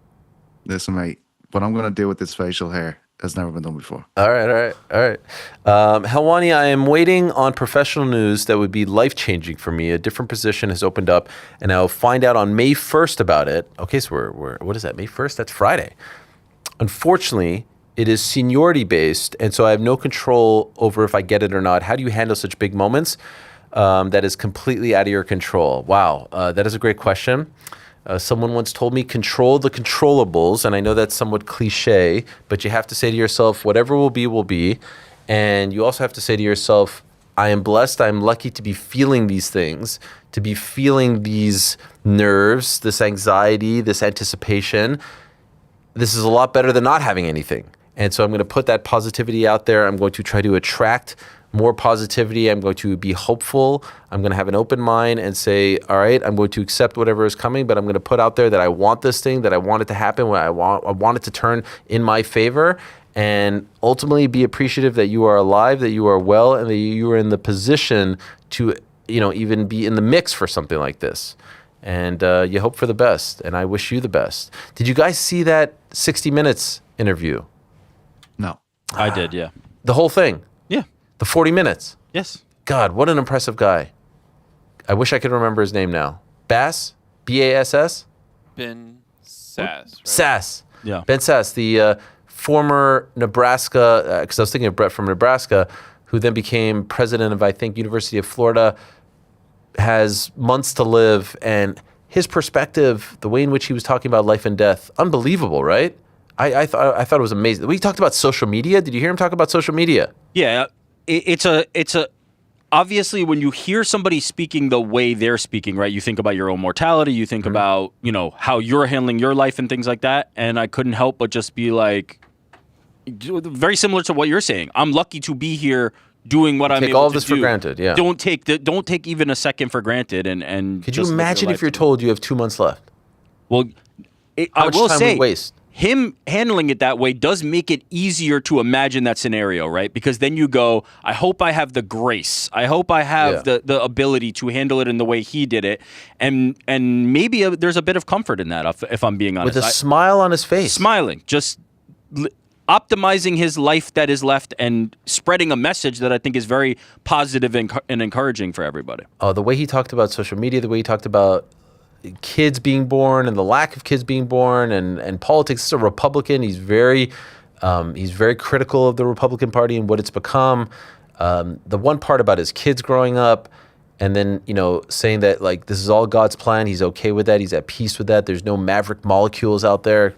Listen, mate, what I'm gonna do with this facial hair has never been done before. All right. Helwani, I am waiting on professional news that would be life-changing for me. A different position has opened up, and I'll find out on May 1st about it. Okay, so we're what is that, May 1st? That's Friday. Unfortunately, it is seniority-based, and so I have no control over if I get it or not. How do you handle such big moments that is completely out of your control? Wow, that is a great question. Someone once told me, control the controllables, and I know that's somewhat cliche, but you have to say to yourself, whatever will be, and you also have to say to yourself, I am blessed, I am lucky to be feeling these things, to be feeling these nerves, this anxiety, this anticipation. This is a lot better than not having anything. And so I'm going to put that positivity out there. I'm going to try to attract more positivity. I'm going to be hopeful. I'm going to have an open mind and say, all right, I'm going to accept whatever is coming, but I'm going to put out there that I want this thing, that I want it to happen, I want it to turn in my favor, and ultimately be appreciative that you are alive, that you are well, and that you are in the position to, even be in the mix for something like this. And you hope for the best, and I wish you the best. Did you guys see that 60 Minutes interview? No. I did, yeah. The whole thing? Yeah. The 40 minutes? Yes. God, what an impressive guy. I wish I could remember his name now. Bass? B-A-S-S? Ben Sass. Right? Sass. Yeah. Ben Sass, the former Nebraska, because I was thinking of Brett from Nebraska, who then became president of, I think, University of Florida, has months to live, and his perspective, the way in which he was talking about life and death, unbelievable, right? I thought it was amazing. We talked about social media. Did you hear him talk about social media? Yeah, it's a obviously when you hear somebody speaking the way they're speaking, right? You think about your own mortality. You think about how you're handling your life and things like that. And I couldn't help but just be like, very similar to what you're saying. I'm lucky to be here doing what I'm able to do. Take all of this for granted. Yeah. Don't take even a second for granted. And could you imagine if you're told you have 2 months left? Well, How much time would waste? Him handling it that way does make it easier to imagine that scenario, right? Because then you go, I hope I have the grace. I hope I have the ability to handle it in the way he did it. And maybe there's a bit of comfort in that, if I'm being honest. With a smile on his face. Smiling. Just optimizing his life that is left and spreading a message that I think is very positive and encouraging for everybody. Oh, the way he talked about social media, the way he talked about kids being born and the lack of kids being born and politics. He's a Republican. He's very critical of the Republican Party and what it's become. The one part about his kids growing up and then, saying that like this is all God's plan. He's okay with that. He's at peace with that. There's no maverick molecules out there.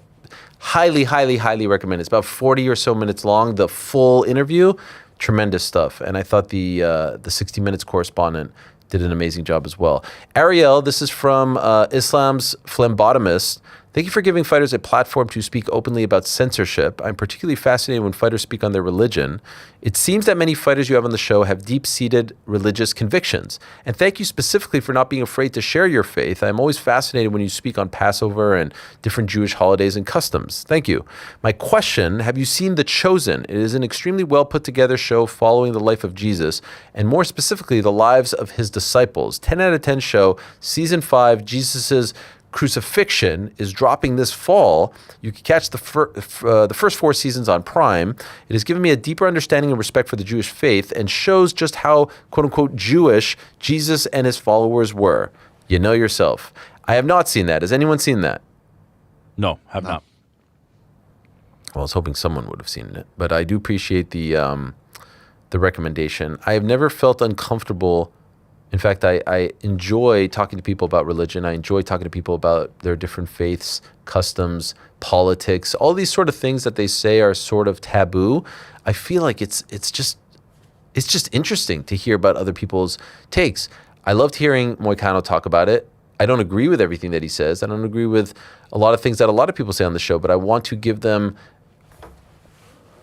Highly, highly, highly recommend. It's about 40 or so minutes long. The full interview, tremendous stuff. And I thought the 60 Minutes correspondent did an amazing job as well. Ariel, this is from Islam's Phlebotomist. Thank you for giving fighters a platform to speak openly about censorship. I'm particularly fascinated when fighters speak on their religion. It seems that many fighters you have on the show have deep-seated religious convictions. And thank you specifically for not being afraid to share your faith. I'm always fascinated when you speak on Passover and different Jewish holidays and customs. Thank you. My question, have you seen The Chosen? It is an extremely well put together show following the life of Jesus, and more specifically, the lives of his disciples. 10 out of 10 show, season 5, Jesus's crucifixion is dropping this fall. You can catch the first 4 seasons on Prime. It has given me a deeper understanding and respect for the Jewish faith and shows just how, quote unquote, Jewish Jesus and his followers were. You know yourself. I have not seen that. Has anyone seen that? No, have not. Well, I was hoping someone would have seen it, but I do appreciate the recommendation. I have never felt uncomfortable. In fact, I enjoy talking to people about religion. I enjoy talking to people about their different faiths, customs, politics, all these sort of things that they say are sort of taboo. I feel like it's just interesting to hear about other people's takes. I loved hearing Moicano talk about it. I don't agree with everything that he says. I don't agree with a lot of things that a lot of people say on the show, but I want to give them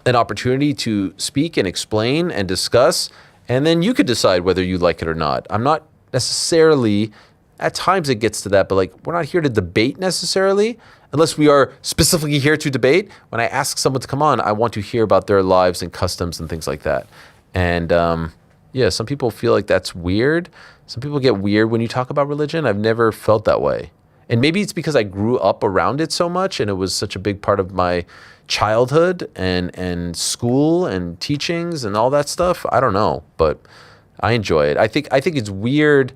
an opportunity to speak and explain and discuss, and then you could decide whether you like it or not. I'm not necessarily, at times it gets to that, but like we're not here to debate necessarily, unless we are specifically here to debate. When I ask someone to come on, I want to hear about their lives and customs and things like that. And yeah, some people feel like that's weird. Some people get weird when you talk about religion. I've never felt that way. And maybe it's because I grew up around it so much and it was such a big part of my childhood and school and teachings and all that stuff. I don't know, but I enjoy it. I think it's weird.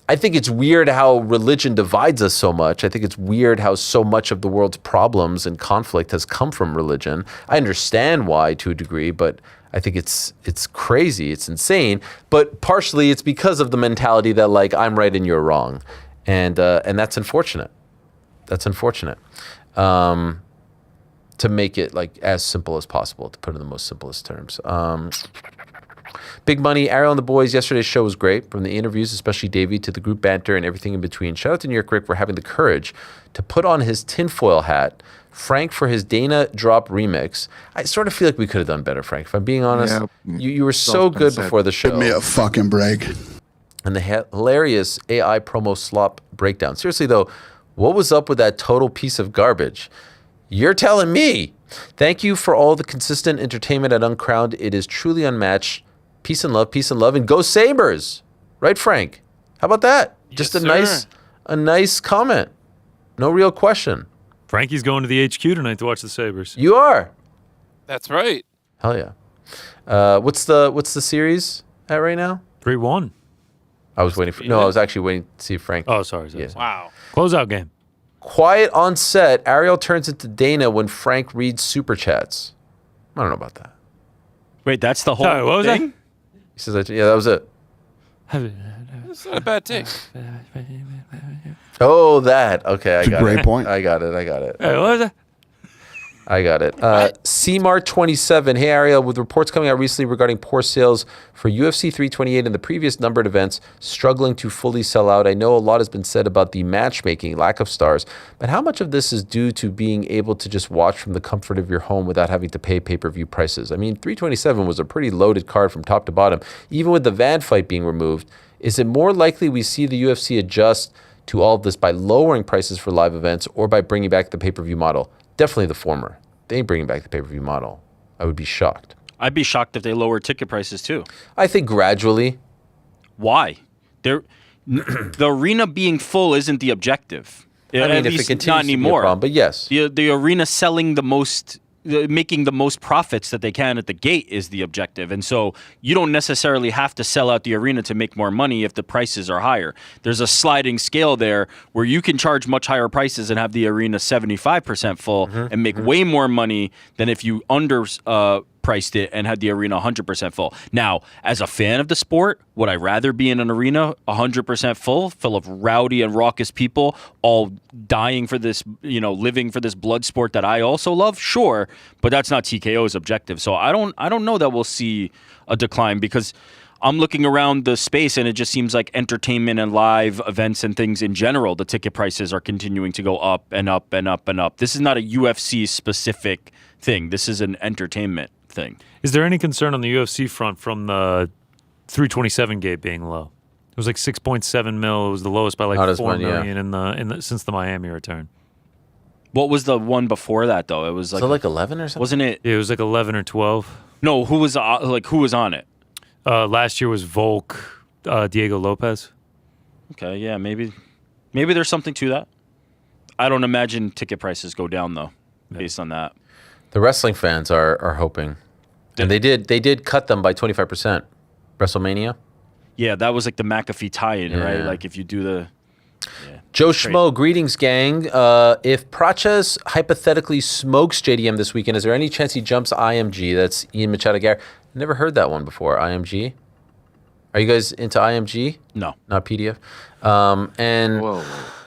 I think it's weird how religion divides us so much. I think it's weird how so much of the world's problems and conflict has come from religion. I understand why to a degree, but I think it's crazy, it's insane. But partially it's because of the mentality that like I'm right and you're wrong, and that's unfortunate. That's unfortunate. To make it like as simple as possible, to put it in the most simplest terms. Big Money, Ariel and the boys, yesterday's show was great. From the interviews, especially Davey, to the group banter and everything in between. Shout out to New York Rick for having the courage to put on his tinfoil hat. Frank for his Dana Drop remix. I sort of feel like we could have done better, Frank. If I'm being honest, you were so good before the show. Give me a fucking break. And the hilarious AI promo slop breakdown. Seriously though, what was up with that total piece of garbage? You're telling me. Thank you for all the consistent entertainment at Uncrowned. It is truly unmatched. Peace and love, and go Sabres. Right, Frank? How about that? Just a nice comment. No real question. Frankie's going to the HQ tonight to watch the Sabres. You are. That's right. Hell yeah. What's the series at right now? 3-1. I was waiting for. No, I was actually waiting to see Frank. Oh, sorry. Yeah. Wow. Closeout game. Quiet on set. Ariel turns into Dana when Frank reads super chats. I don't know about that. Wait, that's the whole Sorry, what was thing? that? He says, yeah, that was it. That's not a bad take. Oh, that. Okay, I got it. Great point. I got it. Hey, what was that? I got it. CMart27. Hey, Ariel, with reports coming out recently regarding poor sales for UFC 328 and the previous numbered events struggling to fully sell out, I know a lot has been said about the matchmaking, lack of stars, but how much of this is due to being able to just watch from the comfort of your home without having to pay pay-per-view prices? I mean, 327 was a pretty loaded card from top to bottom. Even with the Van fight being removed, is it more likely we see the UFC adjust to all of this by lowering prices for live events or by bringing back the pay-per-view model? Definitely the former. They ain't bringing back the pay-per-view model. I would be shocked. I'd be shocked if they lower ticket prices too. I think gradually. Why? The arena being full isn't the objective. I mean, if it continues not to be a anymore. problem, but yes. The arena selling the most, making the most profits that they can at the gate is the objective. And so you don't necessarily have to sell out the arena to make more money if the prices are higher. There's a sliding scale there where you can charge much higher prices and have the arena 75% full and make way more money than if you priced it and had the arena 100% full. Now, as a fan of the sport, would I rather be in an arena 100% full of rowdy and raucous people all dying for this, living for this blood sport that I also love? Sure, but that's not TKO's objective. So I don't know that we'll see a decline because I'm looking around the space and it just seems like entertainment and live events and things in general, the ticket prices are continuing to go up and up and up and up. This is not a UFC specific thing. This is an entertainment thing. Is there any concern on the UFC front from the 327 gate being low? It was like 6.7 mil. It was the lowest by like 4 million in the since the Miami return. What was the one before that though? It was like 11 or something. Wasn't it? It was like 11 or 12. No, who was on it? Last year was Volk, Diego Lopez. Okay, yeah, maybe there's something to that. I don't imagine ticket prices go down though, based on that. The wrestling fans are hoping, and they did cut them by 25%. WrestleMania. Yeah, that was like the McAfee tie-in, right? Like if you do the. Yeah. Joe Schmo, greetings, gang. If Praches hypothetically smokes JDM this weekend, is there any chance he jumps IMG? That's Ian Machado Gar. Never heard that one before, IMG. Are you guys into IMG? No. Not PDF? And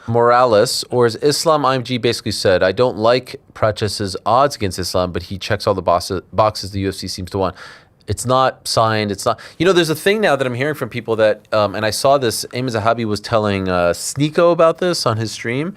Morales, or is Islam IMG basically said, I don't like Praches' odds against Islam, but he checks all the boxes the UFC seems to want. It's not signed. It's not. You know, there's a thing now that I'm hearing from people that, and I saw this, Ayman Zahabi was telling Sneeko about this on his stream.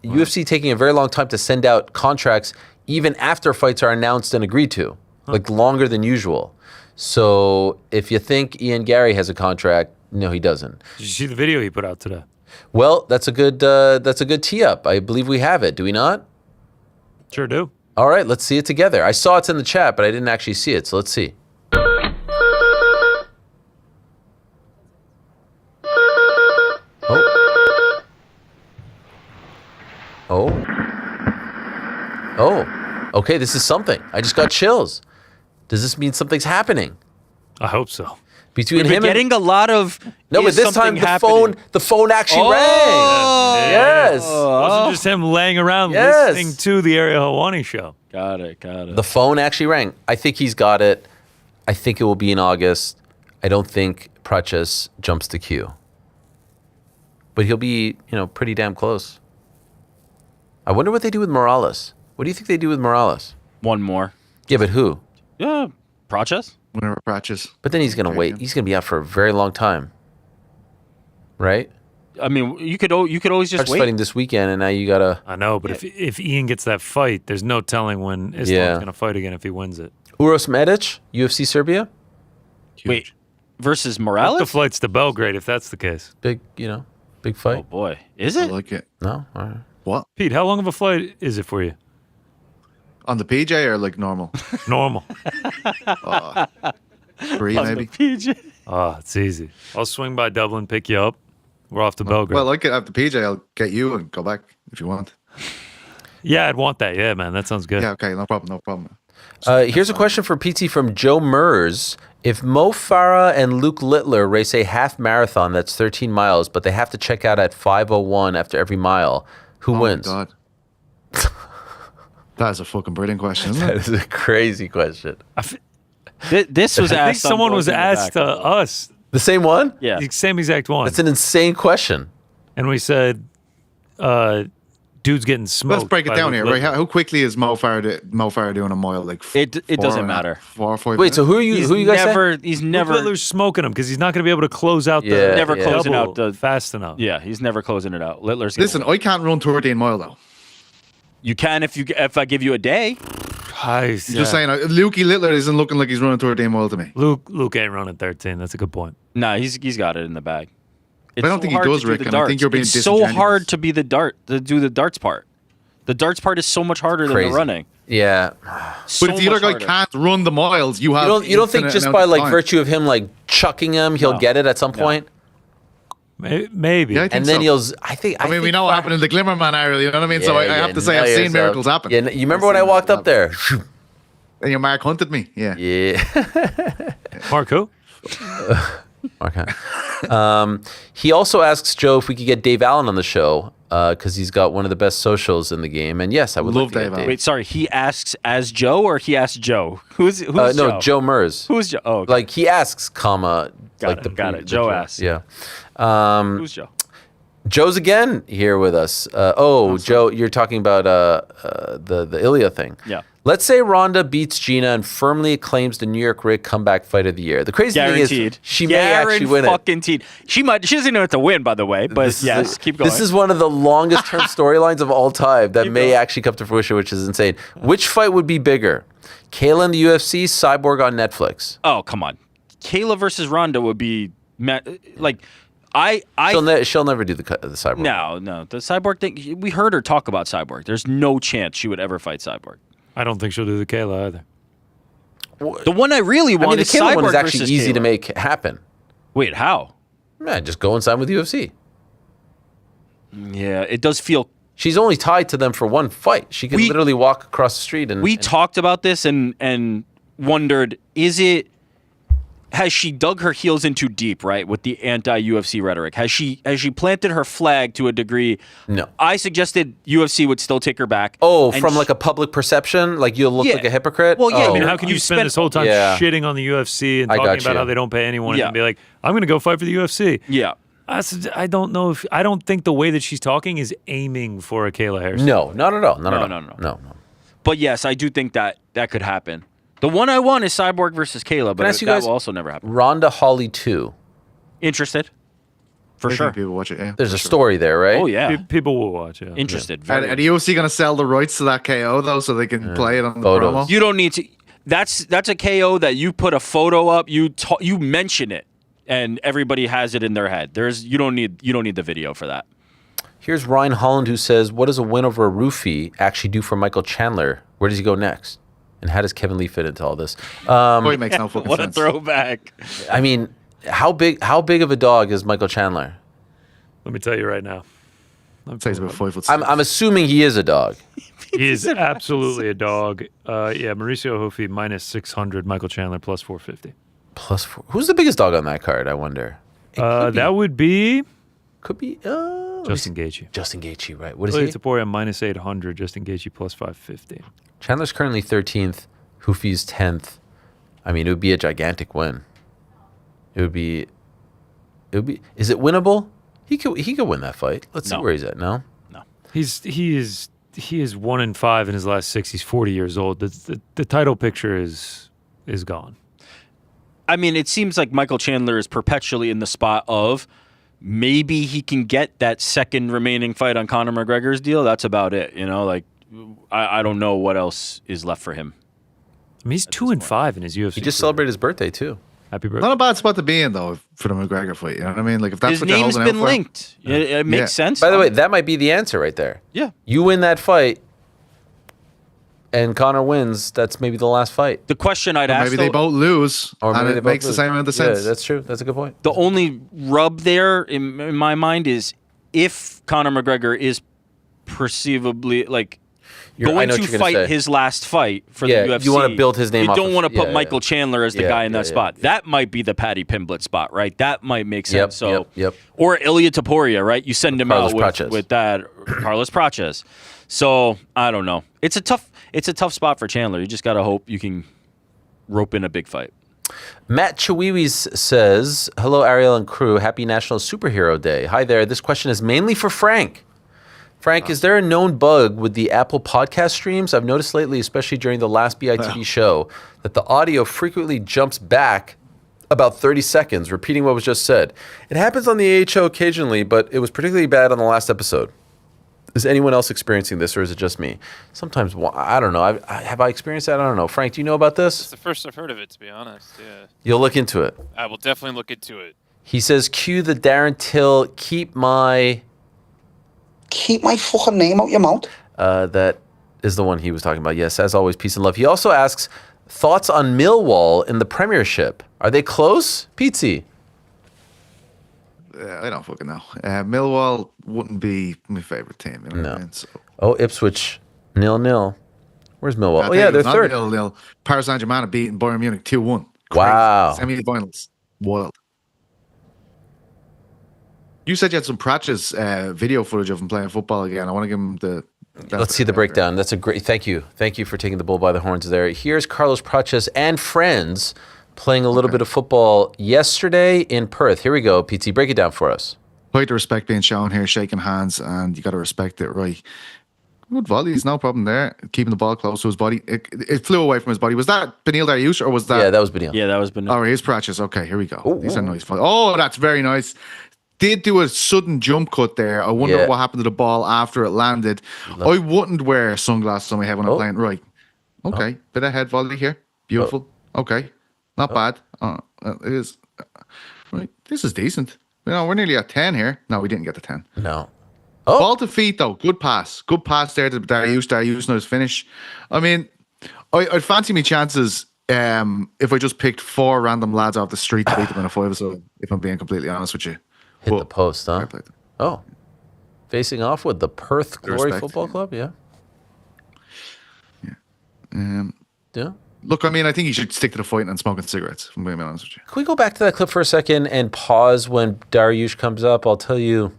UFC taking a very long time to send out contracts even after fights are announced and agreed to, like longer than usual. So if you think Ian Gary has a contract, no, he doesn't. Did you see the video he put out today? Well, that's a good tee up. I believe we have it. Do we not? Sure do. All right, let's see it together. I saw it's in the chat, but I didn't actually see it. So let's see. Oh, okay, this is something. I just got chills. Does this mean something's happening? I hope so. Between We've been him getting a lot of. No, but this time the phone actually rang. Yes. It wasn't just him laying around listening to the Ariel Helwani Show. Got it. The phone actually rang. I think he's got it. I think it will be in August. I don't think Praches jumps the queue. But he'll be, pretty damn close. I wonder what they do with Morales. What do you think they do with Morales? One more. Yeah, but who? Yeah, Praches. Whenever Praches. But then he's going to wait. He's going to be out for a very long time. Right? I mean, you could always just wait. Fighting this weekend, and now you got to... I know, but if Ian gets that fight, there's no telling when Islam's going to fight again if he wins it. Uros Medic, UFC Serbia? Huge. Wait, versus Morales? The flight's to Belgrade if that's the case. Big fight. Oh, boy. Is it? I like it. No? All right. What? Pete, how long of a flight is it for you? On the PJ or like normal? Normal. 3 maybe. PJ. Oh, it's easy. I'll swing by Dublin, pick you up. We're off to Belgrade. Well, I could have the PJ. I'll get you and go back if you want. Yeah, I'd want that. Yeah, man, that sounds good. Yeah, okay, no problem. Here's a question for PT from Joe Mers. If Mo Farah and Luke Littler race a half marathon that's 13 miles, but they have to check out at 5:01 after every mile, who wins? My God. That is a fucking brilliant question, isn't That it? is a crazy question. This was I think asked. someone was asked us. The same one? Yeah. The same exact one. That's an insane question. And we said, dude's getting smoked. Let's break it by down Luke here, Littler. right? How quickly is Mo Farah doing a mile? Like It doesn't matter. 4 or 5 Wait, so who are you guys saying? He's Luke never Littler's smoking him because he's not going to be able to close out Yeah, never yeah. closing double out the fast enough. Yeah, he's never closing it out. Littler's gonna Listen, win. I can't run 13 mile though. You can if I give you a day. Nice. Just saying, Lukey Littler isn't looking like he's running 13 mile to me. Luke ain't running 13. That's a good point. Nah, he's got it in the bag. It's I don't think he hard does, to do Rick, the and I think darts. you're being It's so disingenuous. hard to do the darts part. The darts part is so much harder than Crazy. the running. Yeah. So But if the other much guy harder. can't run the miles, you have. You don't think infinite just amount by of like time. virtue of him like chucking him, he'll No. get it at some point? Maybe. Yeah, I think And then so. he'll I mean, we know what happened in the Glimmerman Ariel, you know what I mean? So I have to say I've seen miracles happen. Yeah, you remember when I walked up there? And your Mark hunted me. Yeah. Yeah. Mark who? Okay. He also asks Joe if we could get Dave Allen on the show because he's got one of the best socials in the game. And yes, I would love to get Dave. Wait, sorry. He asks as Joe or he asks Joe? Who's No, Joe? Joe Mers. Who's Joe? Oh, okay. Like he asks, comma. Got it. Joe asks. Yeah. Who's Joe? Joe's again here with us. Joe, you're talking about the Ilya thing. Yeah. Let's say Ronda beats Gina and firmly claims the New York Rig Comeback Fight of the Year. The crazy thing is she may actually win it. Guaranteed. She doesn't even have to win, by the way. But yes, keep going. This is one of the longest term storylines of all time that may actually come to fruition, which is insane. Which fight would be bigger? Kayla in the UFC, Cyborg on Netflix. Oh, come on. Kayla versus Ronda would be like she'll never do the Cyborg. No. The Cyborg thing, we heard her talk about Cyborg. There's no chance she would ever fight Cyborg. I don't think she'll do the Kayla either. The one I really want the is Kayla Cyborg one is actually versus easy Kayla. to make happen. Wait, how? Yeah, just go and sign with UFC. Yeah, it does feel. She's only tied to them for one fight. She can literally walk across the street and. We talked about this and wondered, is it has she dug her heels in too deep, right, with the anti-UFC rhetoric? Has she planted her flag to a degree? No. I suggested UFC would still take her back. Oh, from like a public perception? Like you'll look like a hypocrite? Well, yeah. Oh. I mean, how can you spend this whole time shitting on the UFC and talking about how they don't pay anyone and be like, I'm going to go fight for the UFC? Yeah. I don't know if I don't think the way that she's talking is aiming for a Kayla Harrison. No, not at all. No. But yes, I do think that could happen. The one I want is Cyborg versus Kayla, but that will also never happen. Ronda Holly 2. Interested? For sure. People watch it, yeah. There's a story there, right? Oh, yeah. People will watch, yeah. Interested. Are the UFC going to sell the rights to that KO, though, so they can play it on the promo? You don't need to. That's a KO that you put a photo up, you mention it, and everybody has it in their head. You don't need the video for that. Here's Ryan Holland who says, what does a win over a roofie actually do for Michael Chandler? Where does he go next? And how does Kevin Lee fit into all this? It makes no fucking what sense. A throwback. I mean, how big of a dog is Michael Chandler? Let me tell you right now. I'd say he's about 5 foot. I'm assuming he is a dog. He is absolutely a dog. Mauricio Hofi minus 600, Michael Chandler plus 450. Plus 4. Who's the biggest dog on that card, I wonder? That would be... Could be... Justin Gaethje. Justin Gaethje, right. What is he? Topuria minus 800, Justin Gaethje plus 550. Chandler's currently 13th. Hoofy's 10th. I mean, it would be a gigantic win. It would be... Is it winnable? He could win that fight. Let's see where he's at. No? No. He is 1-5 in his last 6. He's 40 years old. The title picture is gone. I mean, it seems like Michael Chandler is perpetually in the spot of maybe he can get that second remaining fight on Conor McGregor's deal. That's about it. Like I don't know what else is left for him. I mean, he's 2-5 in his UFC. He just celebrated his birthday too. Happy birthday. Not a bad spot to be in, though, for the McGregor fight. You know what I mean? Like, if that's His what you're name's holding been out for. linked. It makes sense. By the way, that might be the answer right there. Yeah. You win that fight, and Conor wins. That's maybe the last fight. The question I'd ask, maybe they both lose, Or maybe and they it both makes the lose. same amount of sense. Yeah, that's true. That's a good point. the only rub there in my mind is if Conor McGregor is perceivably I going know what to you're gonna fight say. his last fight for Yeah, the UFC. you wanna build his name You off don't of- want to put yeah, Michael yeah. Chandler as the Yeah, guy in that yeah, spot. That might be the Patty Pimblett spot, right? That might make sense. Yep. Or Ilya Taporia, right? You send him Carlos out Praches. with that Carlos Praches. So I don't know. It's a tough spot for Chandler. You just gotta hope you can rope in a big fight. Matt Chawiwis says, hello, Ariel and crew. Happy National Superhero Day. Hi there. This question is mainly for Frank. Frank, is there a known bug with the Apple podcast streams? I've noticed lately, especially during the last BITB show, that the audio frequently jumps back about 30 seconds, repeating what was just said. It happens on the AHO occasionally, but it was particularly bad on the last episode. Is anyone else experiencing this, or is it just me? Sometimes, I don't know. Have I experienced that? I don't know. Frank, do you know about It's this? the first I've heard of it, to be honest. Yeah. You'll look into it. I will definitely look into it. He says, cue the Darren Till, keep my fucking name out your mouth. That is the one he was talking about. Yes, as always, peace and love. He also asks, thoughts on Millwall in the Premiership? Are they close? Pizzi. I don't fucking know. Millwall wouldn't be my favorite team. You know what I mean? So, Oh, Ipswich, 0-0. Where's Millwall? I Oh, think yeah, it they're was not third. 0-0. Paris Saint-Germain have beaten Bayern Munich 2-1. Wow. Semi-finals. Wild. You said you had some Pratchett's video footage of him playing football again. I want to give him the... Let's see the breakdown. That's a great... Thank you. Thank you for taking the bull by the horns there. Here's Carlos Praches and friends playing a little bit of football yesterday in Perth. Here we go, PT. Break it down for us. Quite the respect being shown here, shaking hands, and you got to respect it, right? Good volleys, no problem there. Keeping the ball close to his body. It flew away from his body. Was that Benil Dariush or was that... Yeah, that was Benil. Yeah, that was Benil. Oh, here's Pratches. Okay, here we go. These are nice volleys. Oh, that's very nice. Did do a sudden jump cut there. I wonder what happened to the ball after it landed. I wouldn't wear sunglasses on my head when I'm playing. Right. Okay. Bit of head volley here. Beautiful. Okay. Not bad. It is. Right. This is decent. We're nearly at 10 here. No, we didn't get to 10. No. Ball to feet, though. Good pass. Good pass there to Dariush. Dariush knows finish. I mean, I'd fancy me chances if I just picked 4 random lads off the street to beat them in a 5. So, if I'm being completely honest with you. Hit the post, huh? Oh. Facing off with the Perth Glory Respect, Football Club? Yeah. Yeah. Yeah. Look, I mean, I think he should stick to the fighting and smoking cigarettes. If I'm being honest with you. Can we go back to that clip for a second and pause when Dariush comes up? I'll tell you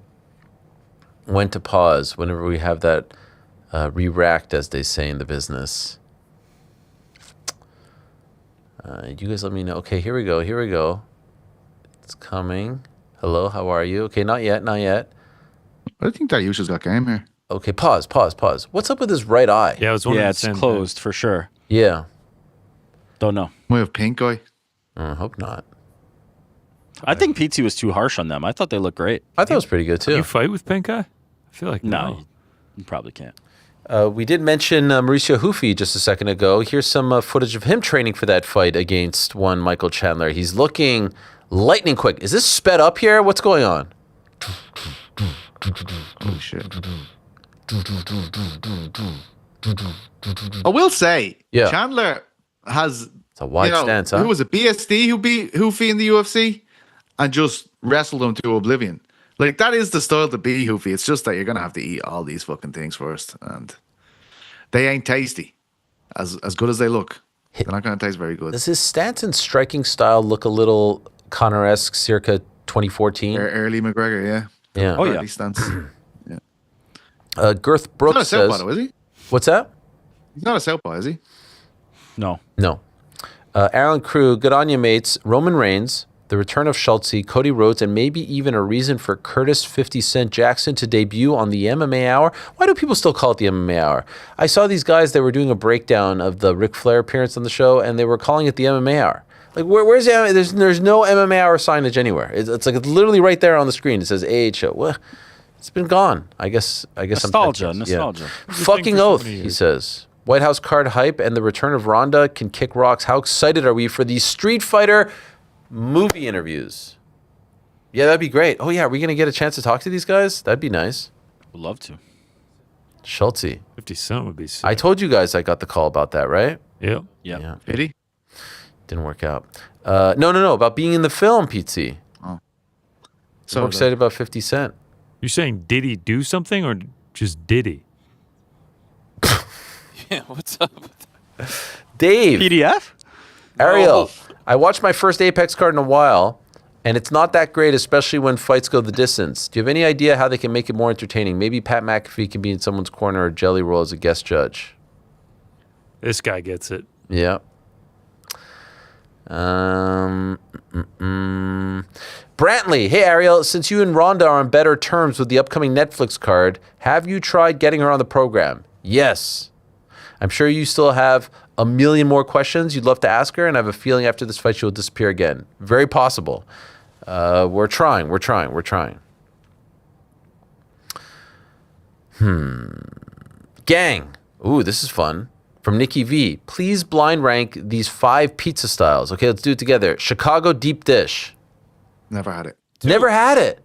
when to pause whenever we have that re-racked, as they say in the business. You guys let me know. Okay, here we go. Here we go. It's coming. Hello, how are you? Okay, not yet, not yet. I think Dariush has got game here. Okay, pause. What's up with his right eye? Yeah, it's closed for sure. Yeah. Don't know. We have pink eye. I hope not. I think PT was too harsh on them. I thought they looked great. I thought it was pretty good, too. You fight with pink eye? I feel like no. You probably can't. We did mention Mauricio Hufi just a second ago. Here's some footage of him training for that fight against one Michael Chandler. He's looking lightning quick. Is this sped up here? What's going on? Oh, shit. I will say, Yeah. Chandler has It's a wide stance, huh? Who was it? BSD who beat Hoofy in the UFC and just wrestled him to oblivion. Like, that is the style to be Hoofy. It's just that you're going to have to eat all these fucking things first. And they ain't tasty. As good as they look. They're not going to taste very good. Does his stance and striking style look a little Conor-esque circa 2014? Early McGregor, yeah. Yeah. Oh, yeah. Stance. Girth Brooks He's not a says... southpaw, is he? What's that? He's not a southpaw, is he? No. Alan Crew, good on you, mates. Roman Reigns, the return of Schultze, Cody Rhodes, and maybe even a reason for Curtis 50 Cent Jackson to debut on the MMA Hour. Why do people still call it the MMA Hour? I saw these guys, they were doing a breakdown of the Ric Flair appearance on the show, and they were calling it the MMA Hour. Like, where's the MMA? There's no MMA Hour signage anywhere. It's like it's literally right there on the screen. It says AHO. Well, it's been gone. I guess. Nostalgia. Yeah. Fucking oath, he says. White House card hype and the return of Ronda can kick rocks. How excited are we for these Street Fighter movie interviews? Yeah, that'd be great. Oh, yeah, are we going to get a chance to talk to these guys? That'd be nice. Would love to. Schultze. 50 Cent would be sick. I told you guys I got the call about that, right? Yep. Yeah. Did he? Didn't work out. No. About being in the film, Pete. Oh. So I'm excited about 50 Cent. You're saying did he do something or just did he? Yeah, what's up with that? Dave. PDF? Ariel. I watched my first Apex card in a while, and it's not that great, especially when fights go the distance. Do you have any idea how they can make it more entertaining? Maybe Pat McAfee can be in someone's corner or Jelly Roll as a guest judge. This guy gets it. Yeah. Brantley, hey Ariel, since you and Rhonda are on better terms with the upcoming Netflix card, have you tried getting her on the program? Yes. I'm sure you still have a million more questions you'd love to ask her, and I have a feeling after this fight she will disappear again. Very possible. We're trying. Gang. Ooh, this is fun. From Nikki V. Please blind rank these 5 pizza styles. Okay, let's do it together. Chicago deep dish. Never had it. Never had it.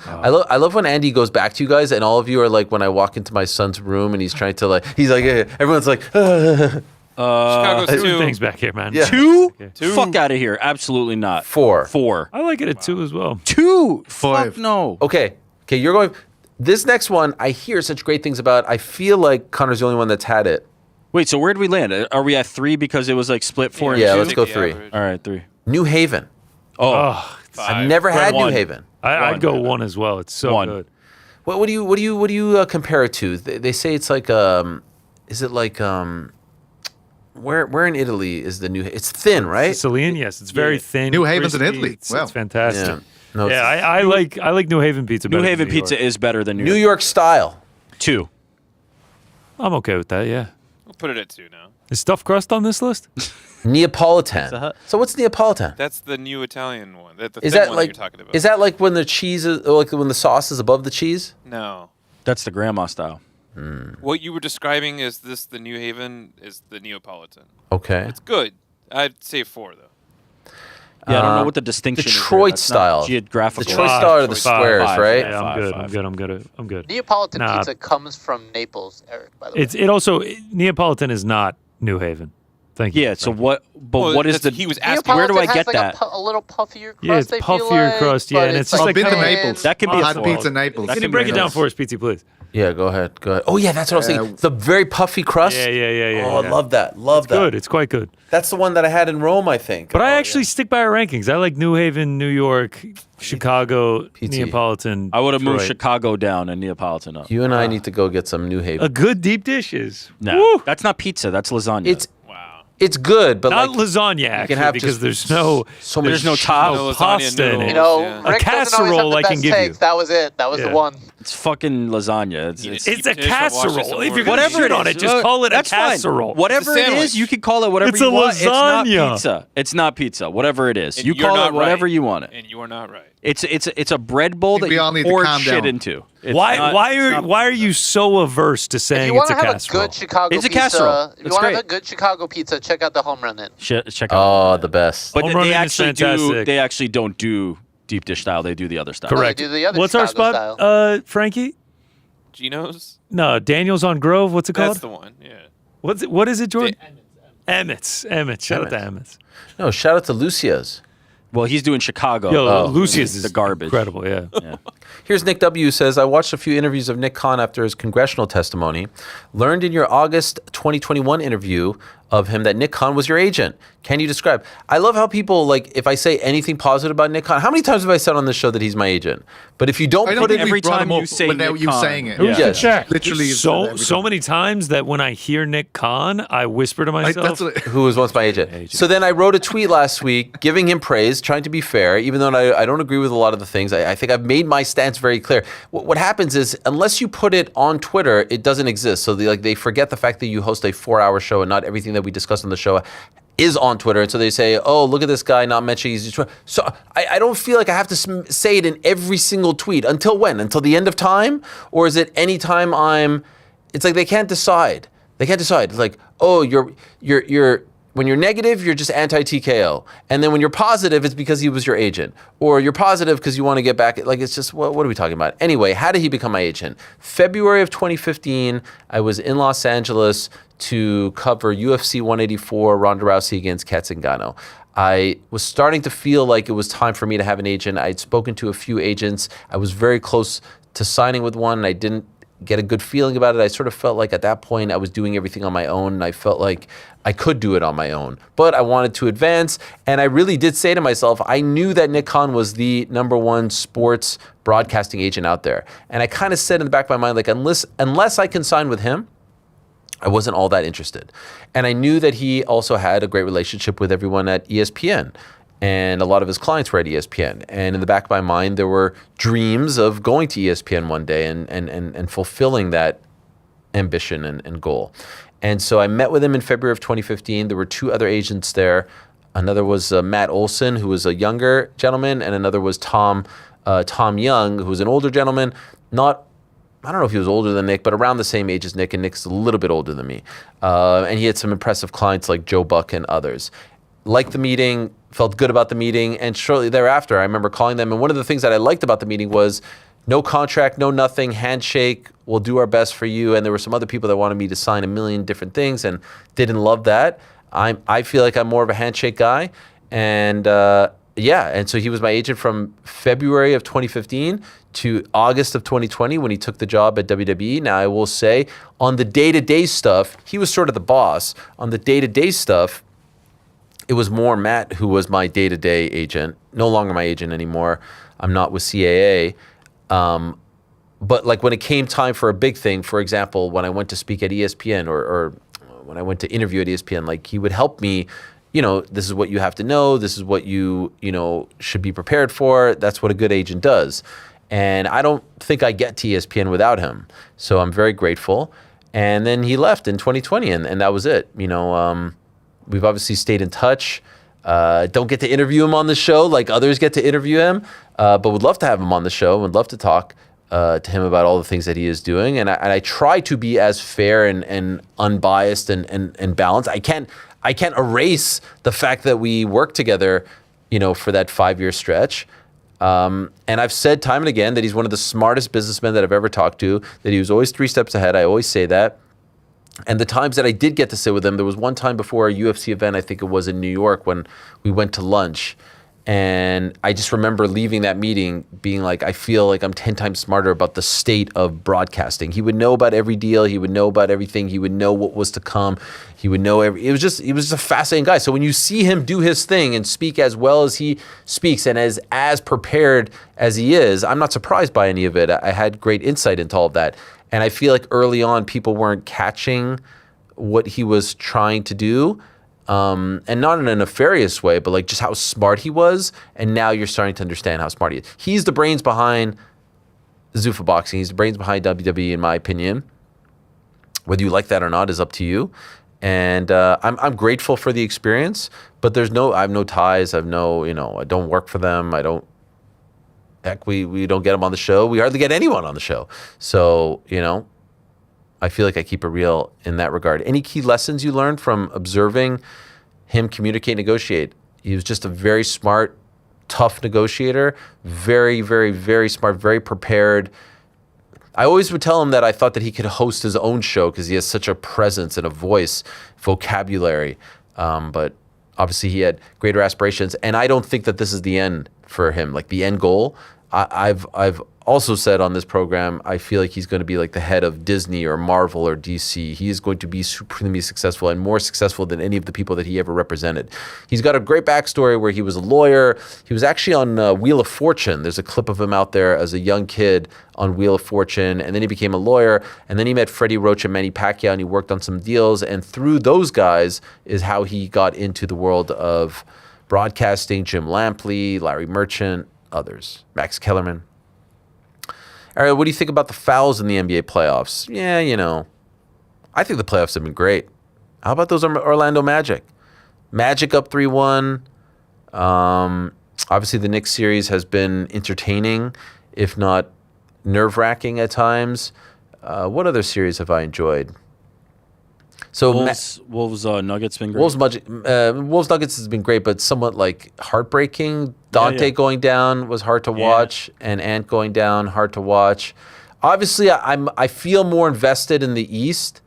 I love when Andy goes back to you guys, and all of you are like, when I walk into my son's room, and he's trying to everyone's like, Chicago's Two 2. things back here, man. Yeah. 2? Two. Fuck out of here. Absolutely not. 4. I like it at 2 as well. 2? 5. Fuck no. Okay, you're going. This next one, I hear such great things about. I feel like Connor's the only one that's had it. Wait, so where did we land? Are we at 3 because it was like split 4 and 2? Yeah, let's go the 3. average. All right, 3. New Haven. Oh, I've never had New Haven. I'd go 1 as well. It's so 1. good. What do you compare it to? They say it's like is it like where in Italy is the New? It's thin, right? Sicilian, yes. It's very thin. New Haven's in crispy. Italy. It's, Wow. it's fantastic. Yeah. No, Yeah, I like New Haven pizza better New than Haven New pizza York. is better than New York style. 2. I'm okay with that, yeah. We'll put it at 2 now. Is stuffed crust on this list? Neapolitan. So what's Neapolitan? That's the new Italian one. The Is thin that one like you're talking about. is that like when the cheese is like when the sauce is above the cheese? No. That's the grandma style. What you were describing is the New Haven is the Neapolitan. Okay. It's good. I'd say 4 though. Yeah, I don't know what the distinction is. Detroit style. Geographical. Detroit style are the squares, right? Yeah, I'm good. Neapolitan pizza comes from Naples, Eric, by the way. Neapolitan is not New Haven. Thank you. Yeah. So what? But Well, what is the? he was asking. Where do I Neapolitan get has, like, that? A little puffier crust. Yeah, it's I feel puffier like, crust, yeah, but and it's just I've like been to pan- Naples. That can be I a had four. pizza in Naples. Can you break it down for us, PT, please? Yeah, go ahead. Oh yeah, that's what I was thinking. The very puffy crust. Yeah. Oh, I love that. Love that. Good. It's quite good. That's the one that I had in Rome, I think. But I actually stick by our rankings. I like New Haven, New York, Chicago, PT. Neapolitan. I would have moved Detroit. Chicago down and Neapolitan up. You and I need to go get some New Haven. A good deep dish is. No, that's not pizza. That's lasagna. It's good, but Not like lasagna, you actually, can have because just there's no so much there's no top. no lasagna pasta in noodles. it. You know, Yeah. Rick doesn't always have casserole the I can best give you. takes. That was it. That was the Yeah. one. It's fucking lasagna. It's a Dish that washes casserole. If you're the gonna Whatever shit it on is, it, just call it a that's fine. casserole. Whatever It's a it is, sandwich. you can call it whatever It's you a want. It's not lasagna. pizza. It's not pizza. Whatever it is, And you you're call not it whatever right. you want it. And you are not right. It's a bread bowl I think that we you all need to pour calm shit down. into. It's Why not- why are you so averse to If saying you want it's to a have casserole? a good Chicago It's a pizza, casserole. if you It's want to great. have a good Chicago pizza, check out the Home Run Inn. Check out. oh, the best. But Home they Run Inn is actually do. fantastic. They actually don't do deep dish style. They do the other style. Correct. do the other What's our Chicago spot, style. Frankie? Geno's? No, Daniel's on Grove. What's it called? That's the one. Yeah. What is it, Jordan? Emmett's. Shout out to Emmett's. No, shout out to Lucia's. Well, he's doing Chicago. Yo, Lucius is the garbage. incredible. Yeah. Here's Nick W. who says, I watched a few interviews of Nick Khan after his congressional testimony. Learned in your August 2021 interview of him that Nick Khan was your agent. Can you describe? I love how people, like, if I say anything positive about Nick Khan, how many times have I said on this show that he's my agent? But if you don't I don't put it think every we brought time him you up say without Nick you Khan. saying it. Who's Yeah. the check? Literally, you've said it every So time. many times that when I hear Nick Khan, I whisper to myself. That's what, who was once my agent. So then I wrote a tweet last week giving him praise, trying to be fair, even though I don't agree with a lot of the things. I think I've made my stance very clear. What happens is, unless you put it on Twitter, it doesn't exist. So they forget the fact that you host a 4-hour show and not everything that we discuss on the show is on Twitter. And so they say, oh, look at this guy not mentioning his Twitter. So I don't feel like I have to say it in every single tweet. Until when? Until the end of time? Or is it any time it's like they can't decide. They can't decide. It's like, oh, you're when you're negative, you're just anti-TKO. And then when you're positive, it's because he was your agent. Or you're positive because you want to get back. Like, it's just, what are we talking about? Anyway, how did he become my agent? February of 2015, I was in Los Angeles to cover UFC 184, Ronda Rousey against Kat Zingano. I was starting to feel like it was time for me to have an agent. I'd spoken to a few agents. I was very close to signing with one, and I didn't get a good feeling about it. I sort of felt like at that point I was doing everything on my own, and I felt like I could do it on my own. But I wanted to advance, and I really did say to myself, I knew that Nick Khan was the #1 sports broadcasting agent out there. And I kind of said in the back of my mind, like, unless I can sign with him, I wasn't all that interested. And I knew that he also had a great relationship with everyone at ESPN. And a lot of his clients were at ESPN. And in the back of my mind, there were dreams of going to ESPN one day and fulfilling that ambition and goal. And so I met with him in February of 2015. There were 2 other agents there. Another was Matt Olson, who was a younger gentleman, and another was Tom Young, who was an older gentleman. I don't know if he was older than Nick, but around the same age as Nick, and Nick's a little bit older than me. And he had some impressive clients like Joe Buck and others. Liked the meeting, felt good about the meeting, and shortly thereafter, I remember calling them. And one of the things that I liked about the meeting was no contract, no nothing, handshake, we'll do our best for you. And there were some other people that wanted me to sign a million different things and didn't love that. I feel like I'm more of a handshake guy. And and so he was my agent from February of 2015 to August of 2020 when he took the job at WWE. Now, I will say, on the day-to-day stuff, he was sort of the boss. On the day-to-day stuff, it was more Matt who was my day-to-day agent. No longer my agent anymore. I'm not with CAA. But like when it came time for a big thing, for example, when I went to speak at ESPN or when I went to interview at ESPN, like he would help me, this is what you have to know. This is what you should be prepared for. That's what a good agent does. And I don't think I get to ESPN without him. So I'm very grateful. And then he left in 2020 and that was it. We've obviously stayed in touch. Don't get to interview him on the show like others get to interview him, but would love to have him on the show. Would love to talk to him about all the things that he is doing. And I try to be as fair and unbiased and balanced. I can't erase the fact that we worked together, for that 5-year stretch. And I've said time and again that he's one of the smartest businessmen that I've ever talked to, that he was always 3 steps ahead. I always say that. And the times that I did get to sit with him, there was one time before a UFC event, I think it was in New York, when we went to lunch. And I just remember leaving that meeting being like, I feel like I'm 10 times smarter about the state of broadcasting. He would know about every deal. He would know about everything. He would know what was to come. He would know he was just a fascinating guy. So when you see him do his thing and speak as well as he speaks and as prepared as he is, I'm not surprised by any of it. I had great insight into all of that. And I feel like early on, people weren't catching what he was trying to do. And not in a nefarious way, but like just how smart he was. And now you're starting to understand how smart he is. He's the brains behind Zuffa Boxing. He's the brains behind WWE, in my opinion. Whether you like that or not is up to you. And I'm grateful for the experience, but I have no ties. I have no, I don't work for them. Heck, we don't get them on the show. We hardly get anyone on the show. So, I feel like I keep it real in that regard. Any key lessons you learned from observing him communicate, negotiate? He was just a very smart, tough negotiator. Very, very, very smart, very prepared. I always would tell him that I thought that he could host his own show because he has such a presence and a voice, vocabulary. But obviously he had greater aspirations. And I don't think that this is the end for him, like the end goal. I've also said on this program, I feel like he's going to be like the head of Disney or Marvel or DC. He is going to be supremely successful and more successful than any of the people that he ever represented. He's got a great backstory where he was a lawyer. He was actually on Wheel of Fortune. There's a clip of him out there as a young kid on Wheel of Fortune, and then he became a lawyer, and then he met Freddie Roach and Manny Pacquiao, and he worked on some deals, and through those guys is how he got into the world of broadcasting. Jim Lampley, Larry Merchant, others, Max Kellerman. Ariel, what do you think about the fouls in the NBA playoffs? Yeah, I think the playoffs have been great. How about those Orlando Magic? Magic up 3-1. Obviously, the Knicks series has been entertaining, if not nerve-wracking at times. What other series have I enjoyed? So Wolves Nuggets been great. Wolves Nuggets has been great, but somewhat like heartbreaking. Dante going down was hard to watch, and Ant going down hard to watch. Obviously, I feel more invested in the East.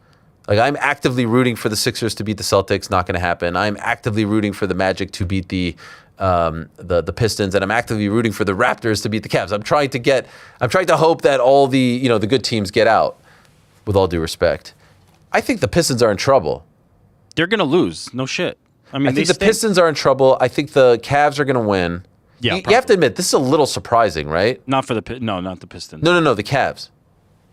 Like I'm actively rooting for the Sixers to beat the Celtics. Not going to happen. I'm actively rooting for the Magic to beat the Pistons, and I'm actively rooting for the Raptors to beat the Cavs. I'm trying to hope that all the the good teams get out. With all due respect. I think the Pistons are in trouble. They're going to lose. No shit. I mean, I think the Pistons are in trouble. I think the Cavs are going to win. Yeah, you have to admit, this is a little surprising, right? Not the Pistons. No, the Cavs.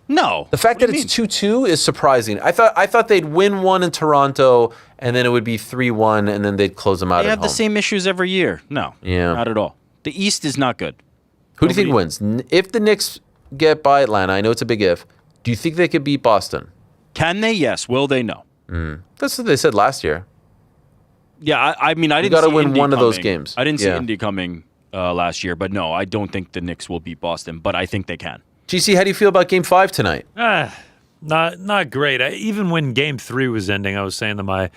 No. The fact that it's 2-2 is surprising. I thought they'd win one in Toronto, and then it would be 3-1, and then they'd close them out They at have home. the same issues every year. No. Yeah. Not at all. The East is not good. Who do you think wins? If the Knicks get by Atlanta, I know it's a big if, do you think they could beat Boston? Can they? Yes. Will they? No. That's what they said last year. Yeah, I mean, I didn't gotta see win Indy one of those coming. games. I didn't see Yeah. Indy coming last year, but no, I don't think the Knicks will beat Boston, but I think they can. GC, how do you feel about Game 5 tonight? Not great. Even when Game 3 was ending, I was saying to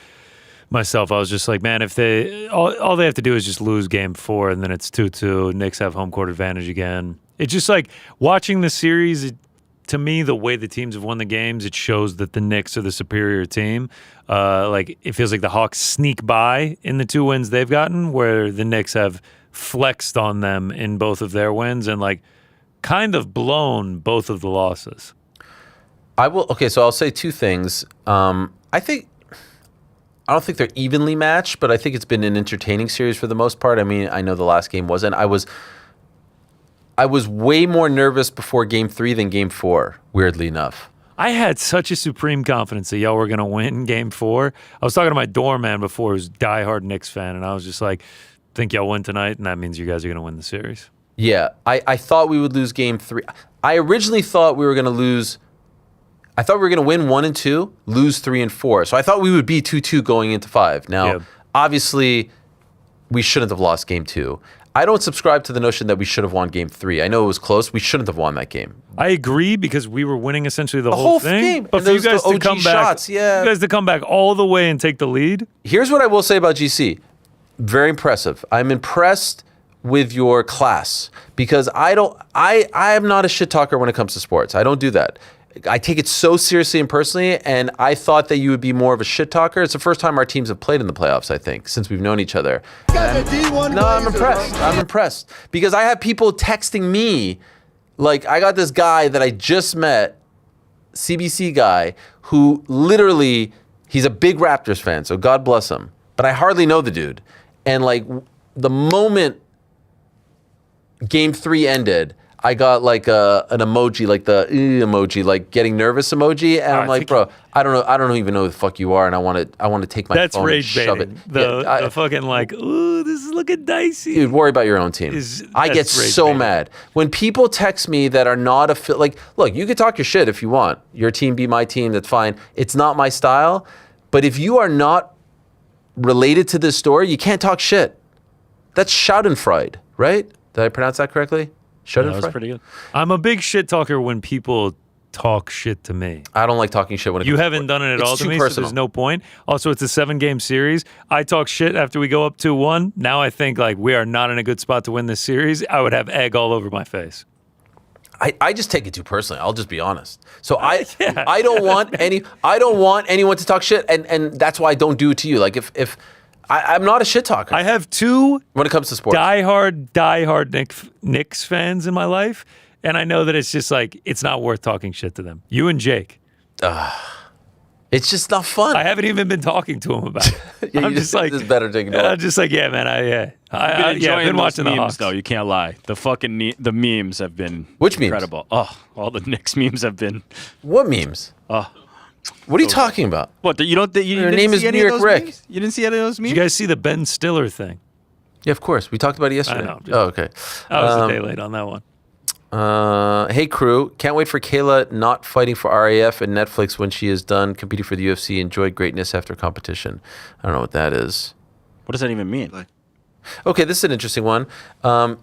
myself, I was just like, man, if all they have to do is just lose Game 4, and then it's 2-2. Knicks have home court advantage again. It's just like watching the series. To me, the way the teams have won the games, it shows that the Knicks are the superior team. Like it feels like the Hawks sneak by in the 2 wins they've gotten, where the Knicks have flexed on them in both of their wins and like kind of blown both of the losses. So I'll say 2 things. I don't think they're evenly matched, but I think it's been an entertaining series for the most part. I mean, I know the last game wasn't. I was way more nervous before Game 3 than Game 4, weirdly enough. I had such a supreme confidence that y'all were going to win Game 4. I was talking to my doorman before, who's a diehard Knicks fan, and I was just like, think y'all win tonight, and that means you guys are going to win the series. Yeah, I thought we would lose Game 3. I originally thought we were going to lose. I thought we were going to win 1 and 2, lose 3 and 4. So I thought we would be 2-2 going into 5. Now, obviously, we shouldn't have lost Game 2. I don't subscribe to the notion that we should have won Game 3. I know it was close. We shouldn't have won that game. I agree because we were winning essentially the whole thing. Game. But and for you guys to come shots, back, you guys to come back all the way and take the lead. Here's what I will say about GC. Very impressive. I'm impressed with your class because I am not a shit talker when it comes to sports. I don't do that. I take it so seriously and personally, and I thought that you would be more of a shit talker. It's the first time our teams have played in the playoffs, I think, since we've known each other. And, no, I'm impressed. I'm impressed because I have people texting me, like I got this guy that I just met, CBC guy, who literally, he's a big Raptors fan, so God bless him. But I hardly know the dude. And like the moment Game 3 ended, I got like an emoji, like the emoji, like getting nervous emoji, and I'm like, bro, I don't even know who the fuck you are, and I want to take my phone and shove it. The fucking like, ooh, this is looking dicey. Dude, worry about your own team. I get so mad when people text me that are not like, look, you can talk your shit if you want. Your team be my team, that's fine. It's not my style, but if you are not related to this story, you can't talk shit. That's Schadenfreude, right? Did I pronounce that correctly? That was pretty good. I'm a big shit talker when people talk shit to me. I don't like talking shit when it you comes to haven't done it at it's all to too me, personal. so there's no point. Also, it's a 7-game series. I talk shit after we go up 2-1. Now I think like we are not in a good spot to win this series. I would have egg all over my face. I just take it too personally. I'll just be honest. So I don't want anyone to talk shit, and that's why I don't do it to you. Like if I'm not a shit talker. I have two when it comes to sports. diehard Knicks fans in my life, and I know that it's just like it's not worth talking shit to them. You and Jake. It's just not fun. I haven't even been talking to him about it. I'm just like, it's better taking it. I'm just like, yeah, man. I've been watching the memes, Hawks. though. You can't lie. The fucking the memes have been Which memes? incredible. Oh, all the Knicks memes have been. What memes? What are you talking about? What? You don't? Your name is New York Rick. Memes? You didn't see any of those memes? Did you guys see the Ben Stiller thing? Yeah, of course. We talked about it yesterday. I know. Oh, okay. I was a day late on that one. Hey crew, can't wait for Kayla not fighting for RAF and Netflix when she is done competing for the UFC. Enjoy greatness after competition. I don't know what that is. What does that even mean? Okay, this is an interesting one.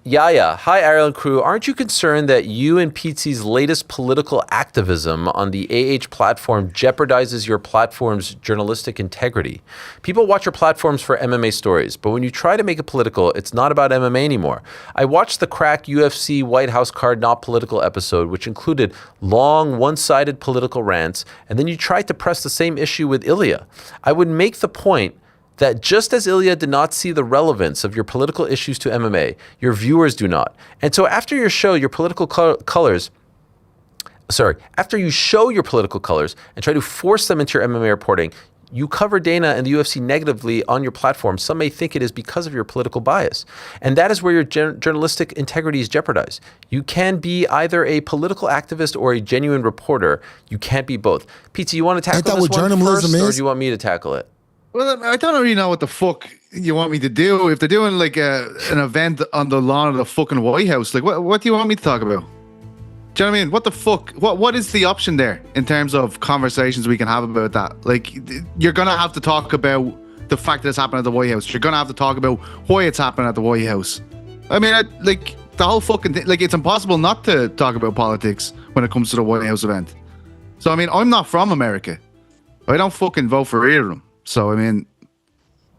Yaya, hi Ariel and crew. Aren't you concerned that you and Pizzi's latest political activism on the AH platform jeopardizes your platform's journalistic integrity? People watch your platforms for MMA stories, but when you try to make it political, it's not about MMA anymore. I watched the crack UFC White House card not political episode, which included long, one-sided political rants, and then you tried to press the same issue with Ilya. I would make the point that just as Ilya did not see the relevance of your political issues to MMA, your viewers do not. And so after you show your political colors and try to force them into your MMA reporting, you cover Dana and the UFC negatively on your platform. Some may think it is because of your political bias. And that is where your journalistic integrity is jeopardized. You can be either a political activist or a genuine reporter. You can't be both. Pizza, you want to tackle this one first, or do you want me to tackle it? Well, I don't really know what the fuck you want me to do. If they're doing like an event on the lawn of the fucking White House, like what do you want me to talk about? Do you know what I mean? What the fuck? What is the option there in terms of conversations we can have about that? Like, you're gonna have to talk about the fact that it's happening at the White House. You're gonna have to talk about why it's happening at the White House. I mean, like the whole fucking thing. Like, it's impossible not to talk about politics when it comes to the White House event. So I mean, I'm not from America. I don't fucking vote for either of them. So, I mean,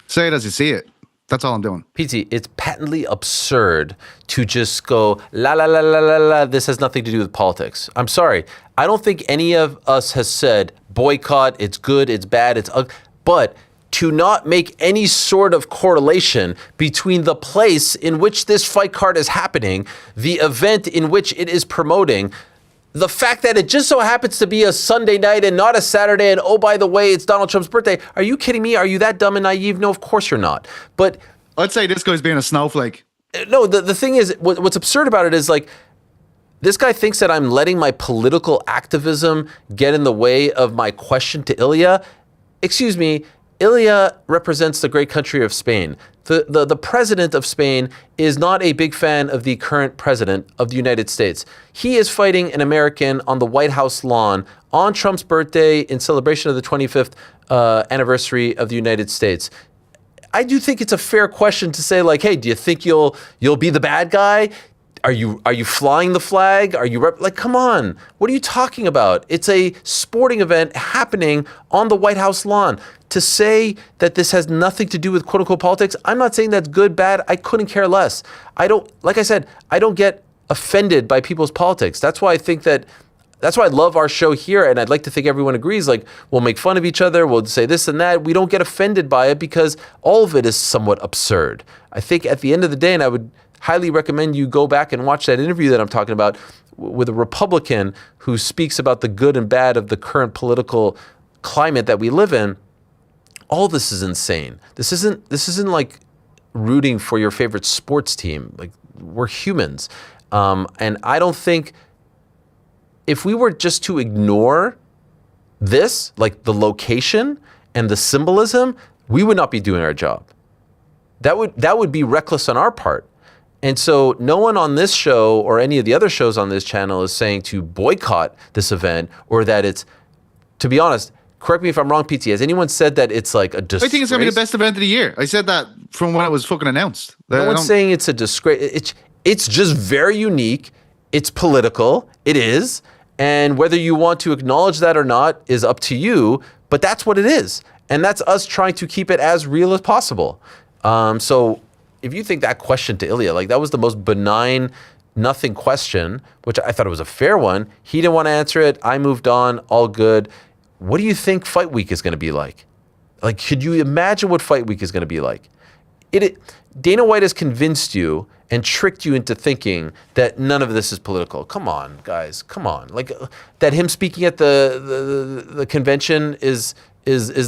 say it as you see it. That's all I'm doing. PT, it's patently absurd to just go, la, la, la, la, la, la, this has nothing to do with politics. I'm sorry. I don't think any of us has said boycott, it's good, it's bad, it's ugly. But to not make any sort of correlation between the place in which this fight card is happening, the event in which it is promoting, the fact that it just so happens to be a Sunday night and not a Saturday, and oh, by the way, it's Donald Trump's birthday. Are you kidding me? Are you that dumb and naive? No, of course you're not. But I'd say this guy's being a snowflake. No, the thing is, what's absurd about it is like, this guy thinks that I'm letting my political activism get in the way of my question to Ilya. Excuse me, Ilya represents the great country of Spain. The president of Spain is not a big fan of the current president of the United States. He is fighting an American on the White House lawn on Trump's birthday in celebration of the 25th anniversary of the United States. I do think it's a fair question to say, like, hey, do you think you'll be the bad guy? Are you flying the flag? Are you like, come on, what are you talking about? It's a sporting event happening on the White House lawn. To say that this has nothing to do with quote unquote politics, I'm not saying that's good, bad. I couldn't care less. Like I said, I don't get offended by people's politics. That's why I think that That's why I love our show here, and I'd like to think everyone agrees. Like, we'll make fun of each other, we'll say this and that. We don't get offended by it because all of it is somewhat absurd. I think at the end of the day, and I would highly recommend you go back and watch that interview that I'm talking about with a Republican who speaks about the good and bad of the current political climate that we live in. All this is insane. This isn't like rooting for your favorite sports team. Like, we're humans. And I don't think if we were just to ignore this, like the location and the symbolism, we would not be doing our job. That would be reckless on our part. And so no one on this show or any of the other shows on this channel is saying to boycott this event or that it's, to be honest, correct me if I'm wrong, PT, has anyone said that it's like a disgrace? I think it's going to be the best event of the year. I said that from when it was fucking announced. No one's saying it's a disgrace. It's just very unique. It's political. It is. And whether you want to acknowledge that or not is up to you. But that's what it is. And that's us trying to keep it as real as possible. So if you think that question to Ilya, like that was the most benign, nothing question, which I thought it was a fair one. He didn't want to answer it. I moved on. All good. What do you think Fight Week is going to be like? Like, could you imagine what Fight Week is going to be like? Dana White has convinced you and tricked you into thinking that none of this is political. Come on, guys. Come on. Like that him speaking at the convention is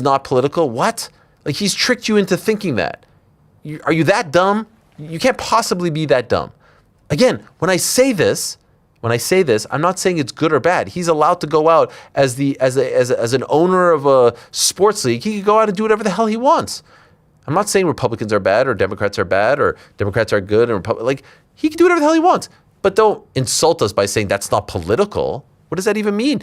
not political. What? Like he's tricked you into thinking that. Are you that dumb? You can't possibly be that dumb. Again, when I say this, I'm not saying it's good or bad. He's allowed to go out as an owner of a sports league. He can go out and do whatever the hell he wants. I'm not saying Republicans are bad or Democrats are bad or Democrats are good and like he can do whatever the hell he wants. But don't insult us by saying that's not political. What does that even mean?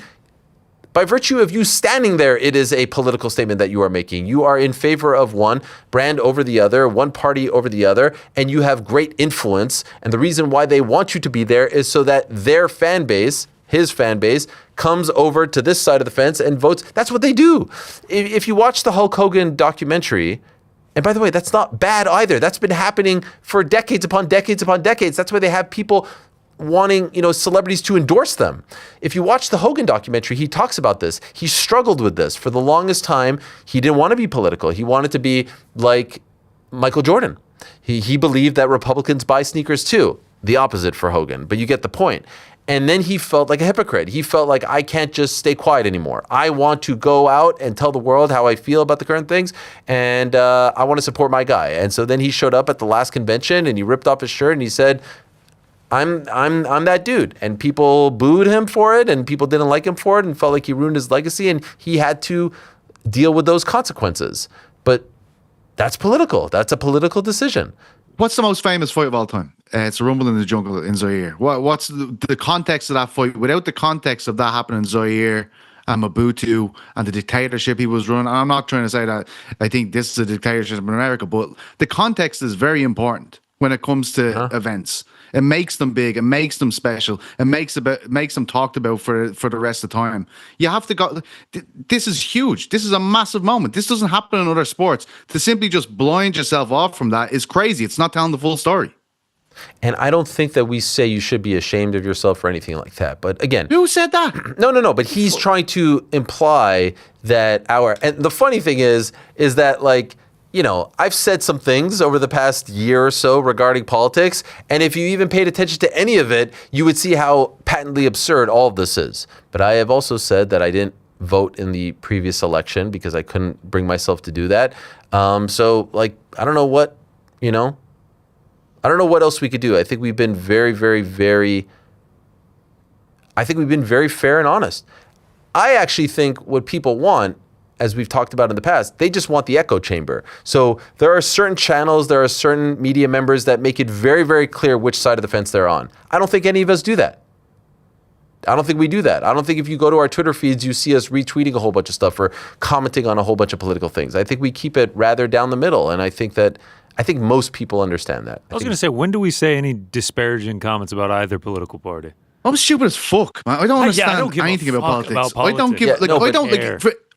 By virtue of you standing there, it is a political statement that you are making. You are in favor of one brand over the other, one party over the other, and you have great influence. And the reason why they want you to be there is so that their fan base, his fan base, comes over to this side of the fence and votes. That's what they do. If you watch the Hulk Hogan documentary, and by the way, that's not bad either. That's been happening for decades upon decades upon decades. That's why they have people wanting, celebrities to endorse them. If you watch the Hogan documentary, he talks about this. He struggled with this for the longest time. He didn't want to be political. He wanted to be like Michael Jordan. He believed that Republicans buy sneakers too. The opposite for Hogan, but you get the point. And then he felt like a hypocrite. He felt like, I can't just stay quiet anymore. I want to go out and tell the world how I feel about the current things, and I want to support my guy. And so then he showed up at the last convention and he ripped off his shirt and he said, I'm that dude. And people booed him for it and people didn't like him for it and felt like he ruined his legacy and he had to deal with those consequences. But that's political. That's a political decision. What's the most famous fight of all time? It's a Rumble in the Jungle in Zaire. What's the context of that fight? Without the context of that happening in Zaire and Mobutu and the dictatorship he was running, and I'm not trying to say that I think this is a dictatorship in America, but the context is very important when it comes to events. It makes them big. It makes them special. It makes them talked about for the rest of the time. You have to go. This is huge. This is a massive moment. This doesn't happen in other sports. To simply just blind yourself off from that is crazy. It's not telling the full story. And I don't think that we say you should be ashamed of yourself or anything like that. But again, who said that? No. But he's trying to imply that and the funny thing is that like, I've said some things over the past year or so regarding politics, and if you even paid attention to any of it, you would see how patently absurd all of this is. But I have also said that I didn't vote in the previous election because I couldn't bring myself to do that. So, like, I don't know what, I don't know what else we could do. I think we've been very, very, very, fair and honest. I actually think what people want, as we've talked about in the past, they just want the echo chamber. So there are certain channels, there are certain media members that make it very, very clear which side of the fence they're on. I don't think any of us do that. I don't think we do that. I don't think if you go to our Twitter feeds, you see us retweeting a whole bunch of stuff or commenting on a whole bunch of political things. I think we keep it rather down the middle. And I think most people understand that. I was going to say, when do we say any disparaging comments about either political party? I'm stupid as fuck, man. I don't understand anything about politics. I don't give.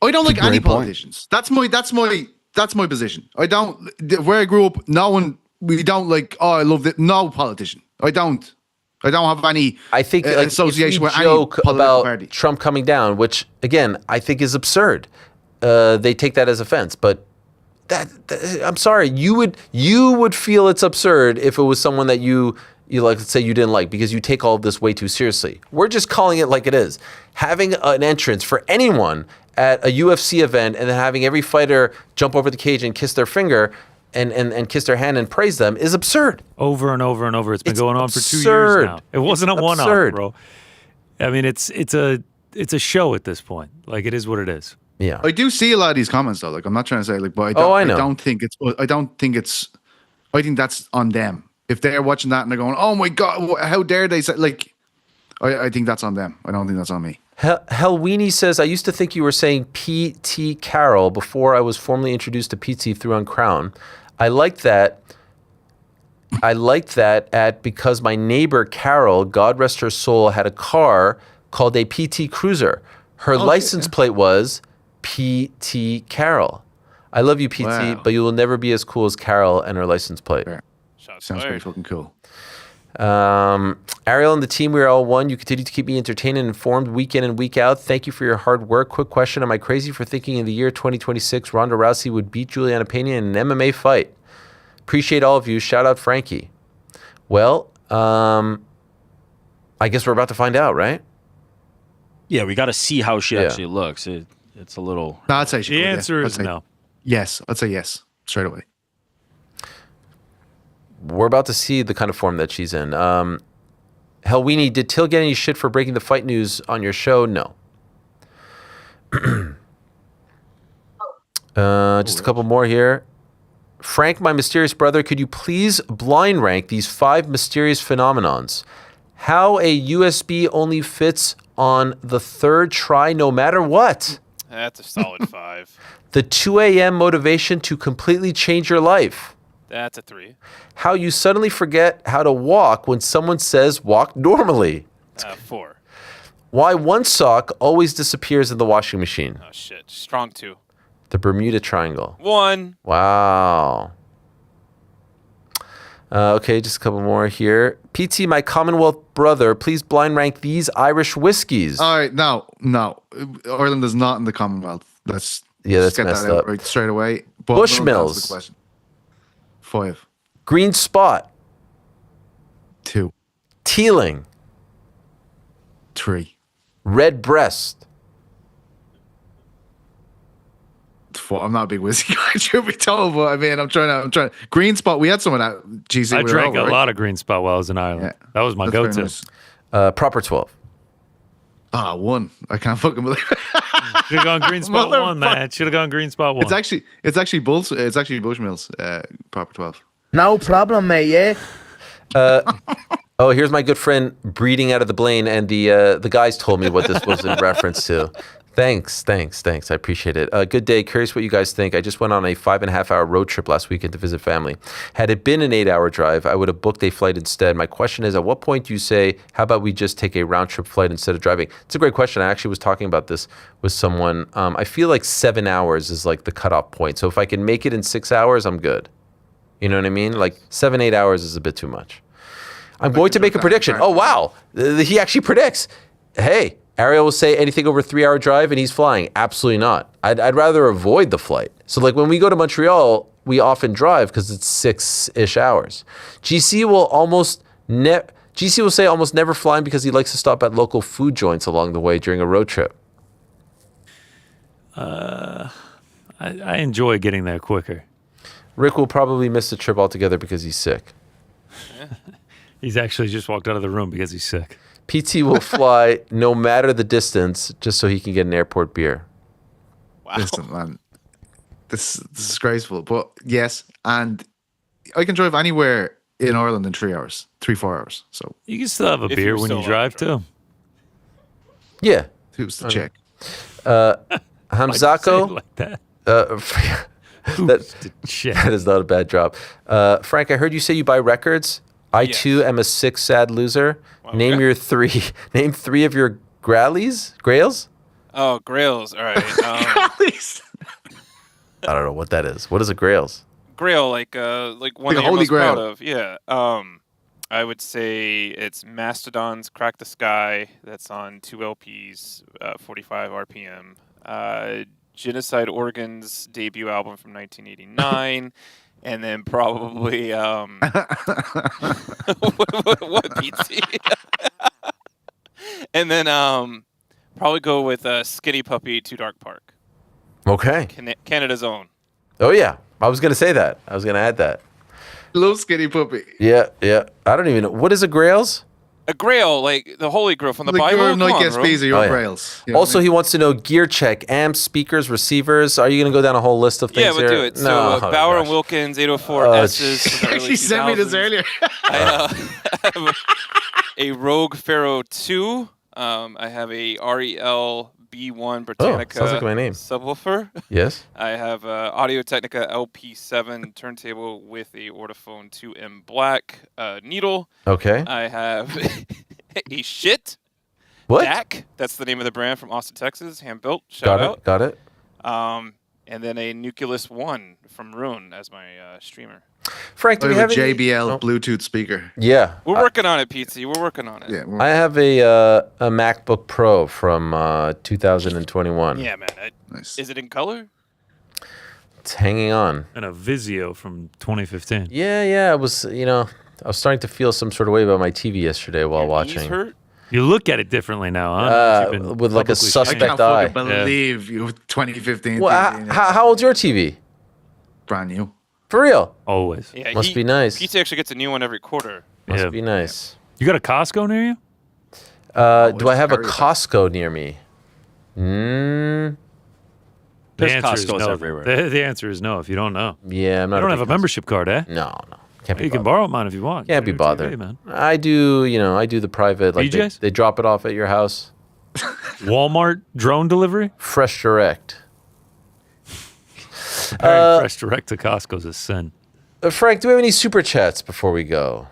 I don't like any politicians. That's my position. I don't. Where I grew up, we don't like. Oh, I love it. No politician. I don't. I don't have any. I think like, association if we with any joke political about party. Trump coming down, which again I think is absurd. They take that as offense, but that I'm sorry, you would feel it's absurd if it was someone that you like, let's say you didn't like, because you take all of this way too seriously. We're just calling it like it is. Having an entrance for anyone at a UFC event and then having every fighter jump over the cage and kiss their finger and kiss their hand and praise them is absurd. Over and over and over. It's been going on for 2 years absurd. now. It wasn't a one-off, bro. I mean, it's a show at this point. Like, it is what it is. Yeah. I do see a lot of these comments though. Like, I'm not trying to say like, but I don't think it's. I think that's on them. If they're watching that and they're going, "Oh my God, how dare they say?" Like, I think that's on them. I don't think that's on me. Helwani says, I used to think you were saying P.T. Carroll before I was formally introduced to P.T. through on Crown. I liked that because my neighbor Carol, God rest her soul, had a car called a PT Cruiser. Her license plate was PT Carol. I love you, PT, but you will never be as cool as Carol and her license plate. Sounds pretty fucking cool. Ariel and the team, we are all one. You continue to keep me entertained and informed week in and week out. Thank you for your hard work. Quick question. Am I crazy for thinking in the year 2026 Ronda Rousey would beat Juliana Pena in an MMA fight? Appreciate all of you. Shout out Frankie. Well, I guess we're about to find out, right? Yeah, we got to see how she actually looks. It's a little... No, I'd say she The could, answer I'd is say no. Yes. I'd say yes. Straight away. We're about to see the kind of form that she's in. Helwani, did Till get any shit for breaking the fight news on your show? No. Just a couple more here. Frank, my mysterious brother, could you please blind rank these 5 mysterious phenomenons? How a USB only fits on the 3rd try no matter what? That's a solid 5. The 2 a.m. motivation to completely change your life. That's a 3. How you suddenly forget how to walk when someone says walk normally. 4. Why one sock always disappears in the washing machine. Oh shit, strong 2. The Bermuda Triangle. 1. Wow. Okay, just a couple more here. PT, my Commonwealth brother, please blind rank these Irish whiskeys. All right, no. Ireland is not in the Commonwealth. Let's that's get messed that out up. right straight away. But Bushmills. 5. Green Spot. 2. Teeling. 3. Red Breast. 4. I'm not a big whiskey guy, truth be told, but I mean, I'm trying. Green Spot. We had some of that. GC. I drank a lot of Green Spot while I was in Ireland. Yeah. That was my That's go-to. very nice. Proper 12. 1. I can't fucking believe it. Should have gone Green Spot 1, man. Should have gone Green Spot 1. It's actually Bushmills. Proper 12. No problem, mate. Yeah. Oh, here's my good friend breeding out of the Blaine, and the guys told me what this was in reference to. Thanks. I appreciate it. Good day. Curious what you guys think. I just went on a 5.5-hour road trip last weekend to visit family. Had it been an 8-hour drive, I would have booked a flight instead. My question is, at what point do you say, how about we just take a round trip flight instead of driving? It's a great question. I actually was talking about this with someone. I feel like 7 hours is like the cutoff point. So if I can make it in 6 hours, I'm good. You know what I mean? Like 7-8 hours is a bit too much. I'm going to make a prediction. Oh, wow. He actually predicts. Hey, Ariel will say anything over a 3-hour drive and he's flying. Absolutely not. I'd rather avoid the flight. So like when we go to Montreal, we often drive because it's 6-ish hours. GC will say almost never flying because he likes to stop at local food joints along the way during a road trip. I enjoy getting there quicker. Rick will probably miss the trip altogether because he's sick. He's actually just walked out of the room because he's sick. PT will fly no matter the distance just so he can get an airport beer. Wow. Listen, man, this is disgraceful. But yes, and I can drive anywhere in Ireland in 3 hours, 3-4 hours. So you can still have a beer when you drive too. Yeah. Who's the check? Hamzako. Like that. That is not a bad drop. Frank, I heard you say you buy records. I too am a sick, sad loser. Okay. Name 3 of your grails? Oh, grails. All right. Grails. I don't know what that is. What is a grails? Grail, like one Like a that you're holy most grail. proud of. Yeah. I would say it's Mastodon's Crack the Sky. That's on 2 LPs, 45 RPM. Genocide Organ's debut album from 1989. And then probably... what PT? And then probably go with Skinny Puppy, Too Dark Park. Okay. Canada's own. Oh, yeah. I was going to say that. I was going to add that. Little Skinny Puppy. Yeah, yeah. I don't even know. What is a Grails? A grail, like the Holy Grail from the Like Bible. your Come on, Nike bro. SPs or your Grails. You know Also, what I he wants to know gear check, amps, speakers, receivers. Are you going to go down a whole list of things Yeah, we'll here? do it. So No. Oh, Bauer gosh. and Wilkins, 804 Oh, S's. From the mean? early She sent me this 2000s. earlier. I have a Rogue Pharaoh 2. I have a REL B1 Britannica sounds like my name. subwoofer. Yes. I have a Audio-Technica LP7 turntable with a Ortophone 2M Black needle. Okay. I have a shit What? DAC. That's the name of the brand from Austin, Texas. Hand built. Shout out. Got it. And then a Nucleus 1 from Rune as my streamer. Frank, do I we have have a any- JBL Bluetooth speaker. Yeah. We're working on it, Pizza. We're working on it. Yeah. I have a MacBook Pro from 2021. Yeah, man. Nice. Is it in color? It's hanging on. And a Vizio from 2015. Yeah. I was starting to feel some sort of way about my TV yesterday while watching. Knees hurt? You look at it differently now, huh? You've been with like a publicly I suspect can't eye. fucking believe you 2015. Well, TV, how old's your TV? brand new. For real? Always. Yeah, Must be nice. Pizza actually gets a new one every quarter. Must Yeah. be nice. You got a Costco near you? Do I have a scary. Costco near me? The There's answer is Costco's no. everywhere. The answer is no if you don't know. Yeah, I'm not. You don't a have a big membership card, eh? No. Can't be You can bothered. borrow mine if you want. Can't be Get your bothered. TV, man. I do, I do the private. Like BJ's? they drop it off at your house. Walmart drone delivery? Fresh Direct. Comparing fresh direct to Costco's a sin. Frank, do we have any super chats before we go?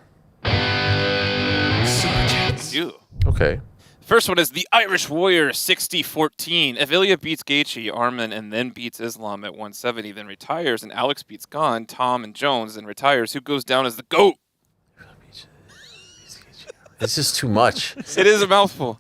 You. Okay. First one is the Irish Warrior 60-14. If Ilya beats Gaethje, Arman, and then beats Islam at 170, then retires, and Alex beats Gon, Tom, and Jones, then retires, who goes down as the GOAT? It's just too much. It is a mouthful.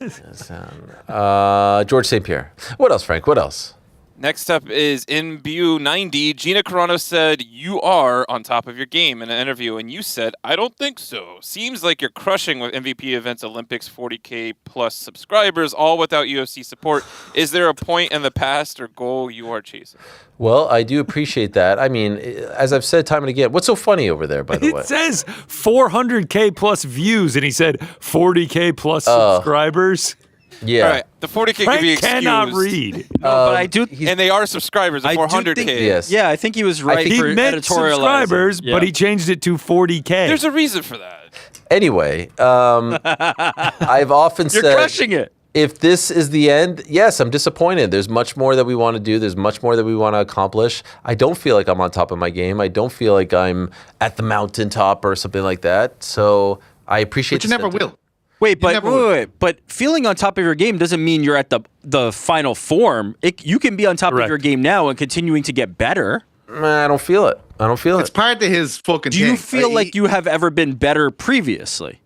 George St. Pierre. What else, Frank? What else? Next up is in BU 90. Gina Carano said, "You are on top of your game" in an interview, and you said, "I don't think so. Seems like you're crushing with MVP events, Olympics, 40K plus subscribers, all without UFC support. Is there a point in the past or goal you are chasing?" Well, I do appreciate that. I mean, as I've said time and again, what's so funny over there, by the way? It says 400K plus views, and he said 40K plus subscribers. Yeah. All right, the 40K Frank can be excused. cannot read. But I do. And they are subscribers at I do 400K. think- Yes. Yeah, I think he was right He for meant editorializing. subscribers, Yeah. but he changed it to 40K. There's a reason for that. Anyway, I've often You're said, crushing it. if this is the end, yes, I'm disappointed. There's much more that we want to do. There's much more that we want to accomplish. I don't feel like I'm on top of my game. I don't feel like I'm at the mountaintop or something like that. So I appreciate But you the never sentiment. will. Wait, but never wait, would. wait, but feeling on top of your game doesn't mean you're at the final form. You can be on top Correct. of your game now and continuing to get better. I don't feel it. I don't feel It's it. part of his fucking Do thing. you feel like you have ever been better previously?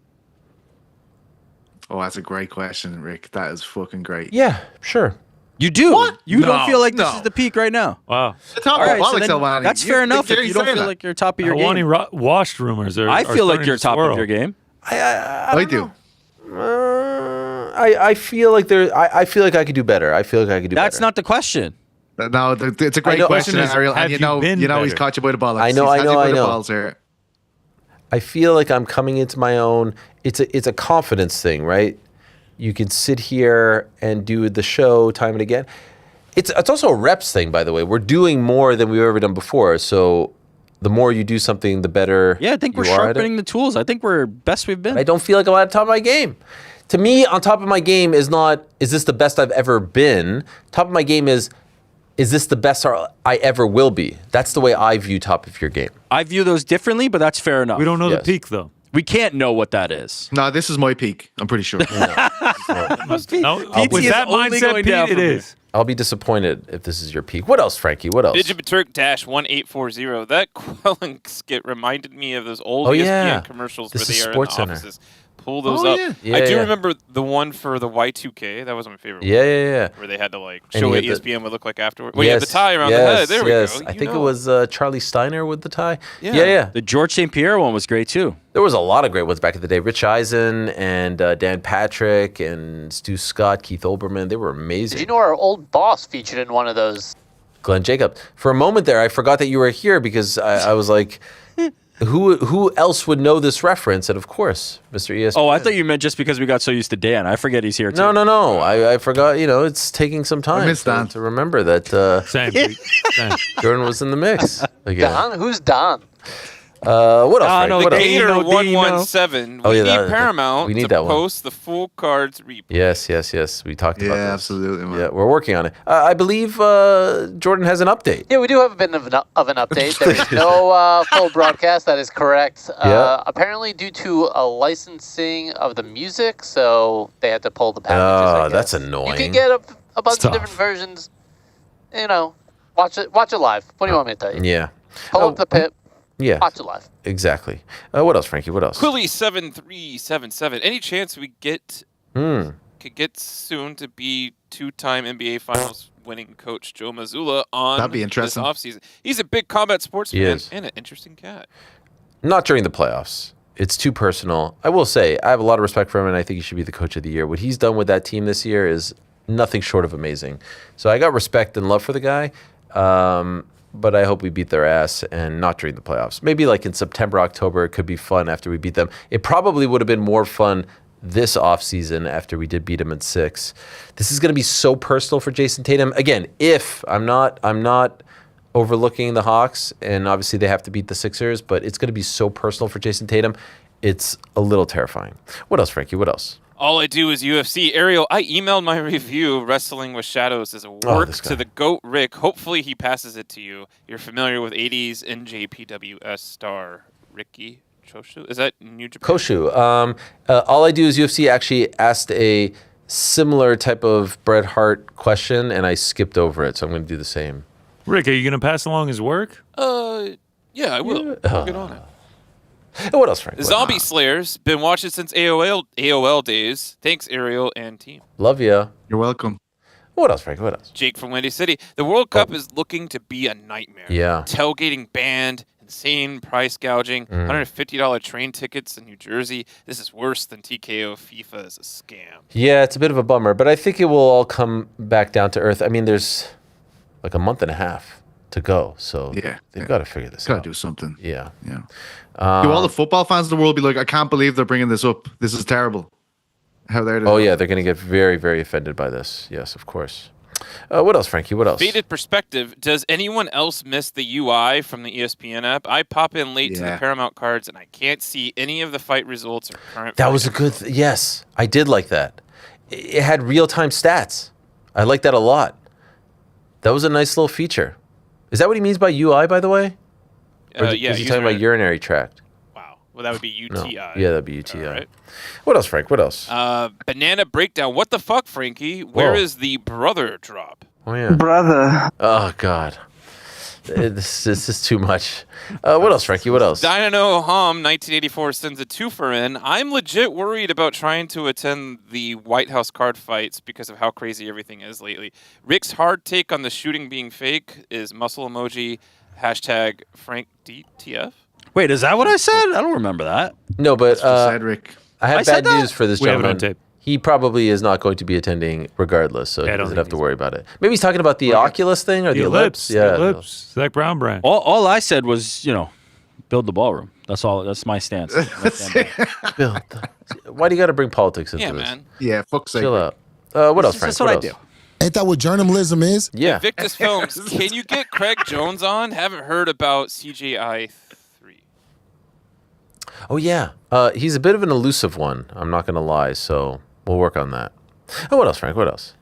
Oh, that's a great question, Rick. That is fucking great. Yeah, sure. You do. What? You don't No, feel like this no. is the peak right now. Wow. Talk All right, about so then Helwani. that's fair enough if you don't feel like you're top of your Helwani game. washed rumors. I feel like you're top of your game. I do. I feel like I feel like I could do better. I feel like I could do That's better. not the question. No, it's a great know- question, Question is, Ariel. have And you you been know he's better? caught you by the balls. I know, He's I caught know, you by I the know. balls here. I feel like I'm coming into my own. It's a confidence thing, right? You can sit here and do the show time and again. It's also a reps thing, by the way. We're doing more than we've ever done before. So the more you do something, the better. Yeah, I think we're you are at it. sharpening the tools. I think we're best we've been. I don't feel like I'm on top of my game. To me, on top of my game is not, is this the best I've ever been? Top of my game is this the best I ever will be? That's the way I view top of your game. I view those differently, but that's fair enough. We don't know Yes. the peak, though. We can't know what that is. No, this is my peak. I'm pretty sure. Must be. No, PT with is that only mindset, going down Pete, it from here. is. I'll be disappointed if this is your peak. What else, Frankie? What else? Digiturk Dash 1840. That Quelling skit reminded me of those old Oh, ESPN yeah. commercials This where is they are in the SportsCenter. offices. Pull those Oh, up. yeah. Yeah, I do yeah. remember the one for the Y2K. That was my favorite. Yeah, one, yeah, yeah. Where they had to like And show he what had ESPN would look like afterward. Well, you had the tie around the yes, head. There we yes. go. I You think it know. was Charlie Steiner with the tie. Yeah. yeah. The George St. Pierre one was great too. There was a lot of great ones back in the day. Rich Eisen and Dan Patrick and Stu Scott, Keith Olbermann. They were amazing. Did you know our old boss featured in one of those? Glenn Jacob. For a moment there, I forgot that you were here because I was like, who else would know this reference? And of course, Mr. ESPN. Oh, I thought you meant just because we got so used to Dan. I forget he's here too. No. I forgot. It's taking some time missed Dan. to remember that Same. Pete. Same. Jordan was in the mix again. Don? Who's Don? What else? Frank? no, What the else? Gator. Gator Dino. 117. Oh, We yeah, need that- Paramount we need to that one. post the full cards replay. Yes. We talked about Yeah, this. absolutely, man. Yeah, we're working on it. I believe Jordan has an update. Yeah, we do have a bit of an update. There is no full broadcast. That is correct. Yeah. Apparently, due to a licensing of the music, so they had to pull the packages. I Oh, that's guess. annoying. You can get a bunch It's of different versions. Watch it live. What do you want me to tell you? Yeah. Pull up the pit. Yeah. Watch it live. Exactly. What else, Frankie? What else? Quilly 7377. Any chance we could get soon to be two-time NBA Finals winning coach Joe Mazzulla on That'd be interesting. this offseason? He's a big combat sports He fan is. and an interesting cat. Not during the playoffs. It's too personal. I will say, I have a lot of respect for him, and I think he should be the coach of the year. What he's done with that team this year is nothing short of amazing. So I got respect and love for the guy, but I hope we beat their ass, and not during the playoffs. Maybe like in September, October, it could be fun after we beat them. It probably would have been more fun this offseason after we did beat him in 6. This is going to be so personal for Jason Tatum. Again, if I'm not overlooking the Hawks, and obviously they have to beat the Sixers, but it's going to be so personal for Jason Tatum. It's a little terrifying. What else, Frankie? What else? All I do is UFC. Ariel, I emailed my review, Wrestling with Shadows, as a work this guy. to the GOAT Rick. Hopefully he passes it to you. You're familiar with 80s NJPWS star Ricky Choshu? Is that New Japan? Koshu. All I do is UFC actually asked a similar type of Bret Hart question, and I skipped over it, so I'm going to do the same. Rick, are you going to pass along his work? Yeah, I will. I'll get on it. What else, Frank? Zombie Slayers. Been watching since AOL days. Thanks, Ariel and team. Love ya. You're welcome. What else, Frank? What else? Jake from Windy City. The World Cup is looking to be a nightmare. Yeah. Tailgating banned, insane price gouging, $150 train tickets in New Jersey. This is worse than TKO FIFA is a scam. Yeah, it's a bit of a bummer, but I think it will all come back down to earth. I mean, there's like a month and a half to go, so they've got to figure this out. Got to do something. Yeah. Do all the football fans of the world be like, I can't believe they're bringing this up. This is terrible. How they're Oh, yeah, they're going to get very, very offended by this. Yes, of course. What else, Frankie? What else? Faded perspective. Does anyone else miss the UI from the ESPN app? I pop in late to the Yeah. Paramount cards, and I can't see any of the fight results or current That fight was a good yes, I did like that. It had real-time stats. I like that a lot. That was a nice little feature. Is that what he means by UI, by the way? Or Yeah, is he talking about urinary tract? Well, that would be UTI. No. Yeah, that'd be UTI. What else, Frank? What else? Banana breakdown. What the fuck, Frankie? Where Whoa. is the brother drop? Oh, yeah. Brother. Oh, God. This is too much. What else, Frankie? What else? Dino Hum 1984 sends a twofer in. I'm legit worried about trying to attend the White House card fights because of how crazy everything is lately. Rick's hard take on the shooting being fake is muscle emoji, hashtag Frank DTF. Wait, is that what I said? I don't remember that. No, but Cedric. I have I said bad that? news for this We have it gentleman. on tape. He probably is not going to be attending regardless, so Yeah, I he don't doesn't think have to worry about it. Maybe he's talking about the Oculus thing or the ellipse. The ellipse. Zach Brown brand. All I said was, build the ballroom. That's all. That's my stance. Bill, why do you got to bring politics into Yeah, this? man. Yeah, fuck's sake. Chill out. What else, Frank? That's what I else? do. Ain't that what journalism is? Yeah. Victus Films, can you get Craig Jones on? Haven't heard about CJI 3. Oh, yeah. He's a bit of an elusive one. I'm not going to lie, so we'll work on that. Oh, what else, Frank? What else?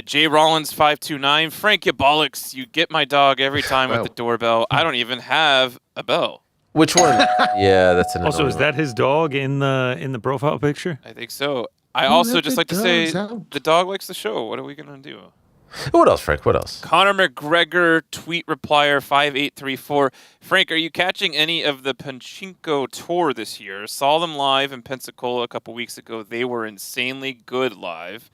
J Rollins 529. Frank, you bollocks. You get my dog every time with Wow. the doorbell. I don't even have a bell. Which one? Yeah, that's an. Also, is that his dog in the profile picture? I think so. I also just like to say the dog likes the show. What are we gonna do? What else, Frank? What else? Conor McGregor tweet replier 5834. Frank, are you catching any of the Pachinko tour this year? Saw them live in Pensacola a couple weeks ago. They were insanely good live.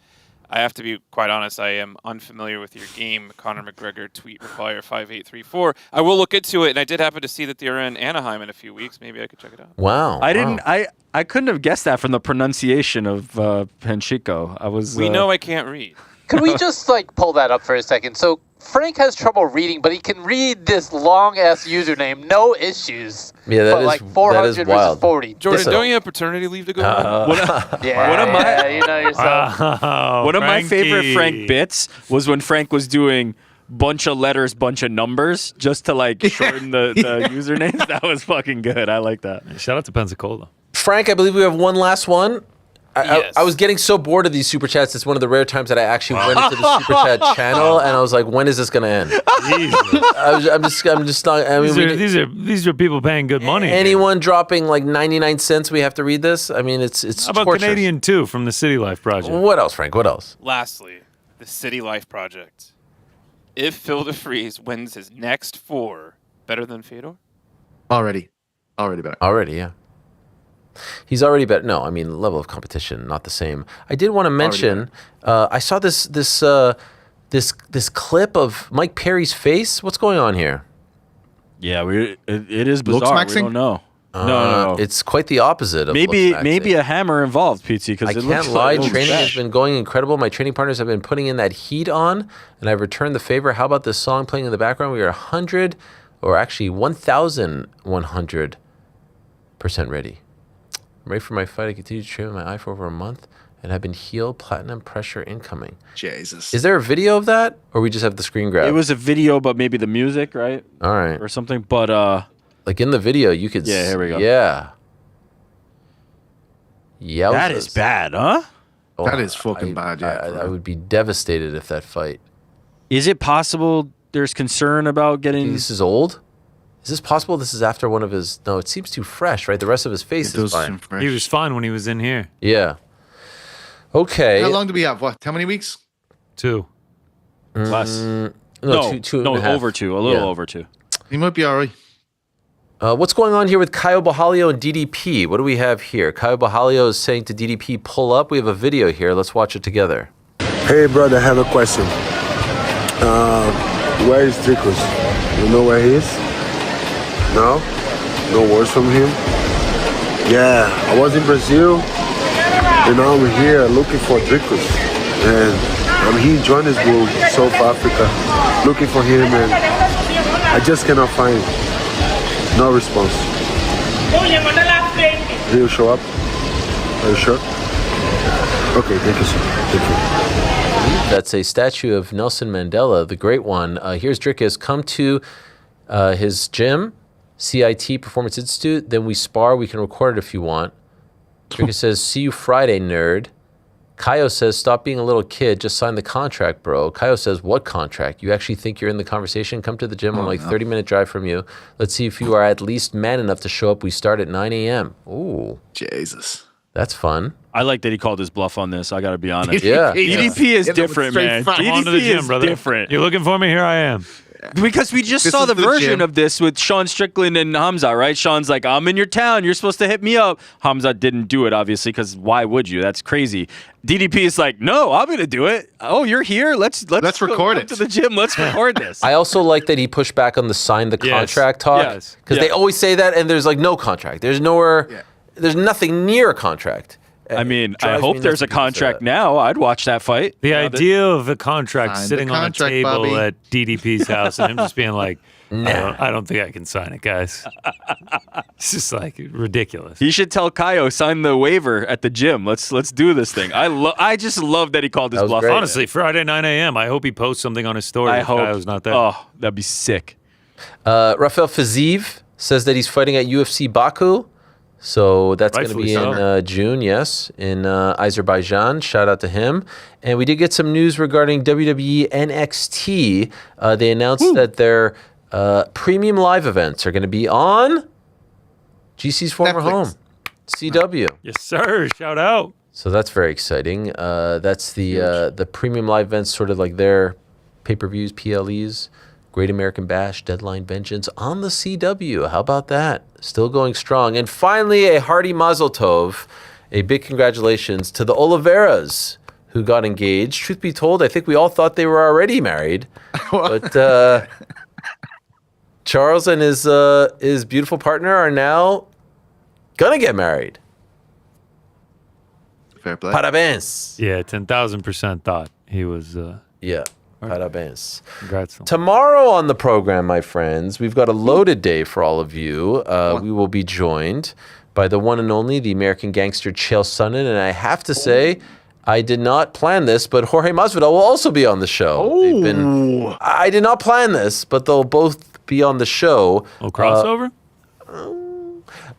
I have to be quite honest, I am unfamiliar with your game, Conor McGregor tweet replier 5834. I will look into it, and I did happen to see that they're in Anaheim in a few weeks. Maybe I could check it out. Wow. I couldn't have guessed that from the pronunciation of Pachinko. We know I can't read. Could we just pull that up for a second? So Frank has trouble reading, but he can read this long ass username, no issues. Yeah, that is 400 that is wild. versus 40. Jordan, don't you have paternity leave to go on? One of my, you know yourself. One of my favorite Frank bits was when Frank was doing bunch of letters, bunch of numbers, just to shorten the usernames. That was fucking good. I like that. Shout out to Pensacola. Frank, I believe we have one last one. Yes. I was getting so bored of these super chats. It's one of the rare times that I actually went into the super chat channel, and I was like, "When is this going to end?" I'm just not. I mean, these are people paying good money. Anyone dropping 99 cents, we have to read this. I mean, it's How about torture. Canadian 2 from the City Life Project? What else, Frank? What else? Lastly, the City Life Project. If Phil DeFries wins his next 4, better than Fedor? Already better. Already, yeah. He's already better. No, I mean level of competition, not the same. I did want to mention. I saw this clip of Mike Perry's face. What's going on here? Yeah, it is bizarre. We don't know. No. It's quite the opposite of maybe a hammer involved, PT. Because I can't lie. Training has been going incredible. My training partners have been putting in that heat on, and I've returned the favor. How about this song playing in the background? We are 100, or actually 1,100% ready. I'm ready for my fight. I continue to train with my eye for over a month and have been healed. Platinum pressure incoming. Jesus. Is there a video of that, or we just have the screen grab? It was a video, but maybe the music, right? All right. Or something. But in the video, you could. Yeah, here we go. Yeah. Yeah. That is bad, huh? Oh, that is fucking bad. Yeah, I would be devastated if that fight. Is it possible there's concern about getting? This is old. Is this possible? This is after one of his. No, it seems too fresh, right? The rest of his face is fine. He was fine when he was in here. Yeah. Okay. How long do we have? What? How many weeks? 2. Less. No, two and a half. Over 2. A little over 2. He might be all right. What's going on here with Caio Borralho and DDP? What do we have here? Caio Borralho is saying to DDP, pull up. We have a video here. Let's watch it together. Hey, brother, I have a question. Where is Dricus? You know where he is? No? No words from him? Yeah, I was in Brazil, and now I'm here looking for Dricus. And I'm here in Johannesburg, South Africa, looking for him, and I just cannot find him. No response. He'll show up? Are you sure? Okay, thank you, sir. Thank you. That's a statue of Nelson Mandela, the great one. Here's Dricus. Come to his gym, CIT Performance Institute. Then we spar. We can record it if you want. Dricus says, see you Friday, nerd. Caio says, stop being a little kid. Just sign the contract, bro. Caio says, what contract? You actually think you're in the conversation? Come to the gym. I'm 30-minute drive from you. Let's see if you are at least man enough to show up. We start at 9 a.m. Ooh. Jesus. That's fun. I like that he called his bluff on this. I got to be honest. Yeah. DDP is different, man. On to the gym, brother. Different. You're looking for me? Here I am. Because we just saw the version of this with Sean Strickland and Hamza, right? Sean's like, I'm in your town. You're supposed to hit me up. Hamza didn't do it, obviously, because why would you? That's crazy. DDP is like, no, I'm going to do it. Oh, you're here? Let's record it. To the gym. Let's record this. I also like that he pushed back on the sign the contract talk. Yes. Because they always say that, and there's no contract. There's nowhere, there's nothing near a contract. I mean, I hope there's a contract now. I'd watch that fight. The idea of a contract sitting on a table Bobby. at DDP's house and him just being like, I don't think I can sign it, guys. It's just ridiculous. He should tell Caio, sign the waiver at the gym. Let's do this thing. I just love that he called his bluff. great. Honestly, Friday 9 a.m. I hope he posts something on his story. I if hope. Caio's not there. Oh, that'd be sick. Rafael Faziv says that he's fighting at UFC Baku. So that's going to be in June, yes, in Azerbaijan. Shout out to him. And we did get some news regarding WWE NXT. They announced that their premium live events are going to be on GC's former home, CW. Yes, sir. Shout out. So that's very exciting. That's the premium live events, sort of like their pay-per-views, PLEs, Great American Bash, Deadline Vengeance on the CW. How about that? Still going strong. And finally, a hearty mazel tov, a big congratulations to the Oliveras who got engaged. Truth be told, I think we all thought they were already married. But Charles and his beautiful partner are now gonna get married. Fair play. Parabéns. Yeah, 10,000% thought he was. Yeah. Parabéns. Congrats. Tomorrow on the program, my friends, we've got a loaded day for all of you. We will be joined by the one and only, the American gangster Chael Sonnen. And I have to say, I did not plan this, but Jorge Masvidal will also be on the show. I did not plan this, but they'll both be on the show. Crossover?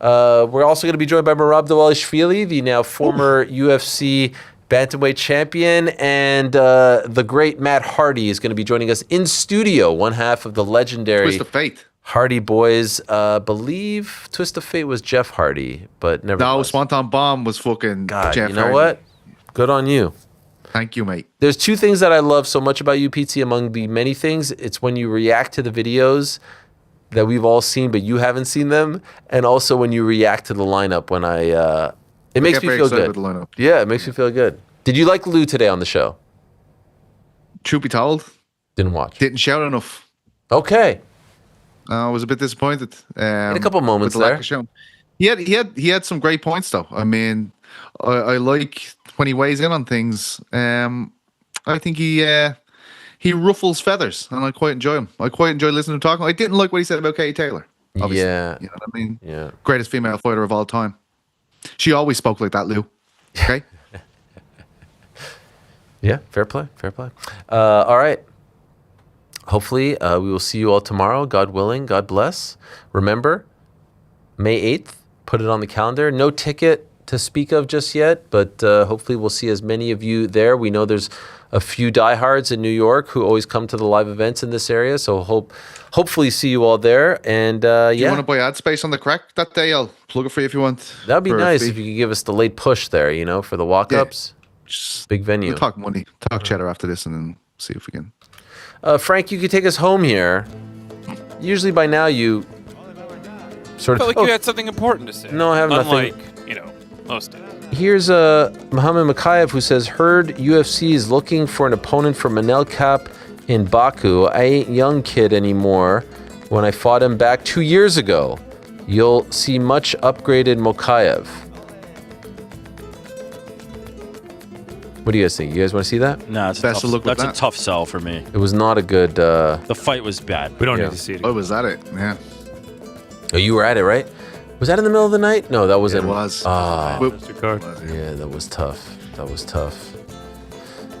We're also going to be joined by Merab Dvalishvili, the now former UFC bantamweight champion, and the great Matt Hardy is going to be joining us in studio, one half of the legendary Twist of Fate. Hardy Boys. Believe Twist of Fate was Jeff Hardy, but never. No, Swanton Bomb was fucking Jeff you know Hardy. what? Good on you. Thank you, mate. There's two things that I love so much about you, Pizzi, among the many things. It's when you react to the videos that we've all seen, but you haven't seen them, and also when you react to the lineup when it makes me feel good. Yeah, it makes me feel good. Did you like Lou today on the show? Truth be told, didn't watch. Didn't shout enough. Okay. I was a bit disappointed. In a couple moments with the lack there. of showing. He had some great points though. I mean, I like when he weighs in on things. I think he ruffles feathers, and I quite enjoy him. I quite enjoy listening to him talk. I didn't like what he said about Katie Taylor. Obviously. Yeah. You know what I mean? Yeah. Greatest female fighter of all time. She always spoke like that, Lou. Okay? Yeah, fair play. All right. Hopefully, we will see you all tomorrow. God willing, God bless. Remember, May 8th, put it on the calendar. No ticket to speak of just yet, but hopefully we'll see as many of you there. We know there's a few diehards in New York who always come to the live events in this area, so hopefully see you all there. And You want to buy ad space on the crack that day? I'll plug it for you if you want. That'd be for a nice fee. if you could give us the late push there, for the walk-ups. Big venue. We'll talk money, talk cheddar after this, and then see if we can. Frank, you could take us home here. Usually by now you sort I of... felt like you had something important to say. No, I have nothing. Unlike, most days. Here's Mohammed Makayev who says, heard UFC is looking for an opponent for Manel Cap in Baku. I ain't young kid anymore when I fought him back 2 years ago. You'll see much upgraded Mokayev. What do you guys think? You guys want to see that? No, it's Best of luck with that's a that. tough sell for me. It was not a good... The fight was bad. We don't Yeah. need to see it. Oh, was that it? Yeah. Oh, you were at it, right? Was that in the middle of the night? No, that wasn't. It was. Ah, That's your card. yeah, that was tough. That was tough.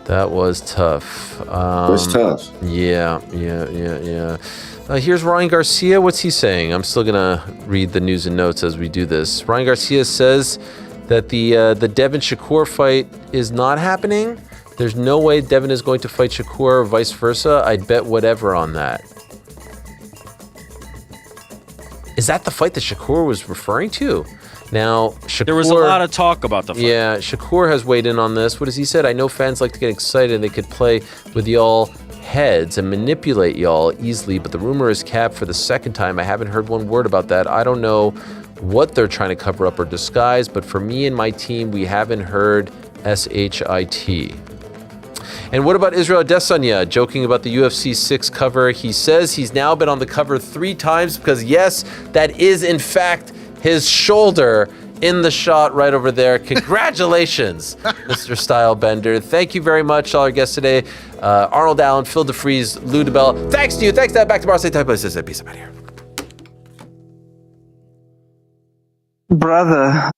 That was tough. It's tough. Yeah. Here's Ryan Garcia. What's he saying? I'm still gonna read the news and notes as we do this. Ryan Garcia says that the Devin Shakur fight is not happening. There's no way Devin is going to fight Shakur or vice versa. I'd bet whatever on that. Is that the fight that Shakur was referring to? Now, Shakur... There was a lot of talk about the fight. Yeah, Shakur has weighed in on this. What has he said? I know fans like to get excited and they could play with y'all heads and manipulate y'all easily, but the rumor is capped for the second time. I haven't heard one word about that. I don't know what they're trying to cover up or disguise, but for me and my team, we haven't heard SHIT. And what about Israel Adesanya joking about the UFC 6 cover? He says he's now been on the cover 3 times because, yes, that is, in fact, his shoulder in the shot right over there. Congratulations, Mr. Stylebender. Thank you very much, all our guests today. Arnold Allen, Phil DeFries, Lou DiBella. Thanks to you. Thanks to that. Back to Bar State Type Places. Peace out here. Brother.